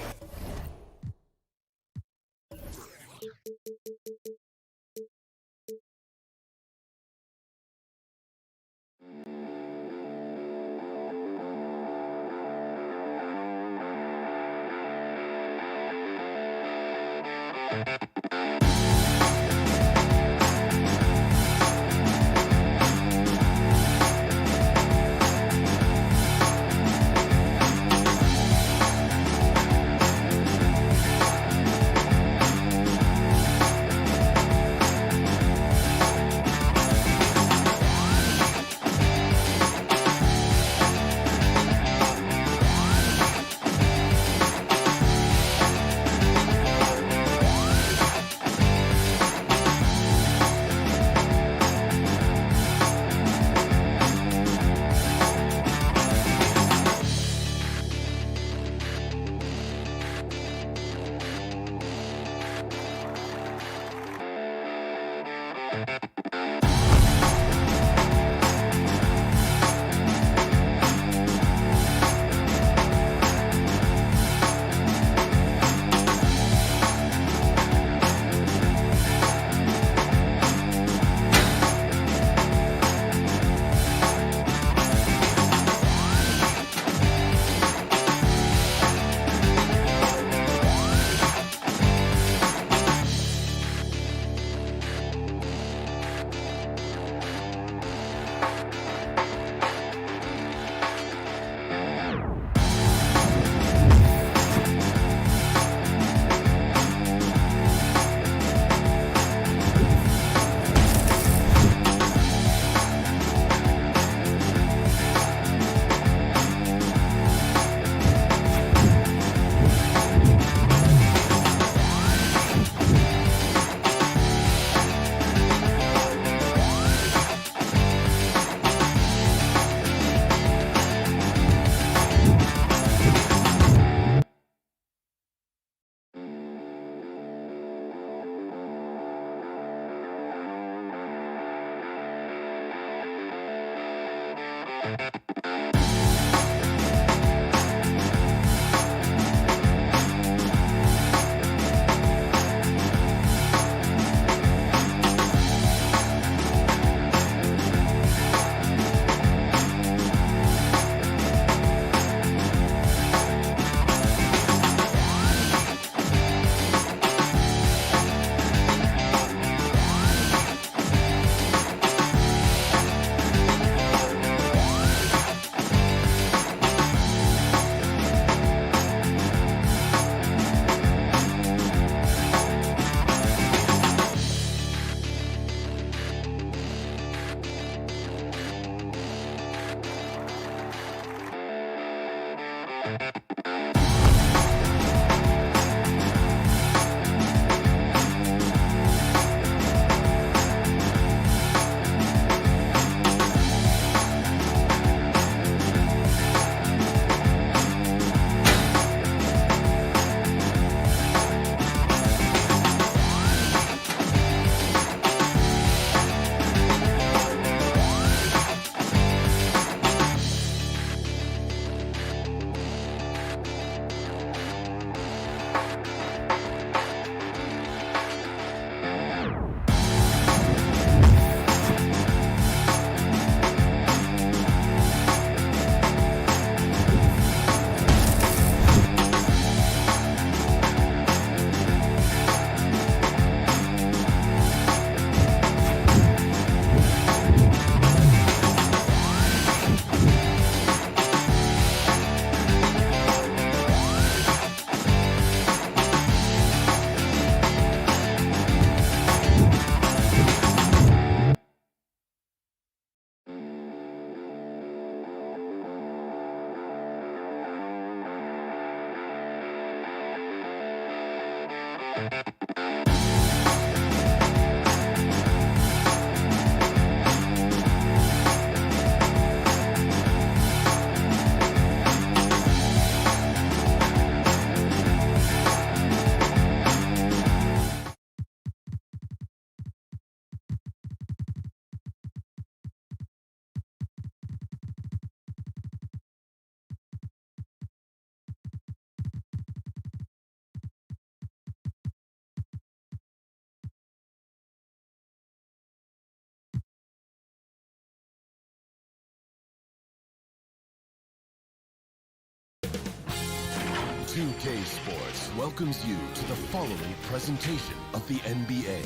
2K Sports welcomes you to the following presentation of the NBA.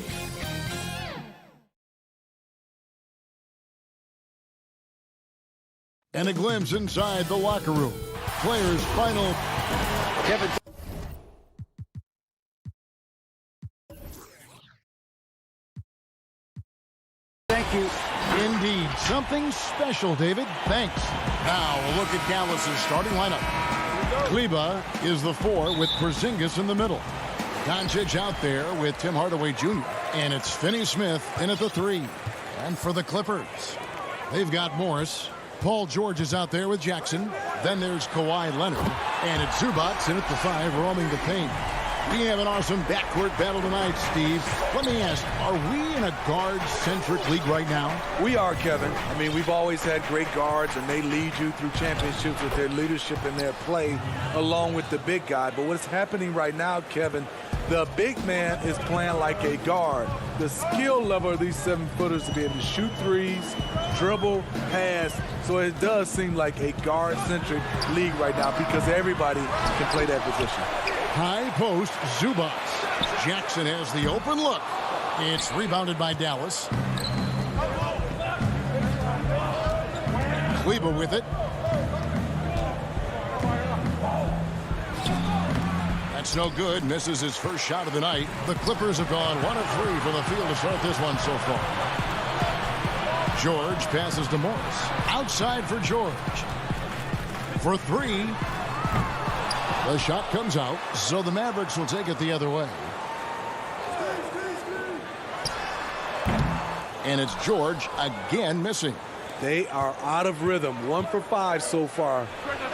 And a glimpse inside the locker room. Players' final. Kevin. Thank you. Indeed. Something special, David. Thanks. Now a look at Dallas's starting lineup. Kleber is the 4 with Porzingis in the middle. Doncic out there with Tim Hardaway Jr. And it's Finney Smith in at the 3. And for the Clippers, they've got Morris. Paul George is out there with Jackson. Then there's Kawhi Leonard. And it's Zubac in at the 5, roaming the paint. We have an awesome backcourt battle tonight, Steve. Let me ask, are we in a guard-centric league right now? We are, Kevin. I mean, we've always had great guards, and they lead you through championships with their leadership and their play, along with the big guy. But what's happening right now, Kevin, the big man is playing like a guard. The skill level of these 7-footers to be able to shoot threes, dribble, pass. So it does seem like a guard-centric league right now because everybody can play that position. High post, Zubac. Jackson has the open look. It's rebounded by Dallas. Kleber with it. That's no good. Misses his first shot of the night. The Clippers have gone 1 of 3 from the field to start this one so far. George passes to Morris. Outside for George. For 3. The shot comes out, so the Mavericks will take it the other way. And it's George again missing. They are out of rhythm. 1 for 5 so far.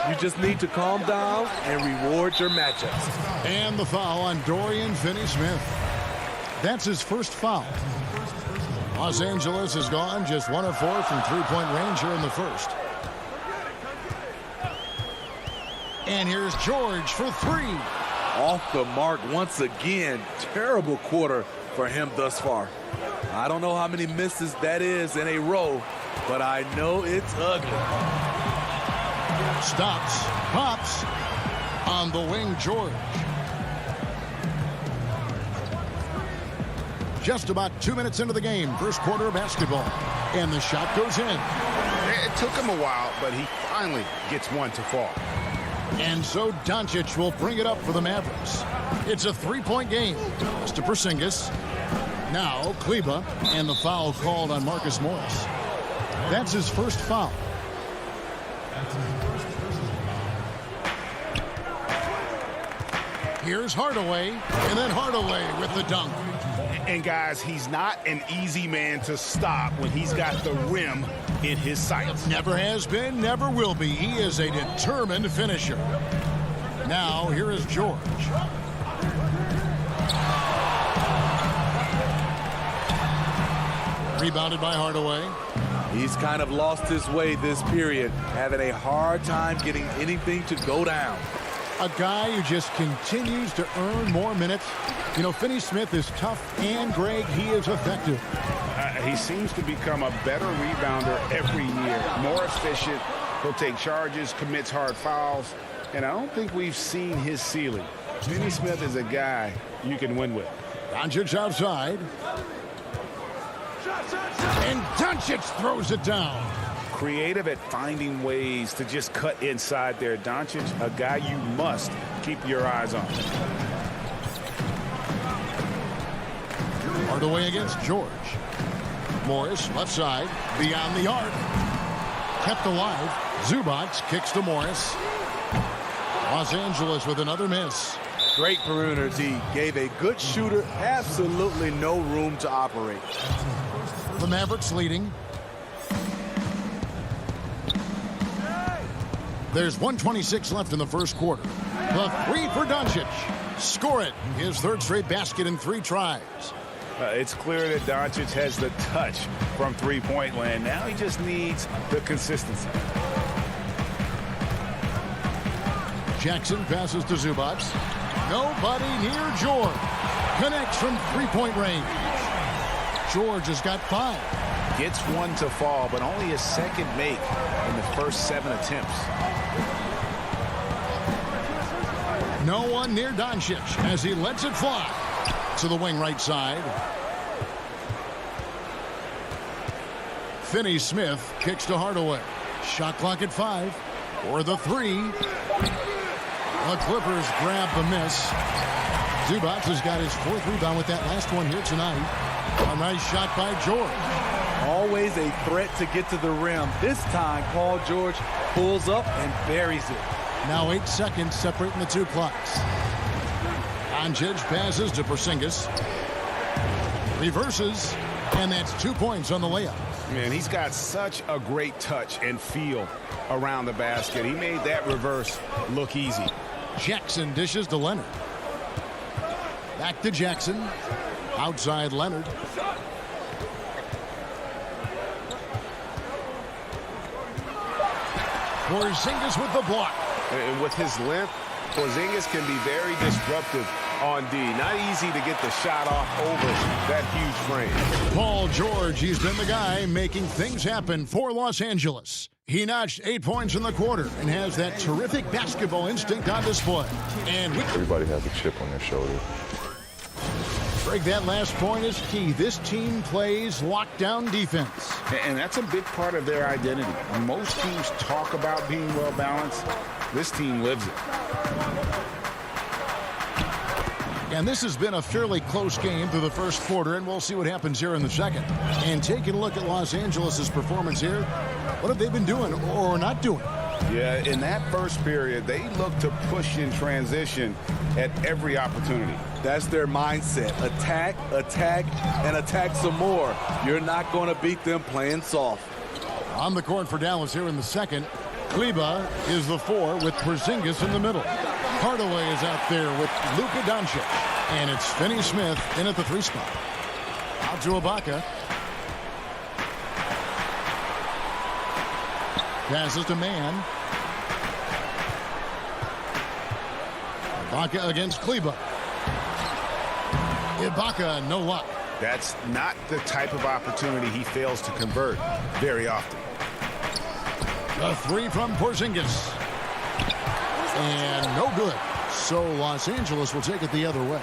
You just need to calm down and reward your matchups. And the foul on Dorian Finney-Smith. That's his first foul. Los Angeles has gone just 1 of 4 from three-point range here in the first. And here's George for three. Off the mark once again. Terrible quarter for him thus far. I don't know how many misses that is in a row, but I know it's ugly. Stops, pops, on the wing, George. Just about 2 minutes into the game, first quarter of basketball. And the shot goes in. It took him a while, but he finally gets one to fall. And so Doncic will bring it up for the Mavericks. It's a three-point game. It's to Porzingis. Now Kleber, and the foul called on Marcus Morris. That's his first foul. Here's Hardaway, and then Hardaway with the dunk. And guys, he's not an easy man to stop when he's got the rim in his sights. Never has been, never will be. He is a determined finisher. Now, here is George. Rebounded by Hardaway. He's kind of lost his way this period, having a hard time getting anything to go down. A guy who just continues to earn more minutes. You know, Finney-Smith is tough, and Greg, he is effective. He seems to become a better rebounder every year. More efficient. He'll take charges, commits hard fouls. And I don't think we've seen his ceiling. Finney-Smith is a guy you can win with. Doncic outside. And Doncic throws it down. Creative at finding ways to just cut inside there. Doncic, a guy you must keep your eyes on. Hardaway against George. Morris, left side, beyond the arc. Kept alive. Zubac kicks to Morris. Los Angeles with another miss. Great perimeter D. Gave a good shooter absolutely no room to operate. The Mavericks leading. There's 1:26 left in the first quarter. The three for Doncic. Score it. His third straight basket in 3 tries. It's clear that Doncic has the touch from three-point land. Now he just needs the consistency. Jackson passes to Zubac. Nobody near George. Connects from three-point range. George has got 5. Gets one to fall, but only a second make in the first 7 attempts. No one near Doncic as he lets it fly to the wing right side. Finney-Smith kicks to Hardaway. Shot clock at 5 for the 3. The Clippers grab the miss. Zubac has got his 4th rebound with that last one here tonight. A nice shot by George. Always a threat to get to the rim. This time, Paul George pulls up and buries it. Now 8 seconds separating the 2 clocks. Doncic passes to Porzingis. Reverses, and that's 2 points on the layup. Man, he's got such a great touch and feel around the basket. He made that reverse look easy. Jackson dishes to Leonard. Back to Jackson. Outside Leonard. Porzingis with the block. And with his length, Porzingis can be very disruptive on D. Not easy to get the shot off over that huge frame. Paul George, he's been the guy making things happen for Los Angeles. He notched 8 points in the quarter and has that terrific basketball instinct on display. And everybody has a chip on their shoulder. Greg, that last point is key. This team plays lockdown defense. And that's a big part of their identity. Most teams talk about being well balanced. This team lives it. And this has been a fairly close game through the first quarter, and we'll see what happens here in the second. And taking a look at Los Angeles' performance here, what have they been doing or not doing? Yeah, in that first period, they looked to push in transition at every opportunity. That's their mindset. Attack, attack, and attack some more. You're not going to beat them playing soft. On the court for Dallas here in the second, Kleber is the 4 with Porzingis in the middle. Hardaway is out there with Luka Doncic. And it's Finney-Smith in at the 3 spot. Out to Ibaka. Passes to Mann. Ibaka against Kleber. Ibaka, no luck. That's not the type of opportunity he fails to convert very often. A three from Porzingis. And no good. So Los Angeles will take it the other way.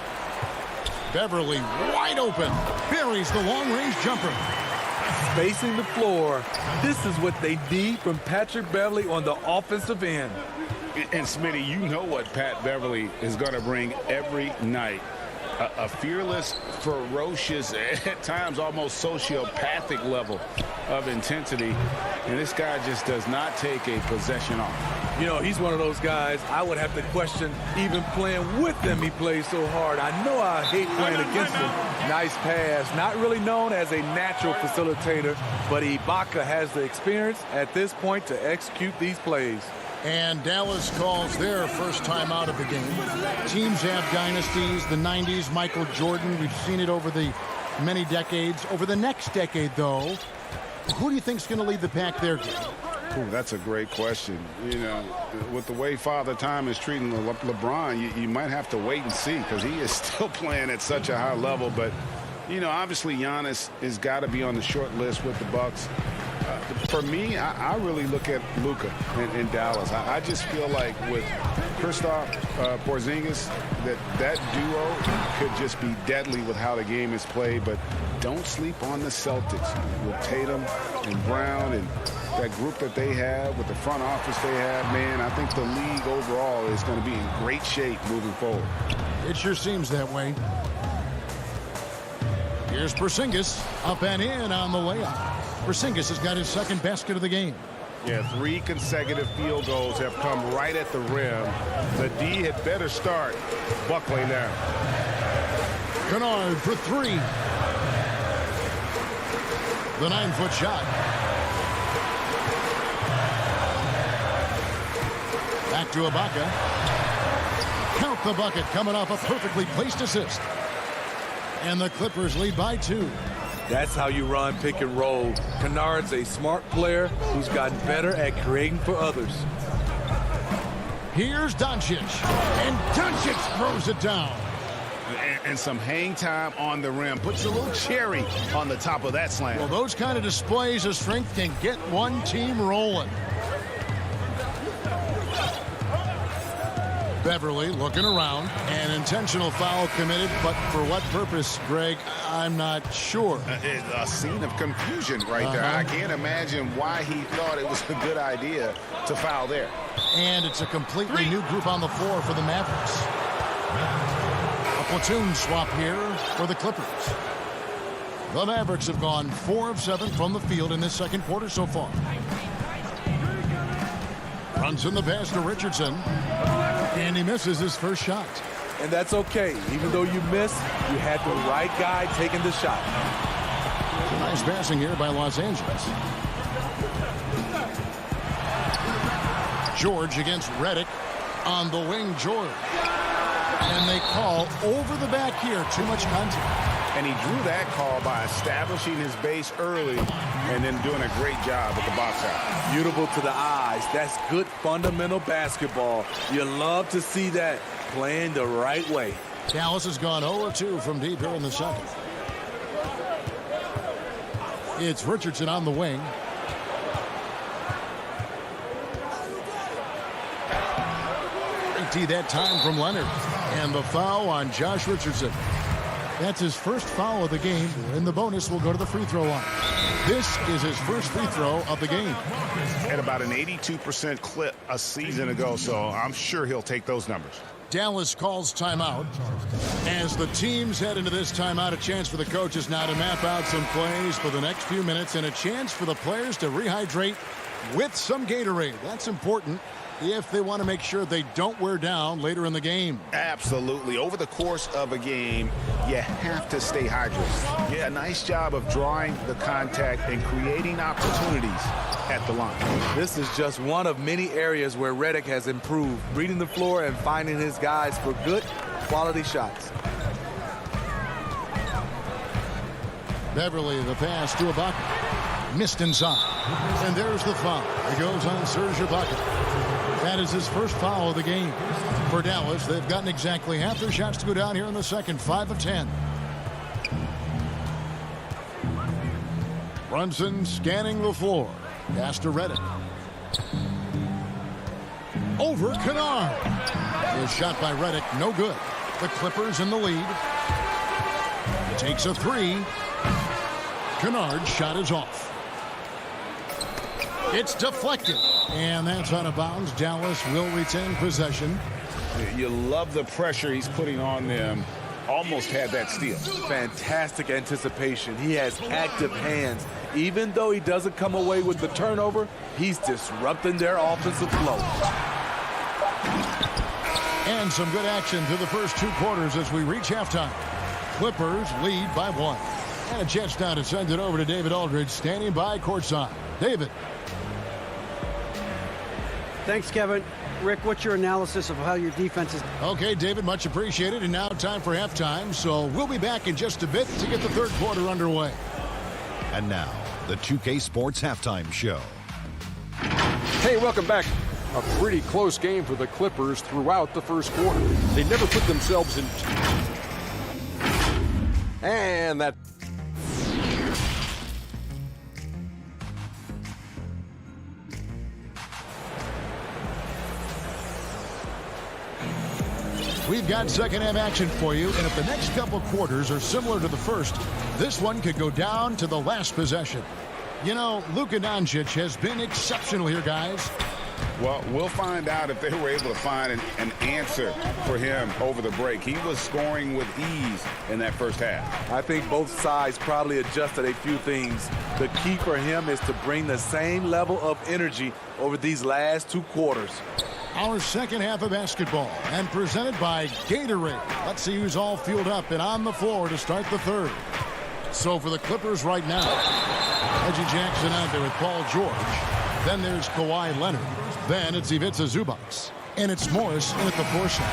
Beverly wide open. Buries the long-range jumper. Spacing the floor. This is what they need from Patrick Beverly on the offensive end. And Smitty, you know what Pat Beverly is going to bring every night. A fearless, ferocious, at times almost sociopathic level of intensity. And this guy just does not take a possession off. You know, he's one of those guys I would have to question even playing with him. He plays so hard. I know I hate playing against him. Nice pass. Not really known as a natural facilitator, but Ibaka has the experience at this point to execute these plays. And Dallas calls their first time out of the game. Teams have dynasties. The 90s, Michael Jordan. We've seen it over the many decades. Over the next decade, though, who do you think is going to lead the pack there, Jim? Ooh, that's a great question. You know, with the way Father Time is treating LeBron, you might have to wait and see because he is still playing at such a high level. But, you know, obviously Giannis has got to be on the short list with the Bucks. For me, I really look at Luka in Dallas. I just feel like with Kristaps Porzingis, that duo could just be deadly with how the game is played. But don't sleep on the Celtics with Tatum and Brown and that group that they have with the front office they have. Man, I think the league overall is going to be in great shape moving forward. It sure seems that way. Here's Porzingis up and in on the layup. Porzingis has got his second basket of the game. Yeah, 3 consecutive field goals have come right at the rim. The D had better start buckling down. Kennard for 3. The 9-foot shot. Back to Ibaka. Count the bucket coming off a perfectly placed assist. And the Clippers lead by 2. That's how you run pick and roll. Kennard's a smart player who's gotten better at creating for others. Here's Doncic. And Doncic throws it down. And some hang time on the rim. Puts a little cherry on the top of that slam. Well, those kind of displays of strength can get one team rolling. Beverly looking around. An intentional foul committed, but for what purpose, Greg, I'm not sure. A scene of confusion right there. I can't imagine why he thought it was a good idea to foul there. And it's a completely new group on the floor for the Mavericks. A platoon swap here for the Clippers. The Mavericks have gone 4 of 7 from the field in this second quarter so far. Runs in the pass to Richardson. And he misses his first shot. And that's okay. Even though you missed, you had the right guy taking the shot. Nice passing here by Los Angeles. George against Redick on the wing. George. And they call over the back here. Too much contact. And he drew that call by establishing his base early and then doing a great job at the box out. Beautiful to the eyes. That's good fundamental basketball. You love to see that playing the right way. Dallas has gone 0-2 from deep here in the second. It's Richardson on the wing. That time from Leonard. And the foul on Josh Richardson. That's his first foul of the game. And the bonus will go to the free throw line. This is his first free throw of the game. At about an 82% clip a season ago, so I'm sure he'll take those numbers. Dallas calls timeout. As the teams head into this timeout, a chance for the coaches now to map out some plays for the next few minutes and a chance for the players to rehydrate with some Gatorade. That's important if they want to make sure they don't wear down later in the game. Absolutely. Over the course of a game, you have to stay hydrated. Yeah, nice job of drawing the contact and creating opportunities at the line. This is just one of many areas where Redick has improved, reading the floor and finding his guys for good quality shots. Beverly, the pass to Ibaka. Missed inside. And there's the foul. It goes on Serge Ibaka. That is his first foul of the game. For Dallas, they've gotten exactly half their shots to go down here in the second, 5 of 10. Brunson scanning the floor. Pass to Reddick. Over Kennard. His shot by Reddick, no good. The Clippers in the lead. Takes a three. Kennard's shot is off. It's deflected. And that's out of bounds. Dallas will retain possession. You love the pressure he's putting on them. Almost had that steal. Fantastic anticipation. He has active hands. Even though he doesn't come away with the turnover, he's disrupting their offensive flow. And some good action through the first 2 quarters as we reach halftime. Clippers lead by 1. And a chance now to send it over to David Aldridge, standing by courtside. David. Thanks, Kevin. Rick, what's your analysis of how your defense is? Okay, David, much appreciated. And now time for halftime. So we'll be back in just a bit to get the third quarter underway. And now, the 2K Sports Halftime Show. Hey, welcome back. A pretty close game for the Clippers throughout the first quarter. They never put themselves in... And that... We've got second half action for you, and if the next couple quarters are similar to the first, this one could go down to the last possession. You know, Luka Doncic has been exceptional here, guys. Well, we'll find out if they were able to find an answer for him over the break. He was scoring with ease in that first half. I think both sides probably adjusted a few things. The key for him is to bring the same level of energy over these last 2 quarters. Our second half of basketball, and presented by Gatorade. Let's see who's all fueled up and on the floor to start the third. So for the Clippers right now, Reggie Jackson out there with Paul George. Then there's Kawhi Leonard. Then it's Ivica Zubac. And it's Morris in at the 4 slot.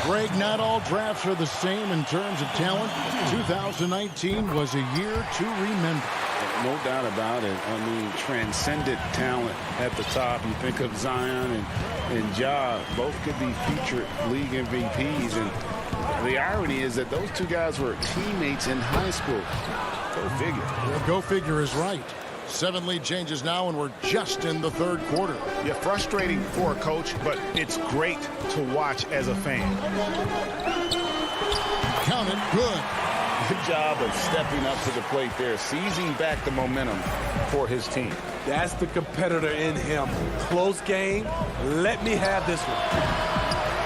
Greg, not all drafts are the same in terms of talent. 2019 was a year to remember. No doubt about it. I mean, transcendent talent at the top. You think of Zion and Ja, both could be future league MVPs. And the irony is that those 2 guys were teammates in high school. Go figure. Yeah, go figure is right. 7 lead changes now, and we're just in the third quarter. Yeah, frustrating for a coach, but it's great to watch as a fan. Count it, good. Good job of stepping up to the plate there, seizing back the momentum for his team. That's the competitor in him. Close game. Let me have this one.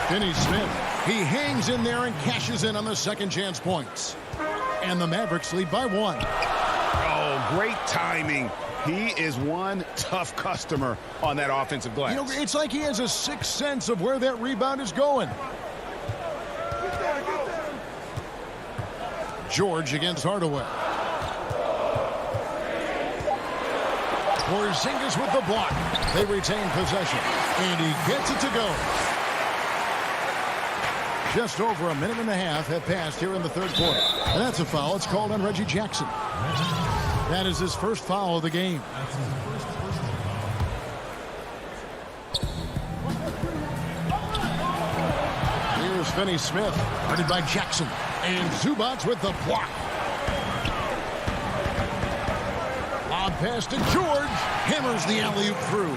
Finney Smith. He hangs in there and cashes in on the second chance points. And the Mavericks lead by 1. Oh, great timing. He is one tough customer on that offensive glass. You know, it's like he has a sixth sense of where that rebound is going. George against Hardaway. Porzingis with the block. They retain possession. And he gets it to go. Just over a minute and a half have passed here in the third quarter. And that's a foul. It's called on Reggie Jackson. That is his first foul of the game. Here's Finney Smith, guarded by Jackson. And Zubac with the block. Lob pass to George. Hammers the alley-oop through.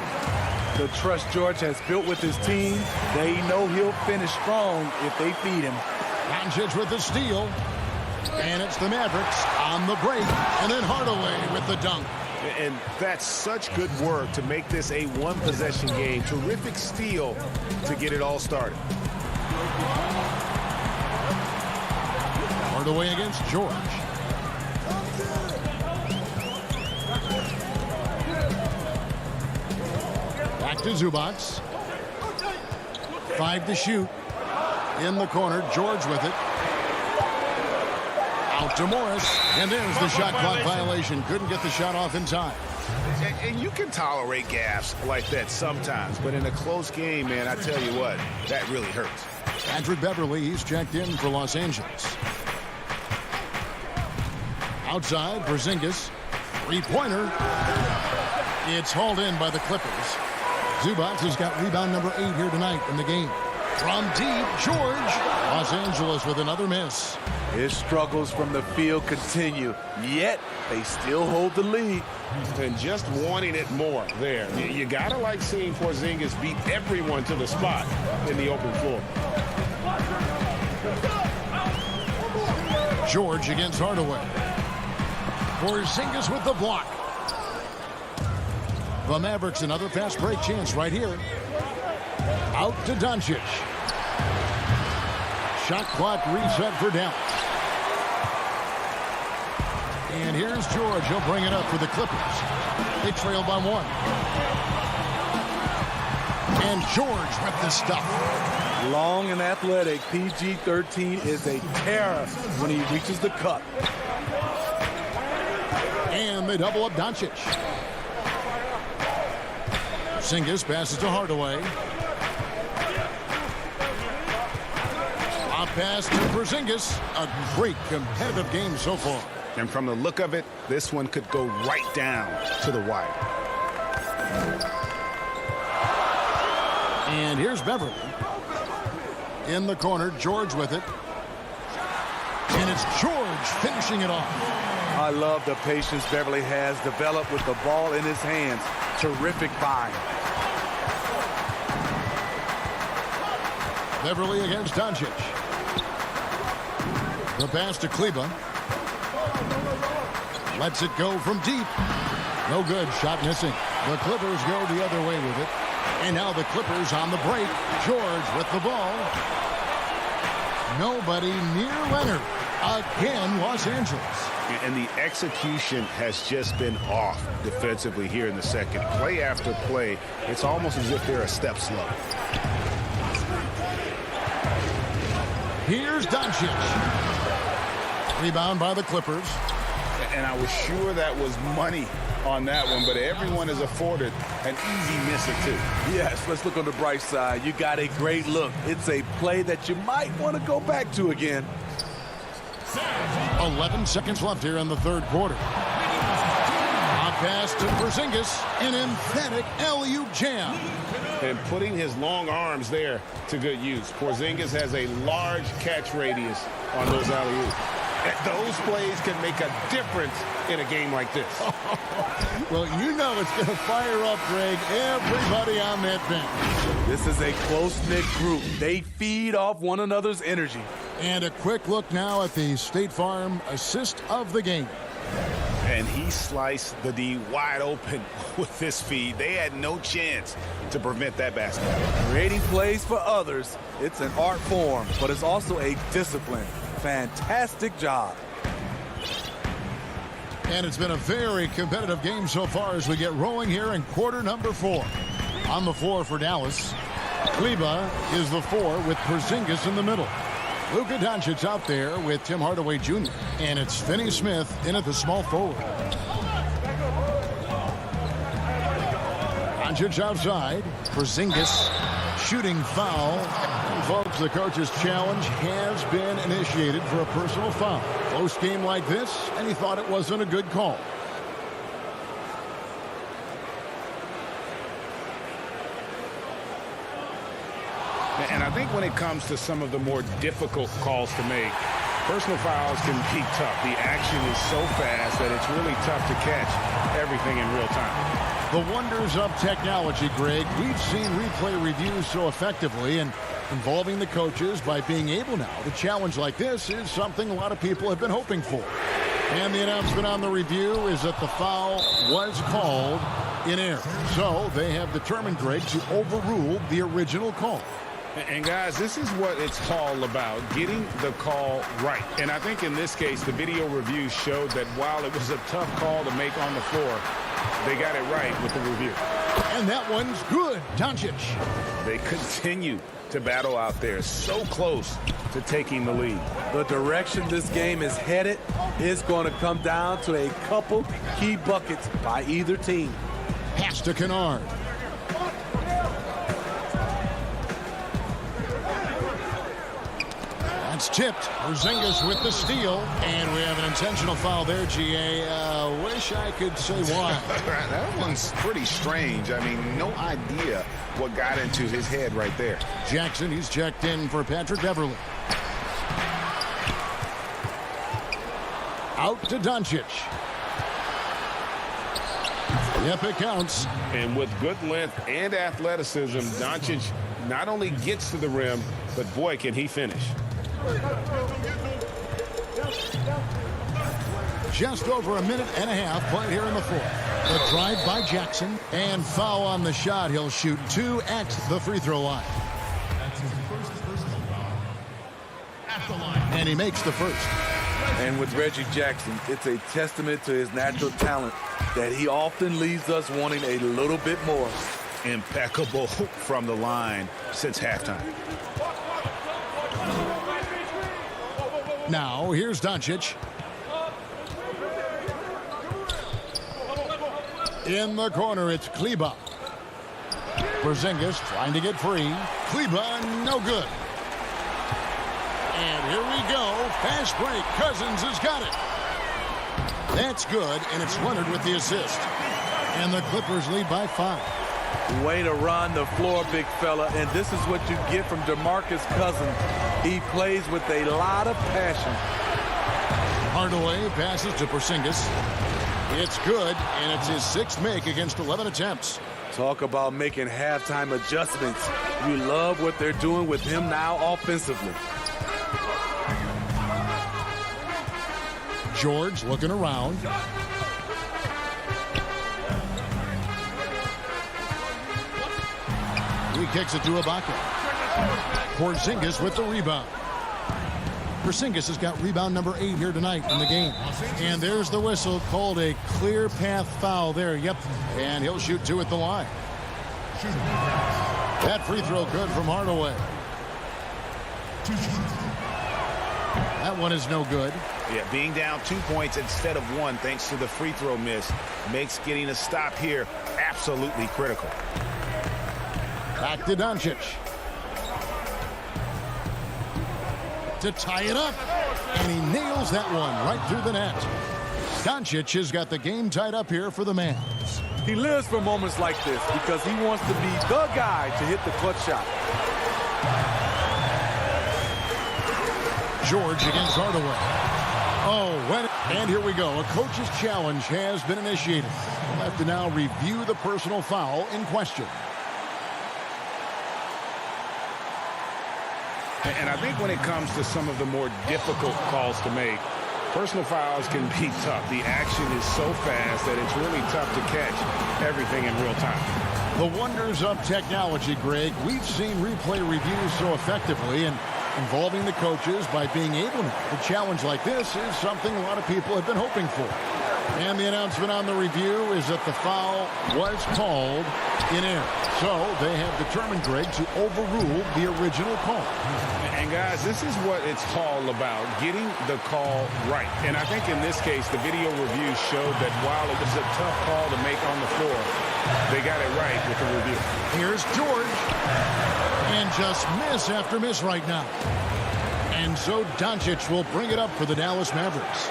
The trust George has built with his team, they know he'll finish strong if they feed him. Doncic with the steal. And it's the Mavericks on the break. And then Hardaway with the dunk. And that's such good work to make this a one-possession game. Terrific steal to get it all started. Hardaway against George. Back to Zubac. 5 to shoot. In the corner, George with it. Out to Morris. And there's the shot clock violation. Couldn't get the shot off in time. And you can tolerate gaffes like that sometimes. But in a close game, man, I tell you what, that really hurts. Patrick Beverly, he's checked in for Los Angeles. Outside, Porzingis. Three-pointer. It's hauled in by the Clippers. Zubac has got rebound number 8 here tonight in the game. From deep, George. Los Angeles with another miss. His struggles from the field continue, yet they still hold the lead. And just wanting it more there. You gotta like seeing Porzingis beat everyone to the spot in the open floor. George against Hardaway. Porzingis with the block. The Mavericks another fast break chance right here. Out to Doncic. Shot clock reset for Dallas. And here's George. He'll bring it up for the Clippers. They trail by 1. And George with the stuff. Long and athletic, PG-13 is a terror when he reaches the cup. And they double up Doncic. Porzingis passes to Hardaway. A pass to Porzingis. A great competitive game so far. And from the look of it, this one could go right down to the wire. And here's Beverly. In the corner, George with it. And it's George finishing it off. I love the patience Beverly has developed with the ball in his hands. Terrific find. Beverly against Doncic. The pass to Kleba. Lets it go from deep. No good. Shot missing. The Clippers go the other way with it. And now the Clippers on the break. George with the ball. Nobody near Leonard. Again, Los Angeles. And the execution has just been off defensively here in the second. Play after play, it's almost as if they're a step slow. Here's Doncic. Rebound by the Clippers. And I was sure that was money on that one, but everyone is afforded an easy miss or two. Yes, let's look on the bright side. You got a great look. It's a play that you might want to go back to again. 11 seconds left here in the third quarter. A pass to Porzingis. An emphatic alley-oop jam. And putting his long arms there to good use. Porzingis has a large catch radius on those alley-oops. Those plays can make a difference in a game like this. Well, you know it's going to fire up, Greg, everybody on that bench. This is a close-knit group. They feed off one another's energy. And a quick look now at the State Farm assist of the game. And he sliced the D wide open with this feed. They had no chance to prevent that basket. Creating plays for others, it's an art form, but it's also a discipline. Fantastic job. And it's been a very competitive game so far as we get rolling here in quarter number 4. On the floor for Dallas, Kleba is the 4 with Porzingis in the middle. Luka Doncic out there with Tim Hardaway Jr. And it's Finney Smith in at the small forward. Doncic outside. Porzingis shooting foul. And folks, the coach's challenge has been initiated for a personal foul. Close game like this, and he thought it wasn't a good call. And I think when it comes to some of the more difficult calls to make, personal fouls can be tough. The action is so fast that it's really tough to catch everything in real time. The wonders of technology, Greg. We've seen replay reviews so effectively, and involving the coaches by being able now to challenge like this is something a lot of people have been hoping for. And the announcement on the review is that the foul was called in error. So they have determined, Greg, to overrule the original call. And guys, this is what it's all about, getting the call right. And I think in this case, the video review showed that while it was a tough call to make on the floor, they got it right with the review. And that one's good. Doncic. They continue to battle out there, so close to taking the lead. The direction this game is headed is going to come down to a couple key buckets by either team. Pass to Kennard. It's tipped. Porzingis with the steal. And we have an intentional foul there, GA. Wish I could say why. That one's pretty strange. I mean, no idea what got into his head right there. Jackson, he's checked in for Patrick Beverly. Out to Doncic. Yep, it counts. And with good length and athleticism, Doncic not only gets to the rim, but boy, can he finish. Just over a minute and a half played here in the fourth. The drive by Jackson and foul on the shot. He'll shoot 2 at the free throw line. And he makes the first. And with Reggie Jackson, it's a testament to his natural talent that he often leaves us wanting a little bit more. Impeccable from the line since halftime. Now, here's Doncic. In the corner, it's Kleber. Porzingis trying to get free. Kleber, no good. And here we go. Fast break. Cousins has got it. That's good, and it's Leonard with the assist. And the Clippers lead by 5. Way to run the floor, big fella. And this is what you get from DeMarcus Cousins. He plays with a lot of passion. Hardaway passes to Porzingis. It's good, and it's his 6th make against 11 attempts. Talk about making halftime adjustments. You love what they're doing with him now offensively. George looking around. He kicks it to Ibaka. Porzingis with the rebound. Porzingis has got rebound number 8 here tonight in the game. And there's the whistle, called a clear path foul there. Yep, and he'll shoot 2 at the line. That free throw good from Hardaway. That one is no good. Yeah, being down 2 points instead of 1 thanks to the free throw miss makes getting a stop here absolutely critical. Back to Doncic. To tie it up. And he nails that one right through the net. Doncic has got the game tied up here for the Mavs. He lives for moments like this because he wants to be the guy to hit the clutch shot. George against Hardaway. And here we go. A coach's challenge has been initiated. We'll have to now review the personal foul in question. And I think when it comes to some of the more difficult calls to make, personal fouls can be tough. The action is so fast that it's really tough to catch everything in real time. The wonders of technology, Greg. We've seen replay reviews so effectively, and involving the coaches by being able to challenge like this is something a lot of people have been hoping for. And the announcement on the review is that the foul was called in error. So they have determined, Greg, to overrule the original call. And guys, this is what it's all about, getting the call right. And I think in this case, the video review showed that while it was a tough call to make on the floor, they got it right with the review. Here's George. And just miss after miss right now. And so Doncic will bring it up for the Dallas Mavericks.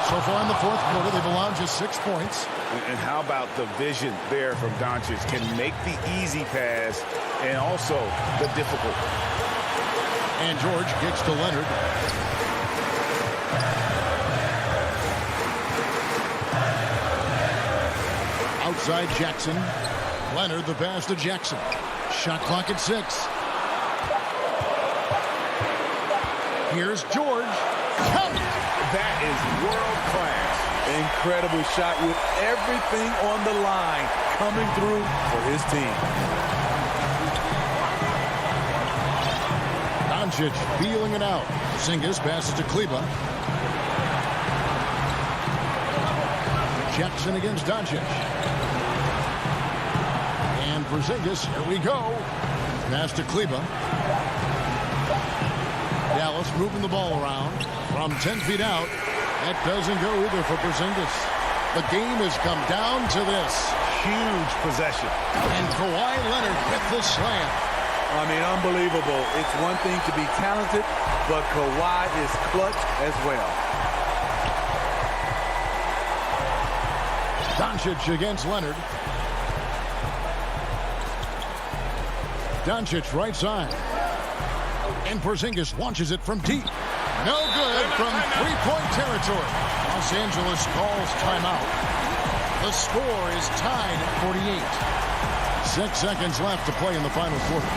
So far in the fourth quarter, they've allowed just 6 points. And how about the vision there from Doncic? Can make the easy pass and also the difficult. And George kicks to Leonard. Outside Jackson. Leonard the pass to Jackson. Shot clock at 6. Here's George. Count it. That is world class. Incredible shot with everything on the line coming through for his team. Doncic feeling it out. Porzingis passes to Kleber. Jackson against Doncic. And Porzingis, here we go. Pass to Kleber. Dallas moving the ball around from 10 feet out. That doesn't go either for Porzingis. The game has come down to this. Huge possession. And Kawhi Leonard with the slam. I mean, unbelievable. It's one thing to be talented, but Kawhi is clutch as well. Doncic against Leonard. Doncic right side. And Porzingis launches it from deep. No good from three-point territory. Los Angeles calls timeout. The score is tied at 48. 6 seconds left to play in the final quarter.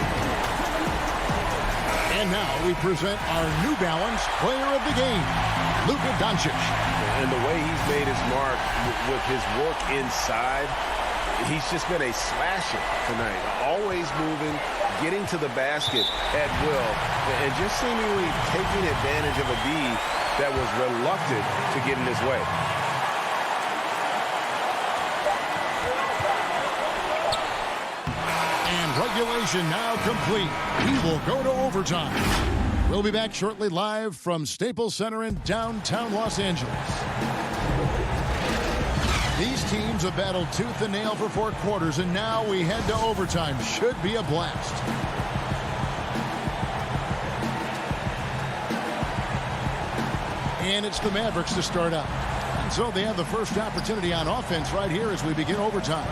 And now we present our New Balance Player of the Game, Luka Doncic. And the way he's made his mark with his work inside, he's just been a slasher tonight. Always moving, getting to the basket at will, and just seemingly taking advantage of a D that was reluctant to get in his way. And regulation now complete. We will go to overtime. We'll be back shortly live from Staples Center in downtown Los Angeles. These teams have battled tooth and nail for 4 quarters, and now we head to overtime. Should be a blast. And it's the Mavericks to start out. And so they have the first opportunity on offense right here as we begin overtime.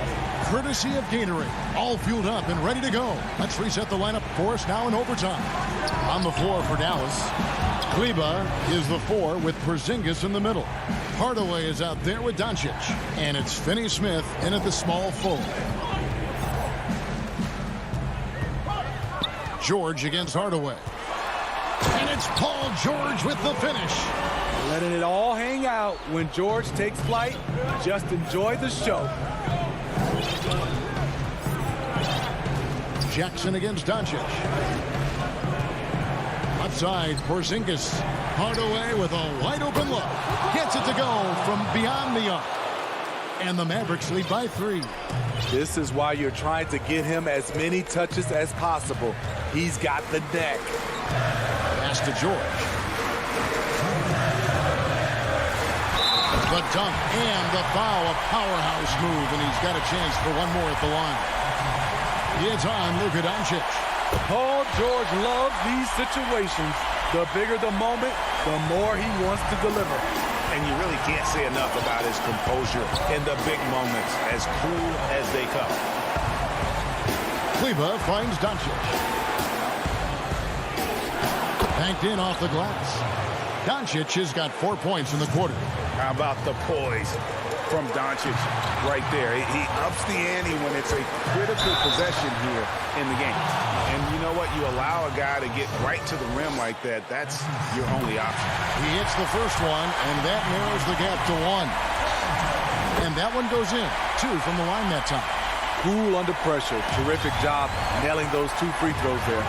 Courtesy of Gatorade. All fueled up and ready to go. Let's reset the lineup for us now in overtime. On the floor for Dallas, Kleber is the 4 with Porzingis in the middle. Hardaway is out there with Doncic. And it's Finney-Smith in at the small forward. George against Hardaway. And it's Paul George with the finish. Letting it all hang out when George takes flight. Just enjoy the show. Jackson against Doncic. Outside, Porzingis. Hardaway with a wide open look. Gets it to go from beyond the arc. And the Mavericks lead by 3. This is why you're trying to get him as many touches as possible. He's got the neck. Pass to George. The dunk and the foul, a powerhouse move, and he's got a chance for one more at the line. It's on Luka Doncic. Paul George loves these situations. The bigger the moment, the more he wants to deliver. And you really can't say enough about his composure in the big moments, as cool as they come. Kleber finds Doncic. Banked in off the glass. Doncic has got 4 points in the quarter. How about the poise from Doncic right there? He ups the ante when it's a critical possession here in the game. And you know what? You allow a guy to get right to the rim like that. That's your only option. He hits the first one, and that narrows the gap to 1. And that one goes in. 2 from the line that time. Cool under pressure. Terrific job nailing those 2 free throws there.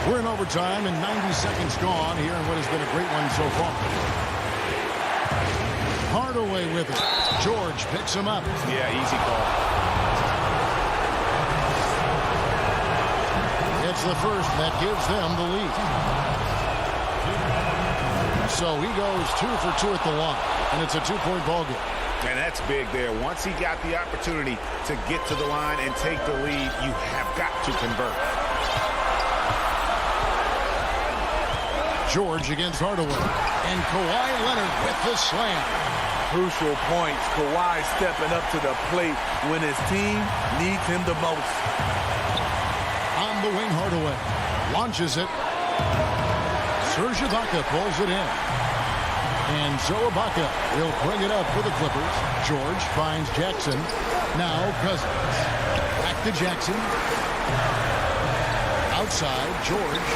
We're in overtime and 90 seconds gone here in what has been a great one so far. Hardaway with it. George picks him up. Yeah, easy call. It's the first that gives them the lead. So he goes 2 for 2 at the line, and it's a 2-point ball game. And that's big there. Once he got the opportunity to get to the line and take the lead, you have got to convert. George against Hardaway. And Kawhi Leonard with the slam. Crucial points. Kawhi stepping up to the plate when his team needs him the most. On the wing, Hardaway launches it. Serge Ibaka pulls it in. And so Ibaka will bring it up for the Clippers. George finds Jackson. Now Cousins. Back to Jackson. Outside, George.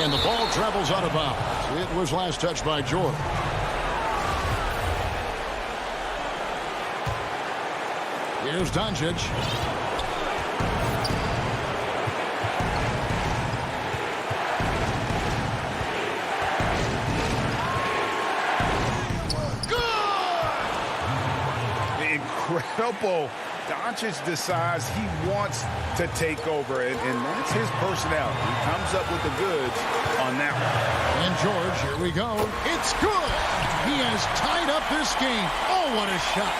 And the ball travels out of bounds. It was last touched by George. Here's Doncic. Incredible Doncic decides he wants to take over, and that's his personality. He comes up with the goods on that one. And George, here we go. It's good. He has tied up this game. Oh, what a shot.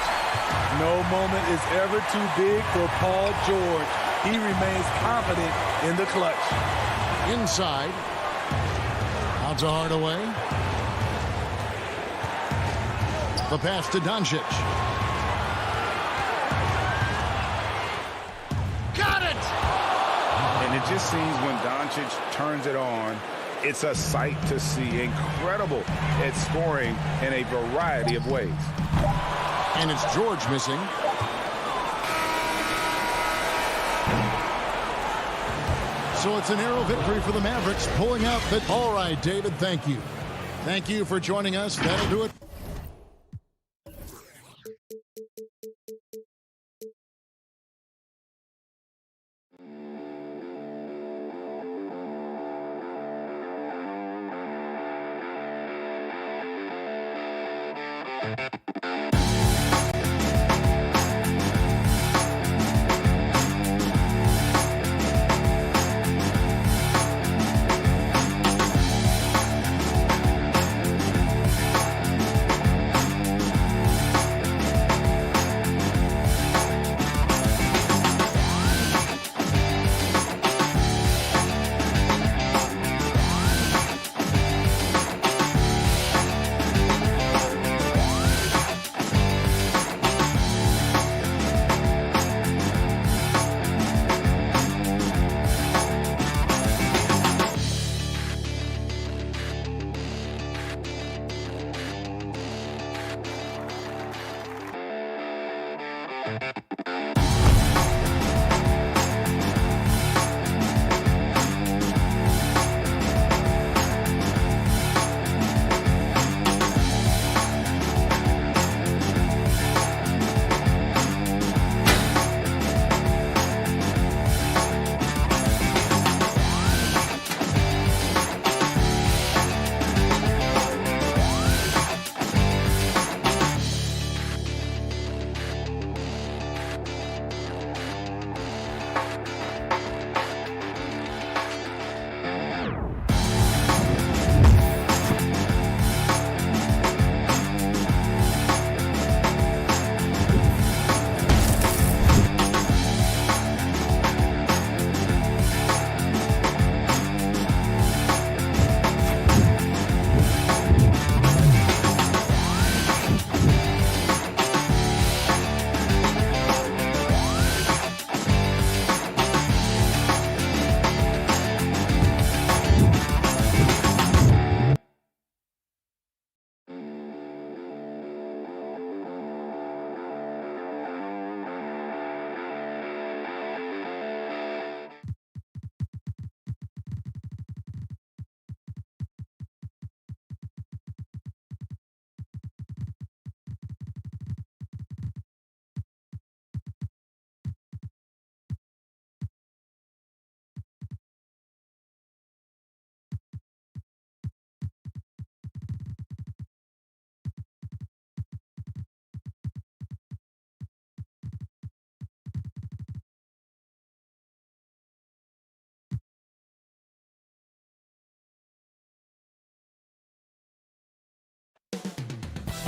No moment is ever too big for Paul George. He remains confident in the clutch. Inside. Out to Hardaway. The pass to Doncic. Got it! And it just seems when Doncic turns it on, it's a sight to see. Incredible at scoring in a variety of ways. And it's George missing. So it's a narrow victory for the Mavericks, pulling out the... All right, David, thank you. Thank you for joining us. That'll do it.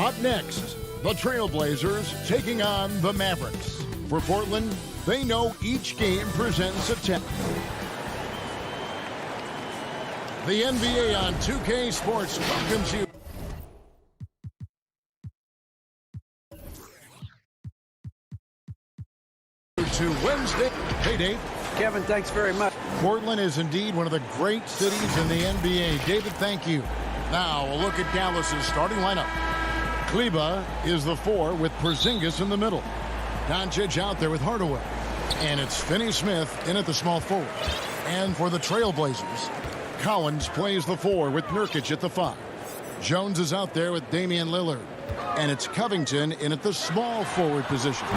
Up next, the Trailblazers taking on the Mavericks. For Portland, they know each game presents a test. The NBA on 2K Sports welcomes you to Wednesday. Hey, Dave. Kevin, thanks very much. Portland is indeed one of the great cities in the NBA. David, thank you. Now, a look at Dallas's starting lineup. Kleber is the 4 with Porzingis in the middle. Doncic out there with Hardaway. And it's Finney-Smith in at the small forward. And for the Trailblazers, Collins plays the 4 with Nurkic at the 5. Jones is out there with Damian Lillard. And it's Covington in at the small forward position.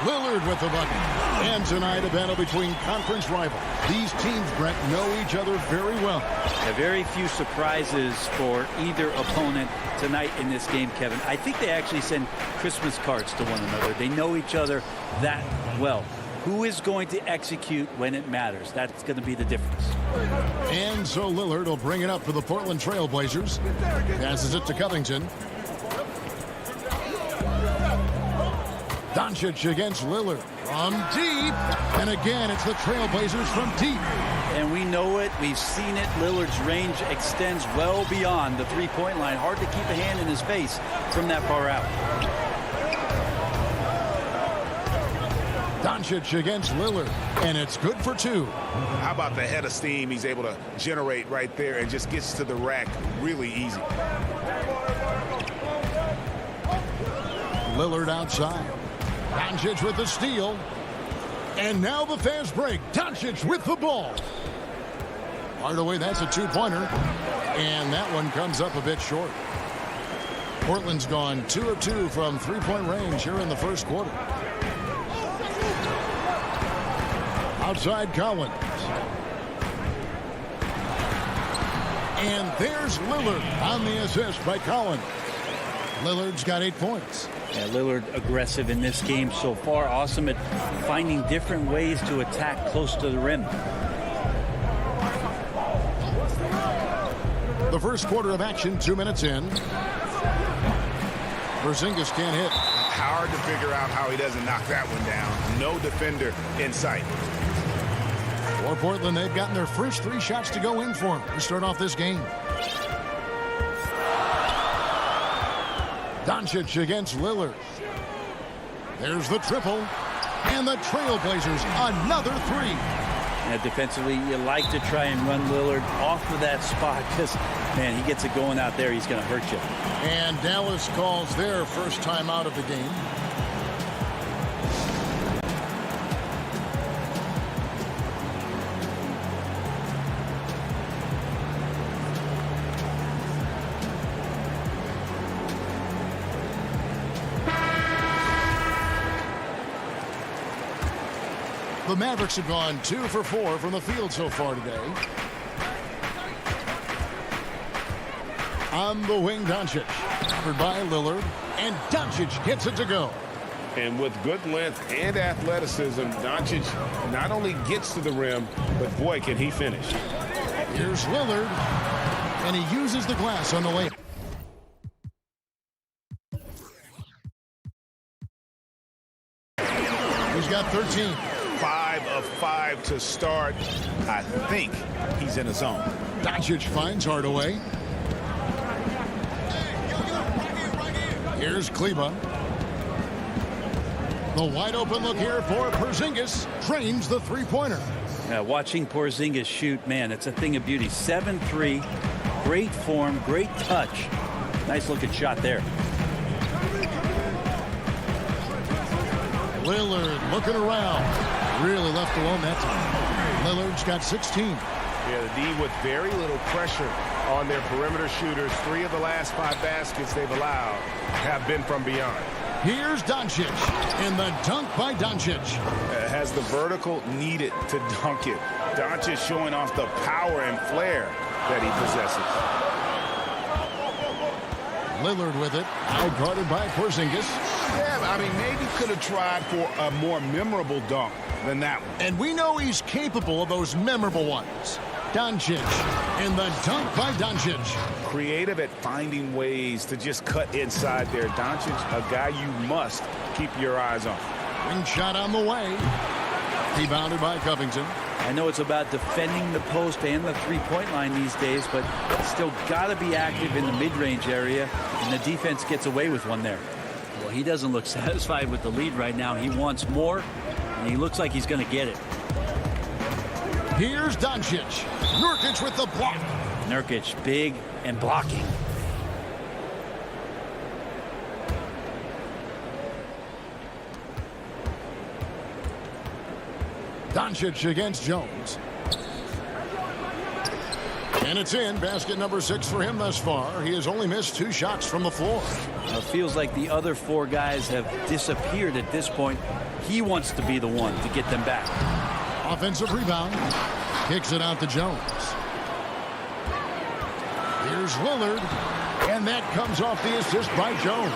Lillard with the bucket. And tonight a battle between conference rivals. These teams, Brent, know each other very well. Very few surprises for either opponent tonight in this game, Kevin. I think they actually send Christmas cards to one another. They know each other that well. Who is going to execute when it matters? That's going to be the difference. And so Lillard will bring it up for the Portland Trail Blazers. Passes it to Covington. Doncic against Lillard from deep. And again, it's the Trailblazers from deep. And we know it. We've seen it. Lillard's range extends well beyond the three-point line. Hard to keep a hand in his face from that far out. Doncic against Lillard. And it's good for two. How about the head of steam he's able to generate right there and just gets to the rack really easy. Lillard outside. Doncic with the steal. And now the fast break. Doncic with the ball. Hardaway, that's a two-pointer. And that one comes up a bit short. Portland's gone 2 of 2 from three-point range here in the first quarter. Outside Collins. And there's Lillard on the assist by Collins. Lillard's got 8 points. Yeah, Lillard aggressive in this game so far. Awesome at finding different ways to attack close to the rim. The first quarter of action, 2 minutes in. Porzingis can't hit. Hard to figure out how he doesn't knock that one down. No defender in sight. For Portland, they've gotten their first 3 shots to go in for them to start off this game. Doncic against Lillard. There's the triple. And the Trailblazers, another 3. Yeah, defensively, you like to try and run Lillard off of that spot because, man, he gets it going out there, he's going to hurt you. And Dallas calls their first time out of the game. The Mavericks have gone 2 for 4 from the field so far today. On the wing, Doncic. Covered by Lillard. And Doncic gets it to go. And with good length and athleticism, Doncic not only gets to the rim, but boy, can he finish. Here's Lillard. And he uses the glass on the layup. He's got 13. 5 of 5 to start. I think he's in his zone. Doncic finds Hardaway. Here's Kleba. The wide open look here for Porzingis. Trains the three-pointer. Watching Porzingis shoot, man, it's a thing of beauty. 7-3, great form, great touch. Nice looking shot there. Lillard looking around. Really left alone that time. Lillard's got 16. Yeah, the D with very little pressure on their perimeter shooters. 3 of the last 5 baskets they've allowed have been from beyond. Here's Doncic in the dunk by Doncic. Has the vertical needed to dunk it. Doncic showing off the power and flair that he possesses. Lillard with it. Out guarded by Porzingis. Yeah, I mean, maybe could have tried for a more memorable dunk than that one. And we know he's capable of those memorable ones. Doncic in the dunk by Doncic. Creative at finding ways to just cut inside there. Doncic, a guy you must keep your eyes on. Ring shot on the way. Rebounded by Covington. I know it's about defending the post and the three-point line these days, but still got to be active in the mid-range area, and the defense gets away with one there. Well, he doesn't look satisfied with the lead right now. He wants more, and he looks like he's going to get it. Here's Doncic. Nurkic with the block. Nurkic, big and blocking. Doncic against Jones. And it's in. Basket number 6 for him thus far. He has only missed 2 shots from the floor. It feels like the other 4 guys have disappeared at this point. He wants to be the one to get them back. Offensive rebound. Kicks it out to Jones. Here's Lillard. And that comes off the assist by Jones.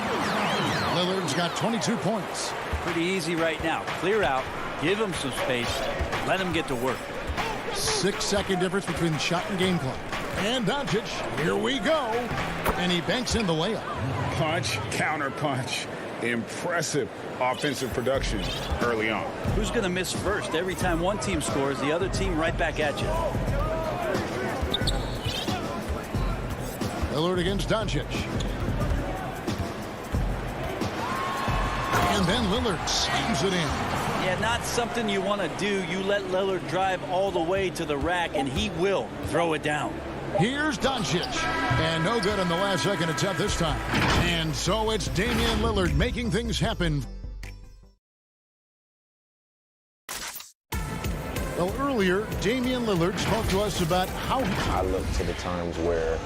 Lillard's got 22 points. Pretty easy right now. Clear out. Give him some space. Let him get to work. 6-second difference between the shot and game clock. And Doncic, here we go. And he banks in the layup. Punch, counter punch. Impressive offensive production early on. Who's going to miss first? Every time one team scores, the other team right back at you. Lillard against Doncic. And then Lillard slams it in. Yeah, not something you want to do. You let Lillard drive all the way to the rack, and he will throw it down. Here's Doncic. And no good on the last second attempt this time. And so it's Damian Lillard making things happen. Well, earlier, Damian Lillard spoke to us about how I look to the times where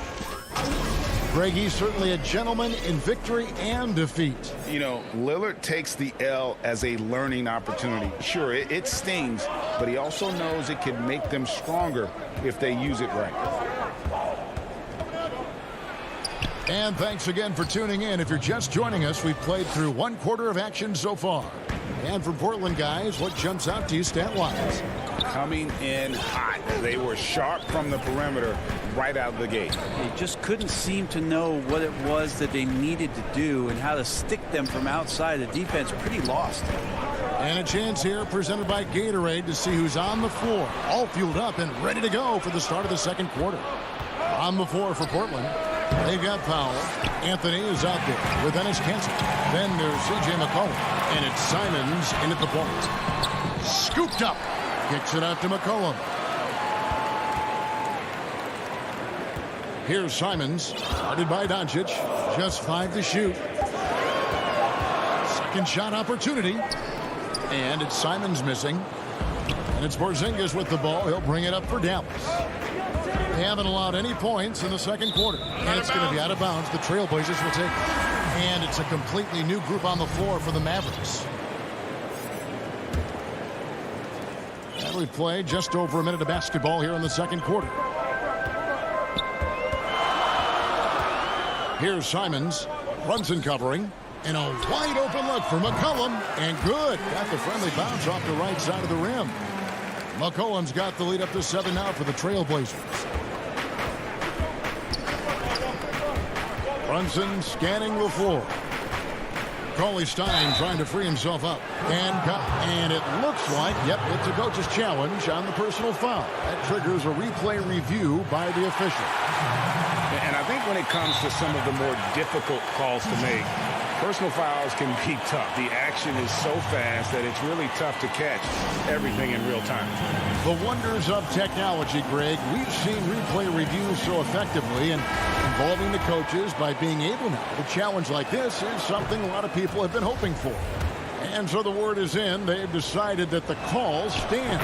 Greg, he's certainly a gentleman in victory and defeat. You know, Lillard takes the L as a learning opportunity. Sure, it stings, but he also knows it can make them stronger if they use it right. And thanks again for tuning in. If you're just joining us, we've played through 1/4 of action so far. And for Portland, guys, what jumps out to you stat-wise? Coming in hot. They were sharp from the perimeter right out of the gate. They just couldn't seem to know what it was that they needed to do and how to stick them from outside. The defense pretty lost. And a chance here presented by Gatorade to see who's on the floor. All fueled up and ready to go for the start of the second quarter. On the floor for Portland, they've got Powell. Anthony is out there with Ennis Cantor. Then there's C.J. McCollum. And it's Simons in at the point. Scooped up. Kicks it out to McCollum. Here's Simons, guarded by Doncic. Just 5 to shoot. Second shot opportunity. And it's Simons missing. And it's Porzingis with the ball. He'll bring it up for Dallas. They haven't allowed any points in the second quarter. And it's going to be out of bounds. The Trailblazers will take it. And it's a completely new group on the floor for the Mavericks. And we played just over a minute of basketball here in the second quarter. Here's Simons. Brunson covering. And a wide open look for McCollum. And good. Got the friendly bounce off the right side of the rim. McCollum's got the lead up to 7 now for the Trailblazers. Brunson scanning the floor. Cauley Stein trying to free himself up. And it looks like, yep, it's a coach's challenge on the personal foul. That triggers a replay review by the official. And I think when it comes to some of the more difficult calls to make, personal fouls can be tough. The action is so fast that it's really tough to catch everything in real time. The wonders of technology, Greg. We've seen replay reviews so effectively, and involving the coaches by being able now to challenge like this is something a lot of people have been hoping for. And so the word is in. They've decided that the call stands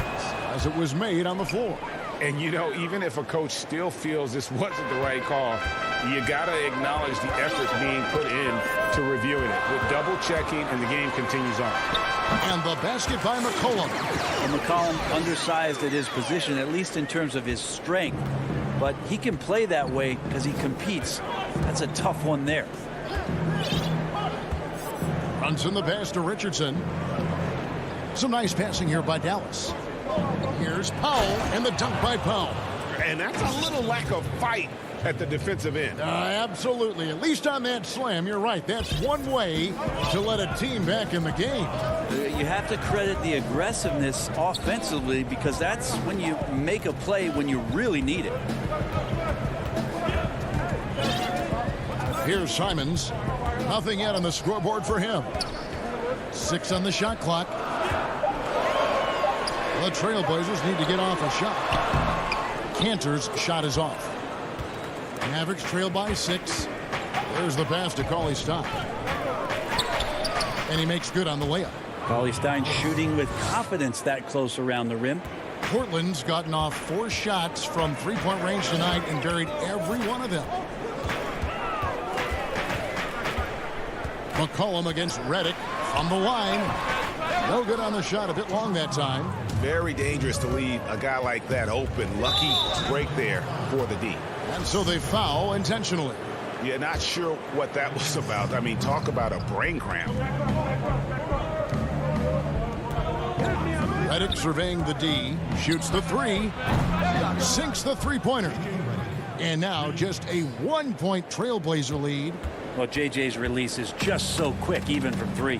as it was made on the floor. And, you know, even if a coach still feels this wasn't the right call, you got to acknowledge the effort being put in to reviewing it with double checking, and the game continues on. And the basket by McCollum. Well, McCollum undersized at his position, at least in terms of his strength. But he can play that way because he competes. That's a tough one there. Runs in the pass to Richardson. Some nice passing here by Dallas. Here's Powell, and the dunk by Powell. And that's a little lack of fight at the defensive end. Absolutely. At least on that slam, you're right. That's one way to let a team back in the game. You have to credit the aggressiveness offensively, because that's when you make a play when you really need it. Here's Simons. Nothing yet on the scoreboard for him. 6 on the shot clock. The Trailblazers need to get off a shot. Cantor's shot is off. Mavericks trail by 6. There's the pass to Cauley Stein. And he makes good on the layup. Cauley Stein shooting with confidence that close around the rim. Portland's gotten off 4 shots from three-point range tonight and buried every one of them. McCollum against Redick from the line. No good on the shot. A bit long that time. Very dangerous to leave a guy like that open. Lucky break there for the D. And so they foul intentionally. Yeah, not sure what that was about. I mean, talk about a brain cramp. Redick surveying the D, shoots the 3, sinks the three-pointer. And now just a 1-point Trailblazer lead. Well, JJ's release is just so quick, even from 3.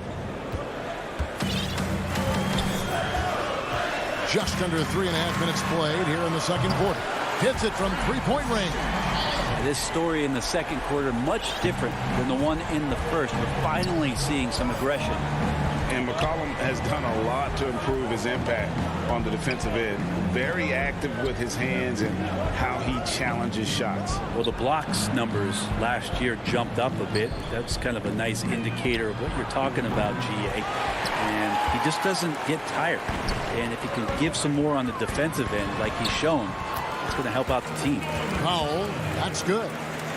Just under 3.5 minutes played here in the second quarter. Hits it from three-point range. This story in the second quarter much different than the one in the first. We're finally seeing some aggression. And McCollum has done a lot to improve his impact on the defensive end. Very active with his hands and how he challenges shots. Well, the blocks numbers last year jumped up a bit. That's kind of a nice indicator of what you're talking about, GA. And he just doesn't get tired. And if he can give some more on the defensive end like he's shown, it's going to help out the team. Foul. That's good.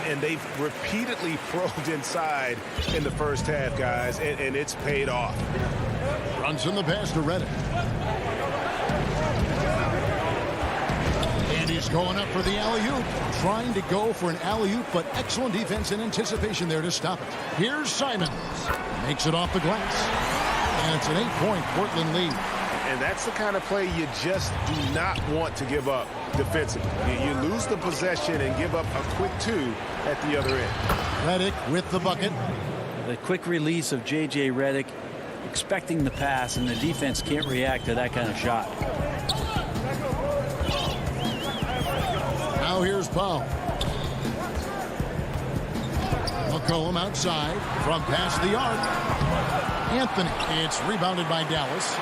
And they've repeatedly probed inside in the first half, guys, and it's paid off. Runs in the pass to Redick. And he's going up for the alley-oop. Trying to go for an alley-oop, but excellent defense and anticipation there to stop it. Here's Simons. Makes it off the glass. And it's an 8-point Portland lead. And that's the kind of play you just do not want to give up defensively. You lose the possession and give up a quick 2 at the other end. Redick with the bucket. The quick release of J.J. Redick, expecting the pass, and the defense can't react to that kind of shot. Now here's Powell. McCollum outside from past the arc. Anthony. It's rebounded by Dallas.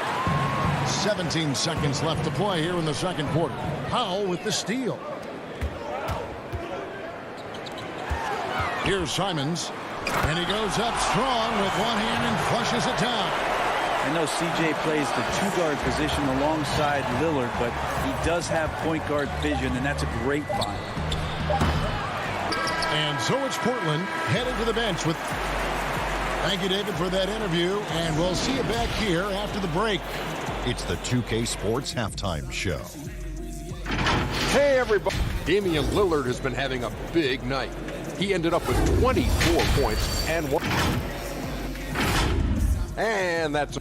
17 seconds left to play here in the second quarter. Powell with the steal. Here's Simons. And he goes up strong with one hand and flushes it down. I know CJ plays the 2-guard position alongside Lillard, but he does have point guard vision, and that's a great find. And so it's Portland headed to the bench with... Thank you, David, for that interview, and we'll see you back here after the break. It's the 2K Sports Halftime Show. Hey, everybody. Damian Lillard has been having a big night. He ended up with 24 points and 1. And that's...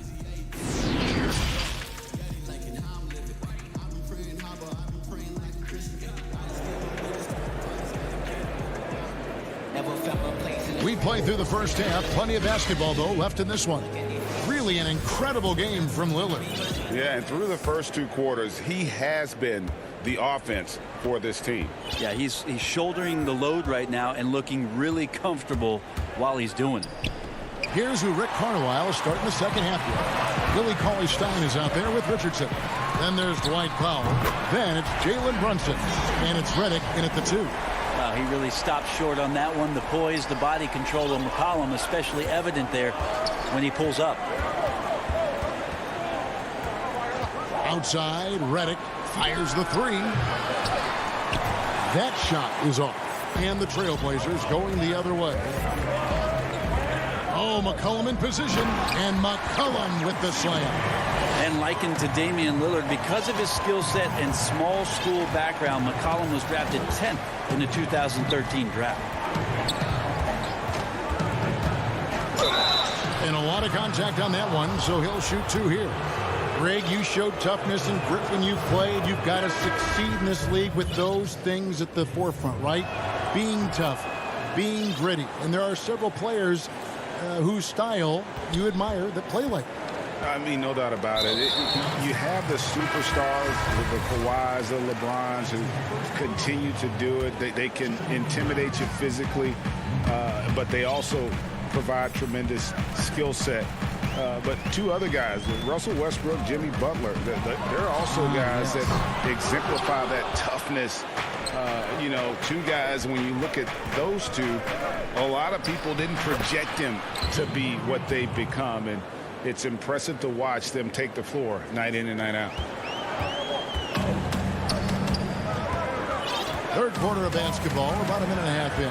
We played through the first half. Plenty of basketball, though, left in this one. Really an incredible game from Lillard. Yeah, and through the first 2 quarters, he has been the offense for this team. Yeah, he's shouldering the load right now and looking really comfortable while he's doing it. Here's who Rick Carlisle starting the second half with. Willie Cauley-Stein is out there with Richardson. Then there's Dwight Powell. Then it's Jalen Brunson. And it's Redick in at the 2. Wow, he really stopped short on that one. The poise, the body control of McCollum, especially evident there when he pulls up. Outside, Redick fires the 3. That shot is off. And the Trailblazers going the other way. Oh, McCollum in position. And McCollum with the slam. And likened to Damian Lillard, because of his skill set and small school background, McCollum was drafted 10th in the 2013 draft. And a lot of contact on that one, so he'll shoot 2 here. Greg, you showed toughness and grit when you played. You've got to succeed in this league with those things at the forefront, right? Being tough, being gritty. And there are several players whose style you admire that play like that. I mean, no doubt about it. You have the superstars, the Kawhis, the LeBrons, who continue to do it. They can intimidate you physically, but they also provide tremendous skill set. But 2 other guys, Russell Westbrook, Jimmy Butler, they're also guys that exemplify that toughness. 2 guys, when you look at those 2, a lot of people didn't project them to be what they've become. And it's impressive to watch them take the floor night in and night out. Third quarter of basketball, about a minute and a half in.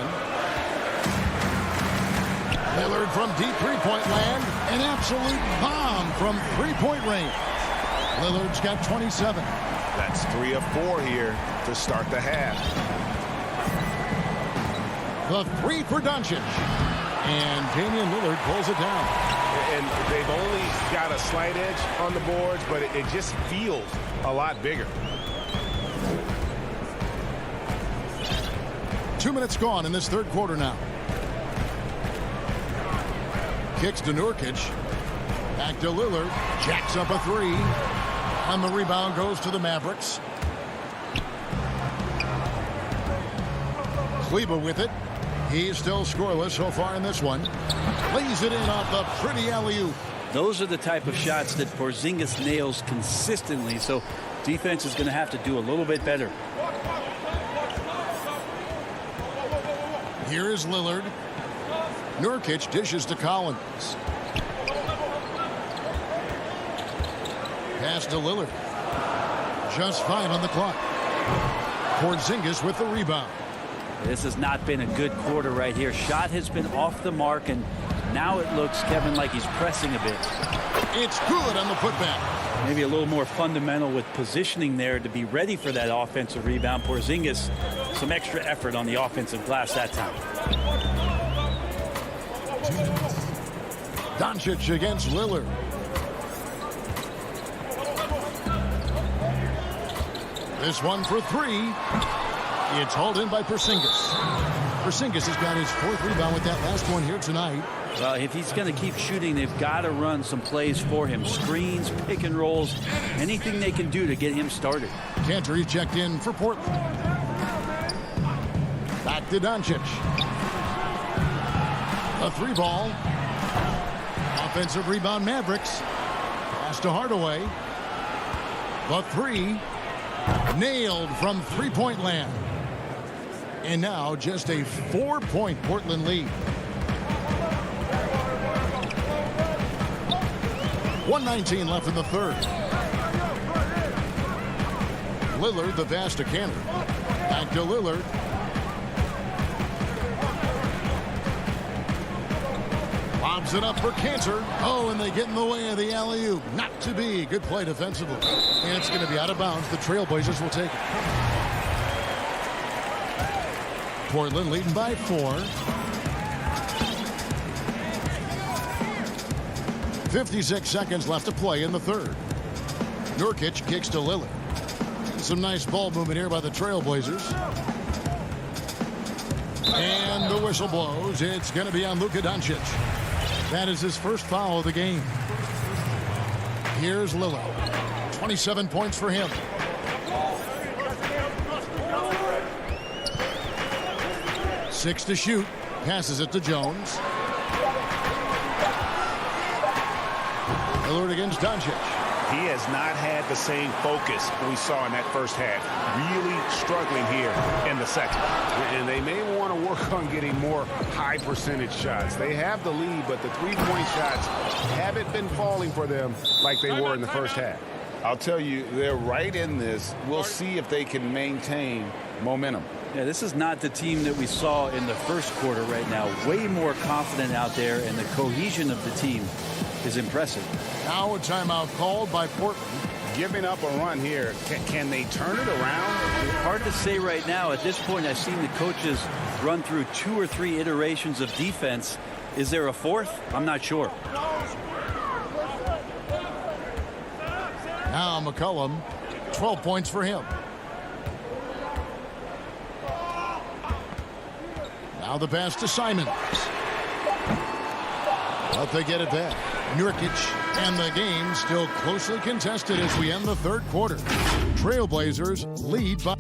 Lillard from deep three-point land. An absolute bomb from three-point range. Lillard's got 27. That's 3 of 4 here to start the half. The three for Doncic. And Damian Lillard pulls it down. And they've only got a slight edge on the boards, but it just feels a lot bigger. 2 minutes gone in this third quarter now. Kicks to Nurkic. Back to Lillard. Jacks up a three. And the rebound goes to the Mavericks. Kleber with it. He's still scoreless so far in this one. Lays it in off the pretty alley-oop. Those are the type of shots that Porzingis nails consistently, so defense is going to have to do a little bit better. Here is Lillard. Nurkic dishes to Collins. Pass to Lillard. Just 5 on the clock. Porzingis with the rebound. This has not been a good quarter right here. Shot has been off the mark, and now it looks, Kevin, like he's pressing a bit. It's good on the putback. Maybe a little more fundamental with positioning there to be ready for that offensive rebound. Porzingis, some extra effort on the offensive glass that time. Doncic against Lillard. This one for three. It's hauled in by Porzingis. Porzingis has got his 4th rebound with that last one here tonight. Well, if he's going to keep shooting, they've got to run some plays for him. Screens, pick and rolls, anything they can do to get him started. Cantor checked in for Portland. Back to Doncic. A 3-ball. Offensive rebound Mavericks. Pass to Hardaway. The 3. Nailed from three-point land. And now just a 4-point Portland lead. 1:19 left in the third. Lillard, the pass to Cantor. Back to Lillard. Lobs it up for Cantor. Oh, and they get in the way of the alley-oop. Not to be. Good play defensively. And it's going to be out of bounds. The Trailblazers will take it. Portland leading by 4. 56 seconds left to play in the third. Nurkic kicks to Lillard. Some nice ball movement here by the Trailblazers. And the whistle blows. It's going to be on Luka Doncic. That is his first foul of the game. Here's Lillard. 27 points for him. Six to shoot. Passes it to Jones. Lillard against Doncic. He has not had the same focus we saw in that first half. Really struggling here in the second. And they may want to work on getting more high percentage shots. They have the lead, but the three-point shots haven't been falling for them like they were in the first half. I'll tell you, they're right in this. We'll see if they can maintain momentum. Yeah, this is not the team that we saw in the first quarter right now. Way more confident out there, and the cohesion of the team is impressive. Now a timeout called by Portland. Giving up a run here. Can they turn it around? Hard to say right now. At this point, I've seen the coaches run through 2 or 3 iterations of defense. Is there a fourth? I'm not sure. Now McCollum, 12 points for him. Now the pass to Simons. But they get it back. Nurkic, and the game still closely contested as we end the third quarter. Trailblazers lead by...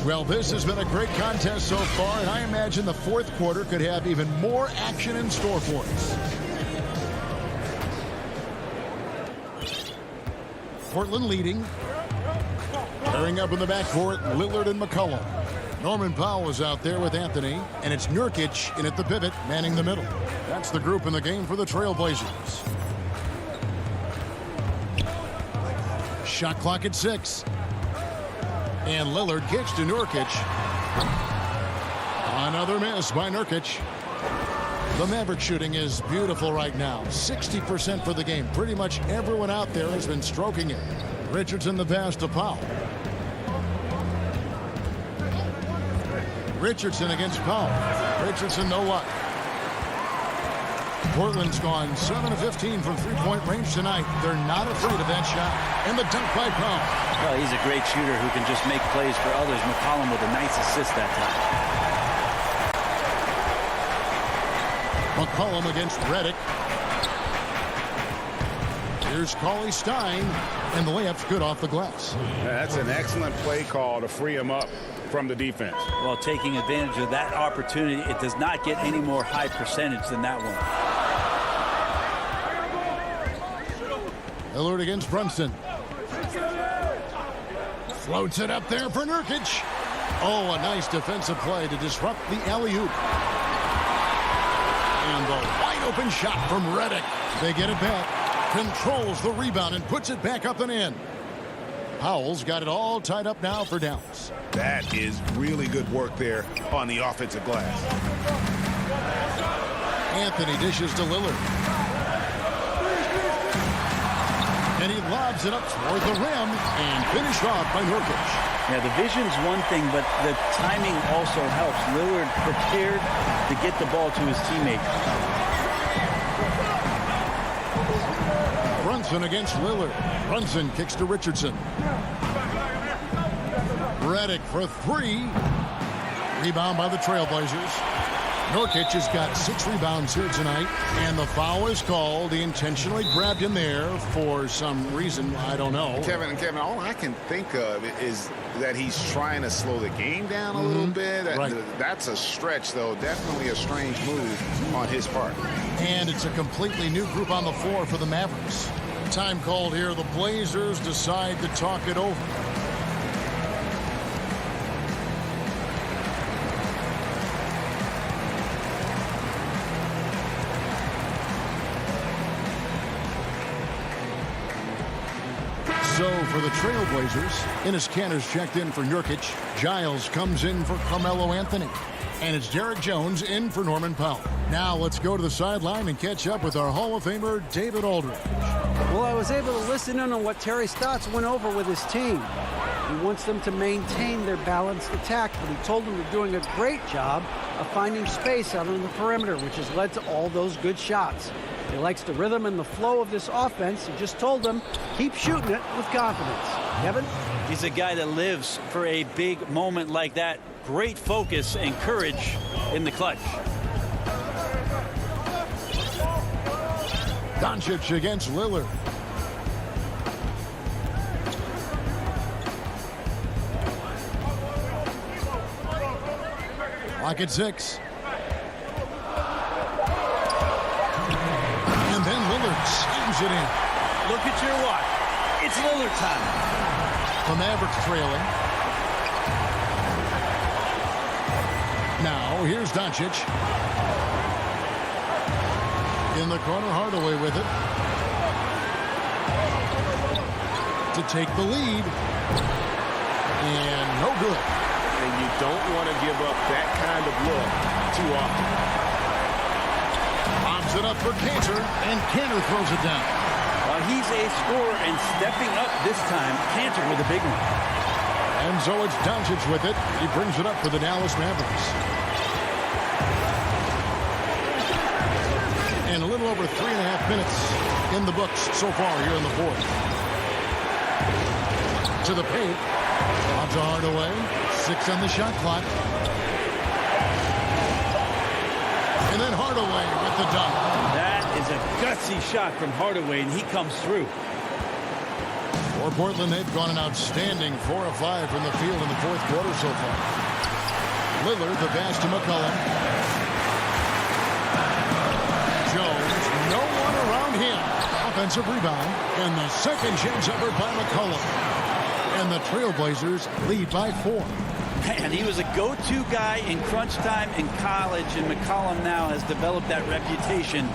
Well, this has been a great contest so far, and I imagine the fourth quarter could have even more action in store for us. Portland leading. Pairing up in the backcourt, Lillard and McCollum. Norman Powell is out there with Anthony, and it's Nurkic in at the pivot, manning the middle. That's the group in the game for the Trailblazers. Shot clock at 6. And Lillard kicks to Nurkic. Another miss by Nurkic. The Maverick shooting is beautiful right now. 60% for the game. Pretty much everyone out there has been stroking it. Richardson the pass to Powell. Richardson against Powell. Richardson no luck. Portland's gone 7 of 15 from three-point range tonight. They're not afraid of that shot. And the dunk by Powell. Well, he's a great shooter who can just make plays for others. McCollum with a nice assist that time. McCollum against Redick. Here's Cauley Stein, and the layup's good off the glass. That's an excellent play call to free him up from the defense. Well, taking advantage of that opportunity, it does not get any more high percentage than that one. Lillard against Brunson. Floats it up there for Nurkic. Oh, a nice defensive play to disrupt the alley-oop. And the wide-open shot from Redick. They get it back. Controls the rebound and puts it back up and in. Powell's got it all tied up now for Dallas. That is really good work there on the offensive glass. Anthony dishes to Lillard. And he lobs it up toward the rim and finished off by Nurkic. Yeah, the vision's one thing, but the timing also helps. Lillard prepared to get the ball to his teammate. Brunson against Lillard. Brunson kicks to Richardson. Redick for 3. Rebound by the Trailblazers. Nurkic has got 6 rebounds here tonight, and the foul is called. He intentionally grabbed him there for some reason. I don't know. Kevin, all I can think of is that he's trying to slow the game down a little bit. Right. That's a stretch, though. Definitely a strange move on his part. And it's a completely new group on the floor for the Mavericks. Time called here. The Blazers decide to talk it over. So for the Trailblazers, Enes Kanter's checked in for Nurkic. Giles comes in for Carmelo Anthony. And it's Derek Jones in for Norman Powell. Now let's go to the sideline and catch up with our Hall of Famer, David Aldridge. Well, I was able to listen in on what Terry Stotts went over with his team. He wants them to maintain their balanced attack, but he told them they're doing a great job of finding space out on the perimeter, which has led to all those good shots. He likes the rhythm and the flow of this offense. He just told them, keep shooting it with confidence. Kevin? He's a guy that lives for a big moment like that. Great focus and courage in the clutch. Doncic against Lillard. Clock at 6. And then Lillard slams it in. Look at your watch. It's Lillard time. The Mavericks trailing. Now, here's Doncic. In the corner, Hardaway with it. To take the lead. And no good. And you don't want to give up that kind of look too often. Pops it up for Kanter, and Kanter throws it down. He's a scorer, and stepping up this time, Kanter with a big one. And so it's Doncic with it. He brings it up for the Dallas Mavericks. And a little over 3.5 minutes in the books so far here in the fourth. To the paint. Off to Hardaway. 6 on the shot clock. And then Hardaway with the dunk. That is a gutsy shot from Hardaway, and he comes through. For Portland, they've gone an outstanding 4 of 5 from the field in the fourth quarter so far. Lillard, the pass to McCollum. Jones, no one around him. Offensive rebound, and the second chance effort by McCollum. And the Trailblazers lead by 4. And he was a go-to guy in crunch time in college, and McCollum now has developed that reputation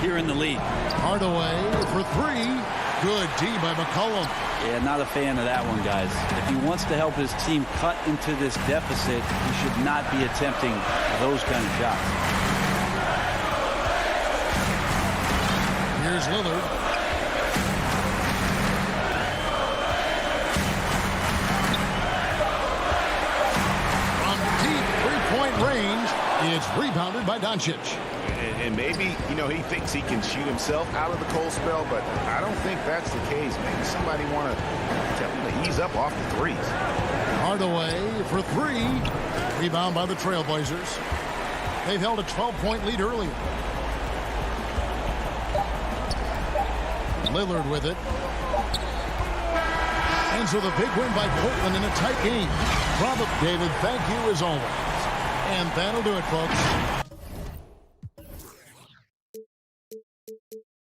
here in the league. Hardaway for 3. Good D by McCollum. Yeah, not a fan of that one, guys. If he wants to help his team cut into this deficit, he should not be attempting those kind of shots. Here's Lillard. From deep three-point range, it's rebounded by Doncic. And maybe, you know, he thinks he can shoot himself out of the cold spell, but I don't think that's the case. Maybe somebody want to tell him to ease up off the threes. Hardaway for three. Rebound by the Trailblazers. They've held a 12-point lead earlier. Lillard with it. And so the big win by Portland in a tight game. David, thank you as always. And that'll do it, folks.